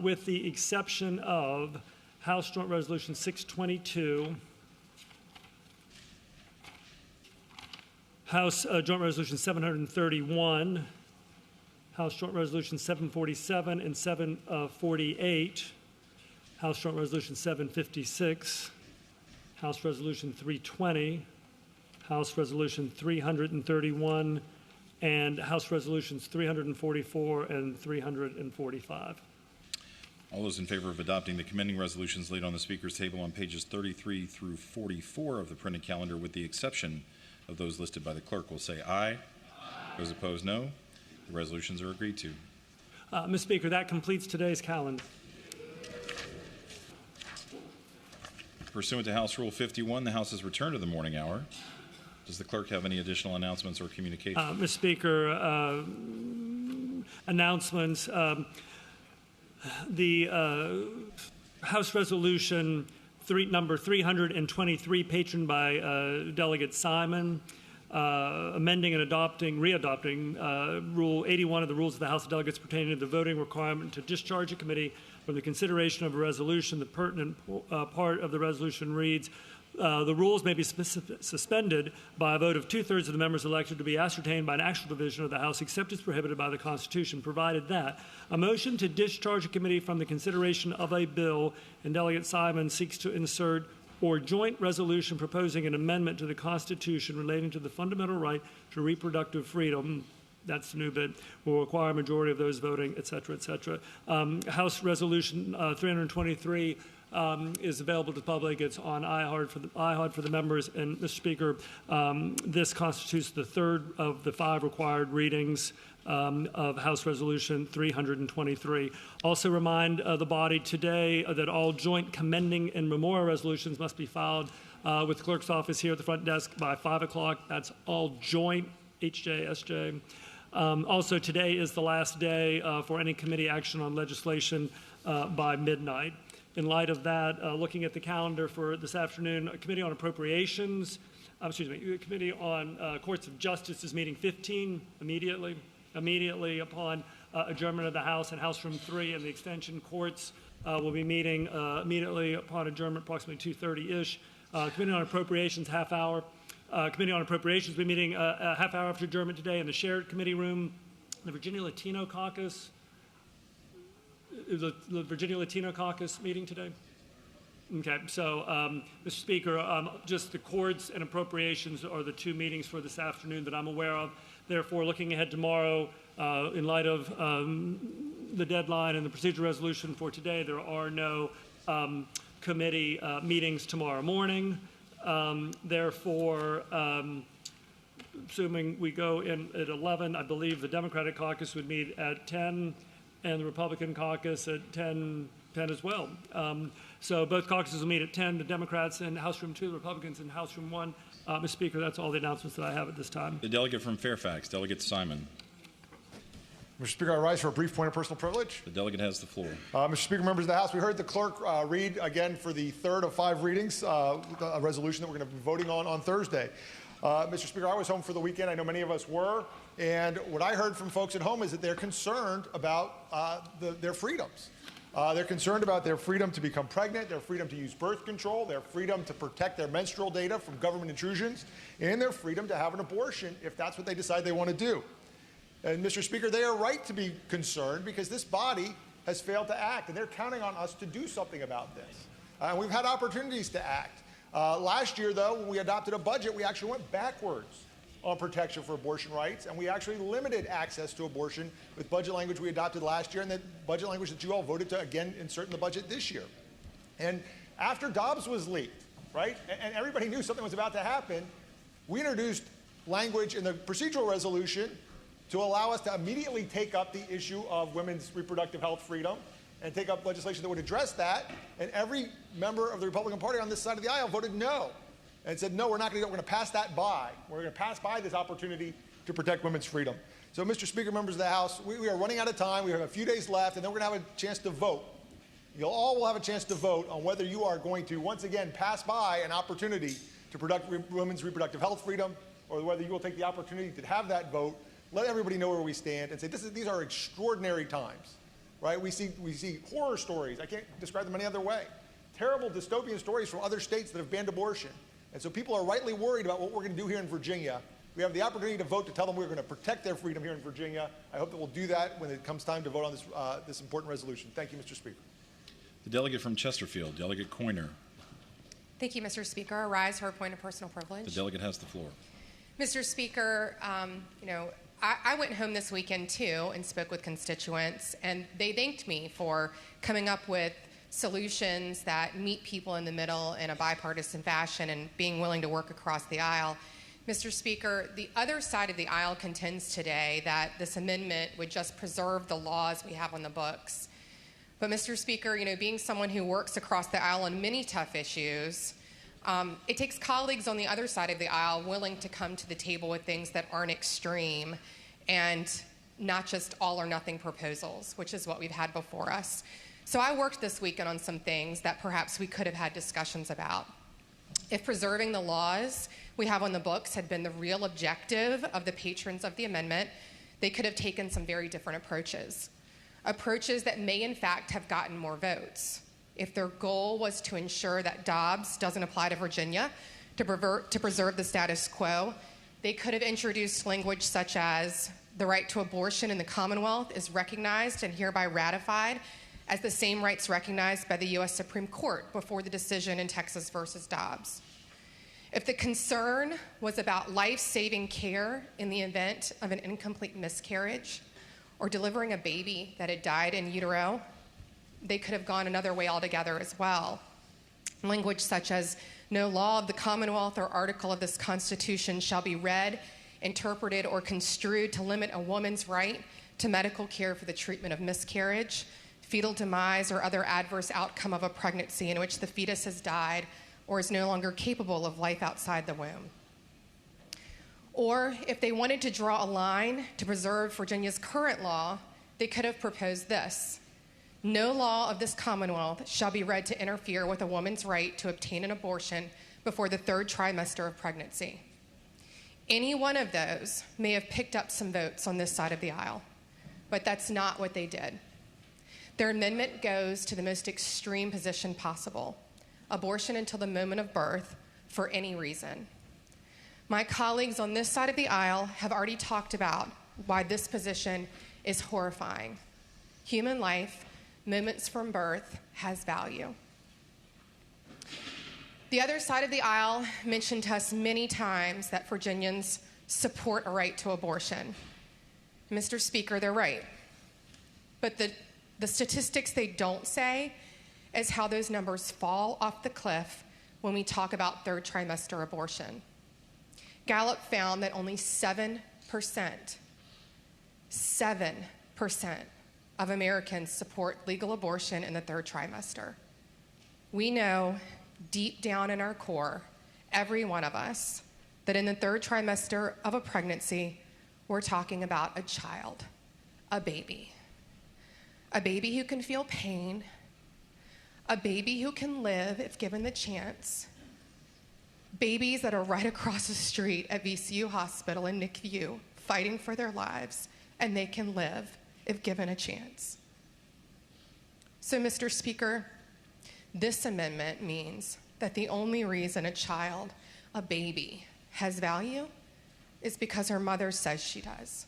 with the exception of House Joint Resolution 622, House Joint Resolution 731, House Joint Resolution 747 and 748, House Joint Resolution 756, House Resolution 320, House Resolution 331, and House Resolutions 344 and 345. All those in favor of adopting the commending resolutions laid on the Speaker's table on pages 33 through 44 of the printed calendar, with the exception of those listed by the clerk, will say aye. Aye. Those opposed, no. The resolutions are agreed to. Mr. Speaker, that completes today's calendar. Pursuant to House Rule 51, the House has returned to the morning hour. Does the clerk have any additional announcements or communications? Mr. Speaker, announcements. The House Resolution number 323, patroned by Delegate Simon, amending and readopting Rule 81 of the Rules of the House of Delegates pertaining to the voting requirement to discharge a committee from the consideration of a resolution. The pertinent part of the resolution reads, the rules may be suspended by a vote of 2/3 of the members elected to be ascertained by an actual division of the House, except as prohibited by the Constitution, provided that a motion to discharge a committee from the consideration of a bill, and Delegate Simon seeks to insert, or joint resolution proposing an amendment to the Constitution relating to the fundamental right to reproductive freedom, that's the new bit, will require a majority of those voting, et cetera, et cetera. House Resolution 323 is available to the public. It's on iHeart for the members. And, Mr. Speaker, this constitutes the third of the 5 required readings of House Resolution 323. Also remind the body today that all joint commending and memorial resolutions must be filed with the clerk's office here at the front desk by 5 o'clock. That's all joint, HJ, SJ. Also, today is the last day for any committee action on legislation by midnight. In light of that, looking at the calendar for this afternoon, a Committee on Appropriations, the Committee on Courts of Justice is meeting 15 immediately upon adjournment of the House, and House Room 3 and the Extension Courts will be meeting immediately upon adjournment, approximately 2:30-ish. Committee on Appropriations, half hour. Committee on Appropriations will be meeting a half hour after adjournment today in the shared committee room. The Virginia Latino Caucus, the Virginia Latino Caucus meeting today? Okay, so, Mr. Speaker, just the courts and appropriations are the 2 meetings for this afternoon that I'm aware of. Therefore, looking ahead tomorrow, in light of the deadline and the procedure resolution for today, there are no committee meetings tomorrow morning. Therefore, assuming we go in at 11, I believe the Democratic Caucus would meet at 10, and the Republican Caucus at 10 as well. So both caucuses will meet at 10, the Democrats in House Room 2, the Republicans in House Room 1. Mr. Speaker, that's all the announcements that I have at this time. The delegate from Fairfax, Delegate Simon. Mr. Speaker, I rise for a brief point of personal privilege. The delegate has the floor. Mr. Speaker, members of the House, we heard the clerk read again for the third of 5 readings a resolution that we're going to be voting on Thursday. Mr. Speaker, I was home for the weekend. I know many of us were. And what I heard from folks at home is that they're concerned about their freedoms. They're concerned about their freedom to become pregnant, their freedom to use birth control, their freedom to protect their menstrual data from government intrusions, and their freedom to have an abortion if that's what they decide they want to do. And, Mr. Speaker, they are right to be concerned because this body has failed to act, and they're counting on us to do something about this. And we've had opportunities to act. Last year, though, when we adopted a budget, we actually went backwards on protection for abortion rights, and we actually limited access to abortion with budget language we adopted last year and the budget language that you all voted to, again, insert in the budget this year. And after Dobbs was leaked, right, and everybody knew something was about to happen, we introduced language in the procedural resolution to allow us to immediately take up the issue of women's reproductive health freedom and take up legislation that would address that. And every member of the Republican Party on this side of the aisle voted no and said, no, we're not going to do it. We're going to pass that by. We're going to pass by this opportunity to protect women's freedom. So, Mr. Speaker, members of the House, we are running out of time. We have a few days left, and then we're going to have a chance to vote. You all will have a chance to vote on whether you are going to, once again, pass by an opportunity to protect women's reproductive health freedom, or whether you will take the opportunity to have that vote, let everybody know where we stand, and say these are extraordinary times, right? We see horror stories. I can't describe them any other way. Terrible dystopian stories from other states that have banned abortion. And so people are rightly worried about what we're going to do here in Virginia. We have the opportunity to vote to tell them we're going to protect their freedom here in Virginia. I hope that we'll do that when it comes time to vote on this important resolution. Thank you, Mr. Speaker. The delegate from Chesterfield, Delegate Coiner. Thank you, Mr. Speaker. I rise for a point of personal privilege. The delegate has the floor. Mr. Speaker, I went home this weekend too and spoke with constituents, and they thanked me for coming up with solutions that meet people in the middle in a bipartisan fashion and being willing to work across the aisle. Mr. Speaker, the other side of the aisle contends today that this amendment would just preserve the laws we have on the books. But, Mr. Speaker, being someone who works across the aisle on many tough issues, it takes colleagues on the other side of the aisle willing to come to the table with things that aren't extreme and not just all or nothing proposals, which is what we've had before us. So I worked this weekend on some things that perhaps we could have had discussions about. If preserving the laws we have on the books had been the real objective of the patrons of the amendment, they could have taken some very different approaches that may in fact have gotten more votes. If their goal was to ensure that Dobbs doesn't apply to Virginia to preserve the status quo, they could have introduced language such as the right to abortion in the Commonwealth is recognized and hereby ratified as the same rights recognized by the U.S. Supreme Court before the decision in Texas versus Dobbs. If the concern was about life-saving care in the event of an incomplete miscarriage or delivering a baby that had died in utero, they could have gone another way altogether as well. Language such as, no law of the Commonwealth or article of this Constitution shall be read, interpreted, or construed to limit a woman's right to medical care for the treatment of miscarriage, fetal demise, or other adverse outcome of a pregnancy in which the fetus has died or is no longer capable of life outside the womb. Or if they wanted to draw a line to preserve Virginia's current law, they could have proposed this. No law of this Commonwealth shall be read to interfere with a woman's right to obtain an abortion before the third trimester of pregnancy. Any one of those may have picked up some votes on this side of the aisle, but that's not what they did. Their amendment goes to the most extreme position possible, abortion until the moment of birth for any reason. My colleagues on this side of the aisle have already talked about why this position is horrifying. Human life, moments from birth, has value. The other side of the aisle mentioned to us many times that Virginians support a right to abortion. Mr. Speaker, they're right. But the statistics they don't say is how those numbers fall off the cliff when we talk about third trimester abortion. Gallup found that only 7% of Americans support legal abortion in the third trimester. We know deep down in our core, every one of us, that in the third trimester of a pregnancy, we're talking about a child, a baby who can feel pain, a baby who can live if given the chance, babies that are right across the street at VCU Hospital in NICU fighting for their lives, and they can live if given a chance. So, Mr. Speaker, this amendment means that the only reason a child, a baby, has value is because her mother says she does.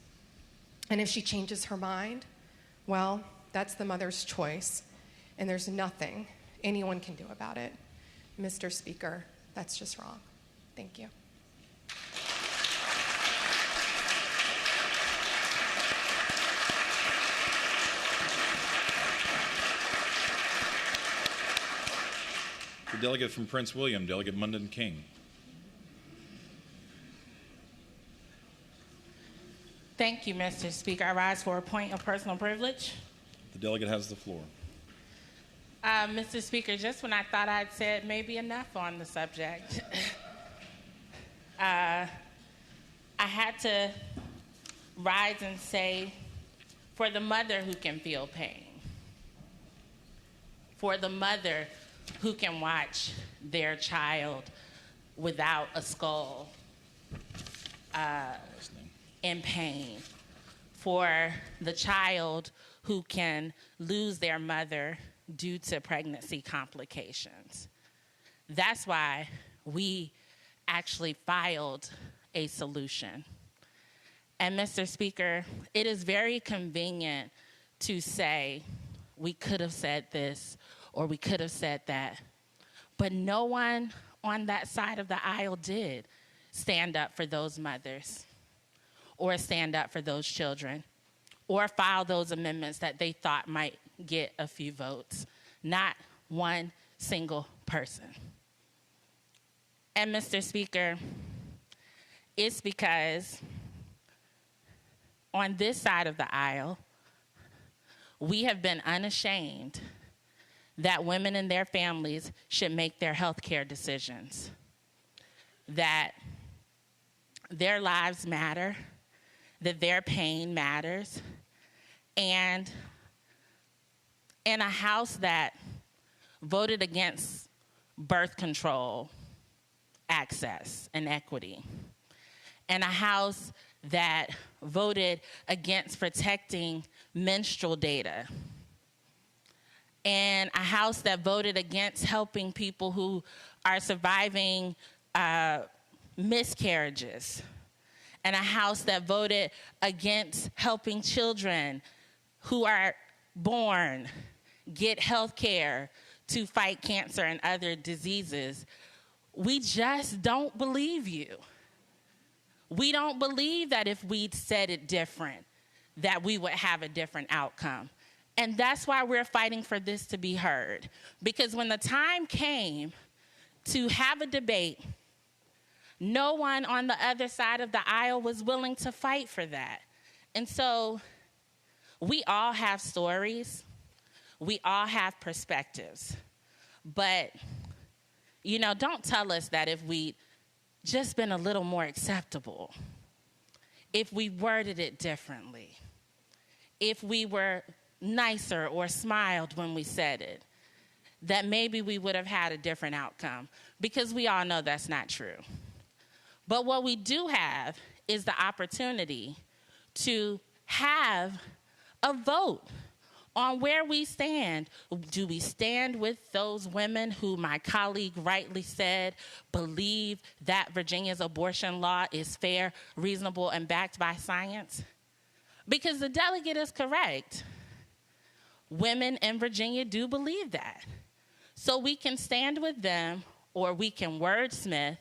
And if she changes her mind, well, that's the mother's choice, and there's nothing anyone can do about it. Mr. Speaker, that's just wrong. Thank you. The delegate from Prince William, Delegate Munden King. Thank you, Mr. Speaker. I rise for a point of personal privilege. The delegate has the floor. Mr. Speaker, just when I thought I'd said maybe enough on the subject, I had to rise and say, for the mother who can feel pain, for the mother who can watch their child without a skull in pain, for the child who can lose their mother due to pregnancy complications. That's why we actually filed a solution. And Mr. Speaker, it is very convenient to say, we could have said this or we could have said that. But no one on that side of the aisle did stand up for those mothers or stand up for those children or file those amendments that they thought might get a few votes. Not one single person. And Mr. Speaker, it's because on this side of the aisle, we have been unashamed that women and their families should make their health care decisions, that their lives matter, that their pain matters, and in a House that voted against birth control access and equity, and a House that voted against protecting menstrual data, and a House that voted against helping people who are surviving miscarriages, and a House that voted against helping children who are born get health care to fight cancer and other diseases. We just don't believe you. We don't believe that if we'd said it different, that we would have a different outcome. And that's why we're fighting for this to be heard. Because when the time came to have a debate, no one on the other side of the aisle was willing to fight for that. And so we all have stories. We all have perspectives. But, you know, don't tell us that if we'd just been a little more acceptable, if we worded it differently, if we were nicer or smiled when we said it, that maybe we would have had a different outcome, because we all know that's not true. But what we do have is the opportunity to have a vote on where we stand. Do we stand with those women who my colleague rightly said believe that Virginia's abortion law is fair, reasonable, and backed by science? Because the delegate is correct. Women in Virginia do believe that. So we can stand with them, or we can wordsmith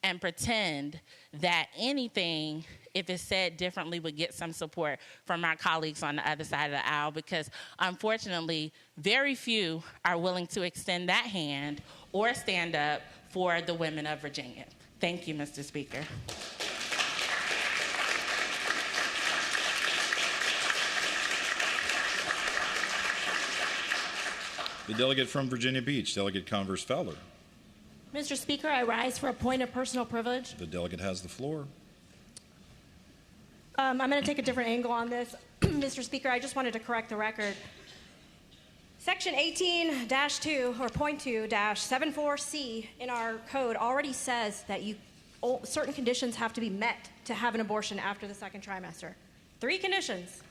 and pretend that anything, if it's said differently, would get some support from our colleagues on the other side of the aisle, because unfortunately, very few are willing to extend that hand or stand up for the women of Virginia. Thank you, Mr. Speaker. The delegate from Virginia Beach, Delegate Converse Fowler. Mr. Speaker, I rise for a point of personal privilege. The delegate has the floor. I'm going to take a different angle on this. Mr. Speaker, I just wanted to correct the record. Section 18-2 or point 2-74C in our code already says that certain conditions have to be met to have an abortion after the second trimester. 3 conditions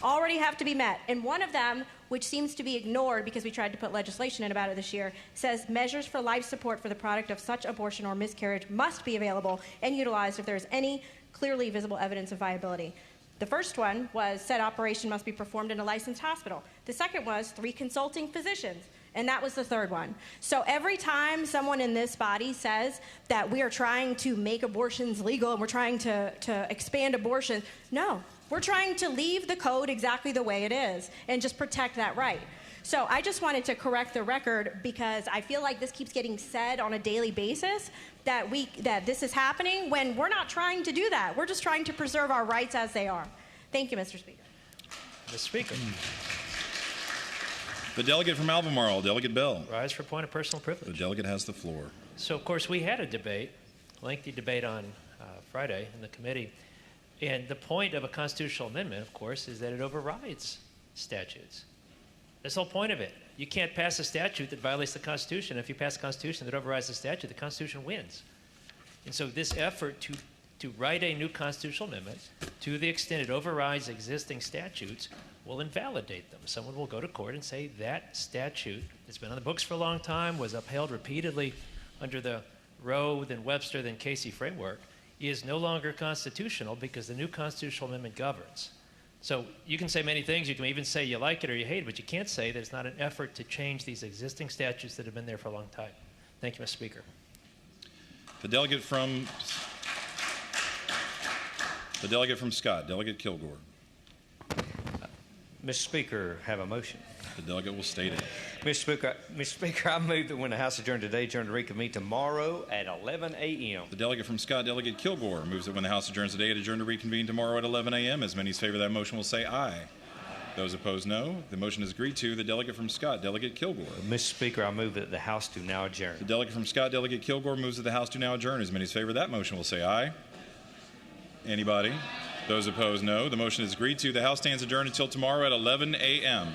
already have to be met. And one of them, which seems to be ignored because we tried to put legislation in about it this year, says measures for life support for the product of such abortion or miscarriage must be available and utilized if there is any clearly visible evidence of viability. The first one was said operation must be performed in a licensed hospital. The second was 3 consulting physicians. And that was the third one. So every time someone in this body says that we are trying to make abortions legal and we're trying to expand abortion, no. We're trying to leave the code exactly the way it is and just protect that right. So I just wanted to correct the record, because I feel like this keeps getting said on a daily basis that this is happening when we're not trying to do that. We're just trying to preserve our rights as they are. Thank you, Mr. Speaker. Mr. Speaker. The delegate from Albemarle, Delegate Bell. Rise for point of personal privilege. The delegate has the floor. So, of course, we had a debate, lengthy debate on Friday in the committee, And the point of a constitutional amendment, of course, is that it overrides statutes. That's the whole point of it. You can't pass a statute that violates the Constitution. If you pass a Constitution that overrides the statute, the Constitution wins. And so this effort to write a new constitutional amendment, to the extent it overrides existing statutes, will invalidate them. Someone will go to court and say that statute that's been on the books for a long time, was upheld repeatedly under the Roe, then Webster, then Casey framework, is no longer constitutional because the new constitutional amendment governs. So you can say many things. You can even say you like it or you hate it, but you can't say that it's not an effort to change these existing statutes that have been there for a long time. Thank you, Mr. Speaker. The delegate from Scott, Delegate Kilgore. Mr. Speaker, have a motion. The delegate will state it. Mr. Speaker, I move that when the House adjourned today, adjourn to reconvene tomorrow at 11 a.m. The delegate from Scott, Delegate Kilgore, moves that when the House adjourns today, it adjourn to reconvene tomorrow at 11 a.m. As many as favor that motion will say aye. Those opposed, no. The motion is agreed to. The delegate from Scott, Delegate Kilgore. Mr. Speaker, I move that the House do now adjourn. The delegate from Scott, Delegate Kilgore, moves that the House do now adjourn. As many as favor that motion will say aye. Anybody? Those opposed, no. The motion is agreed to. The House stands adjourned until tomorrow at 11 a.m.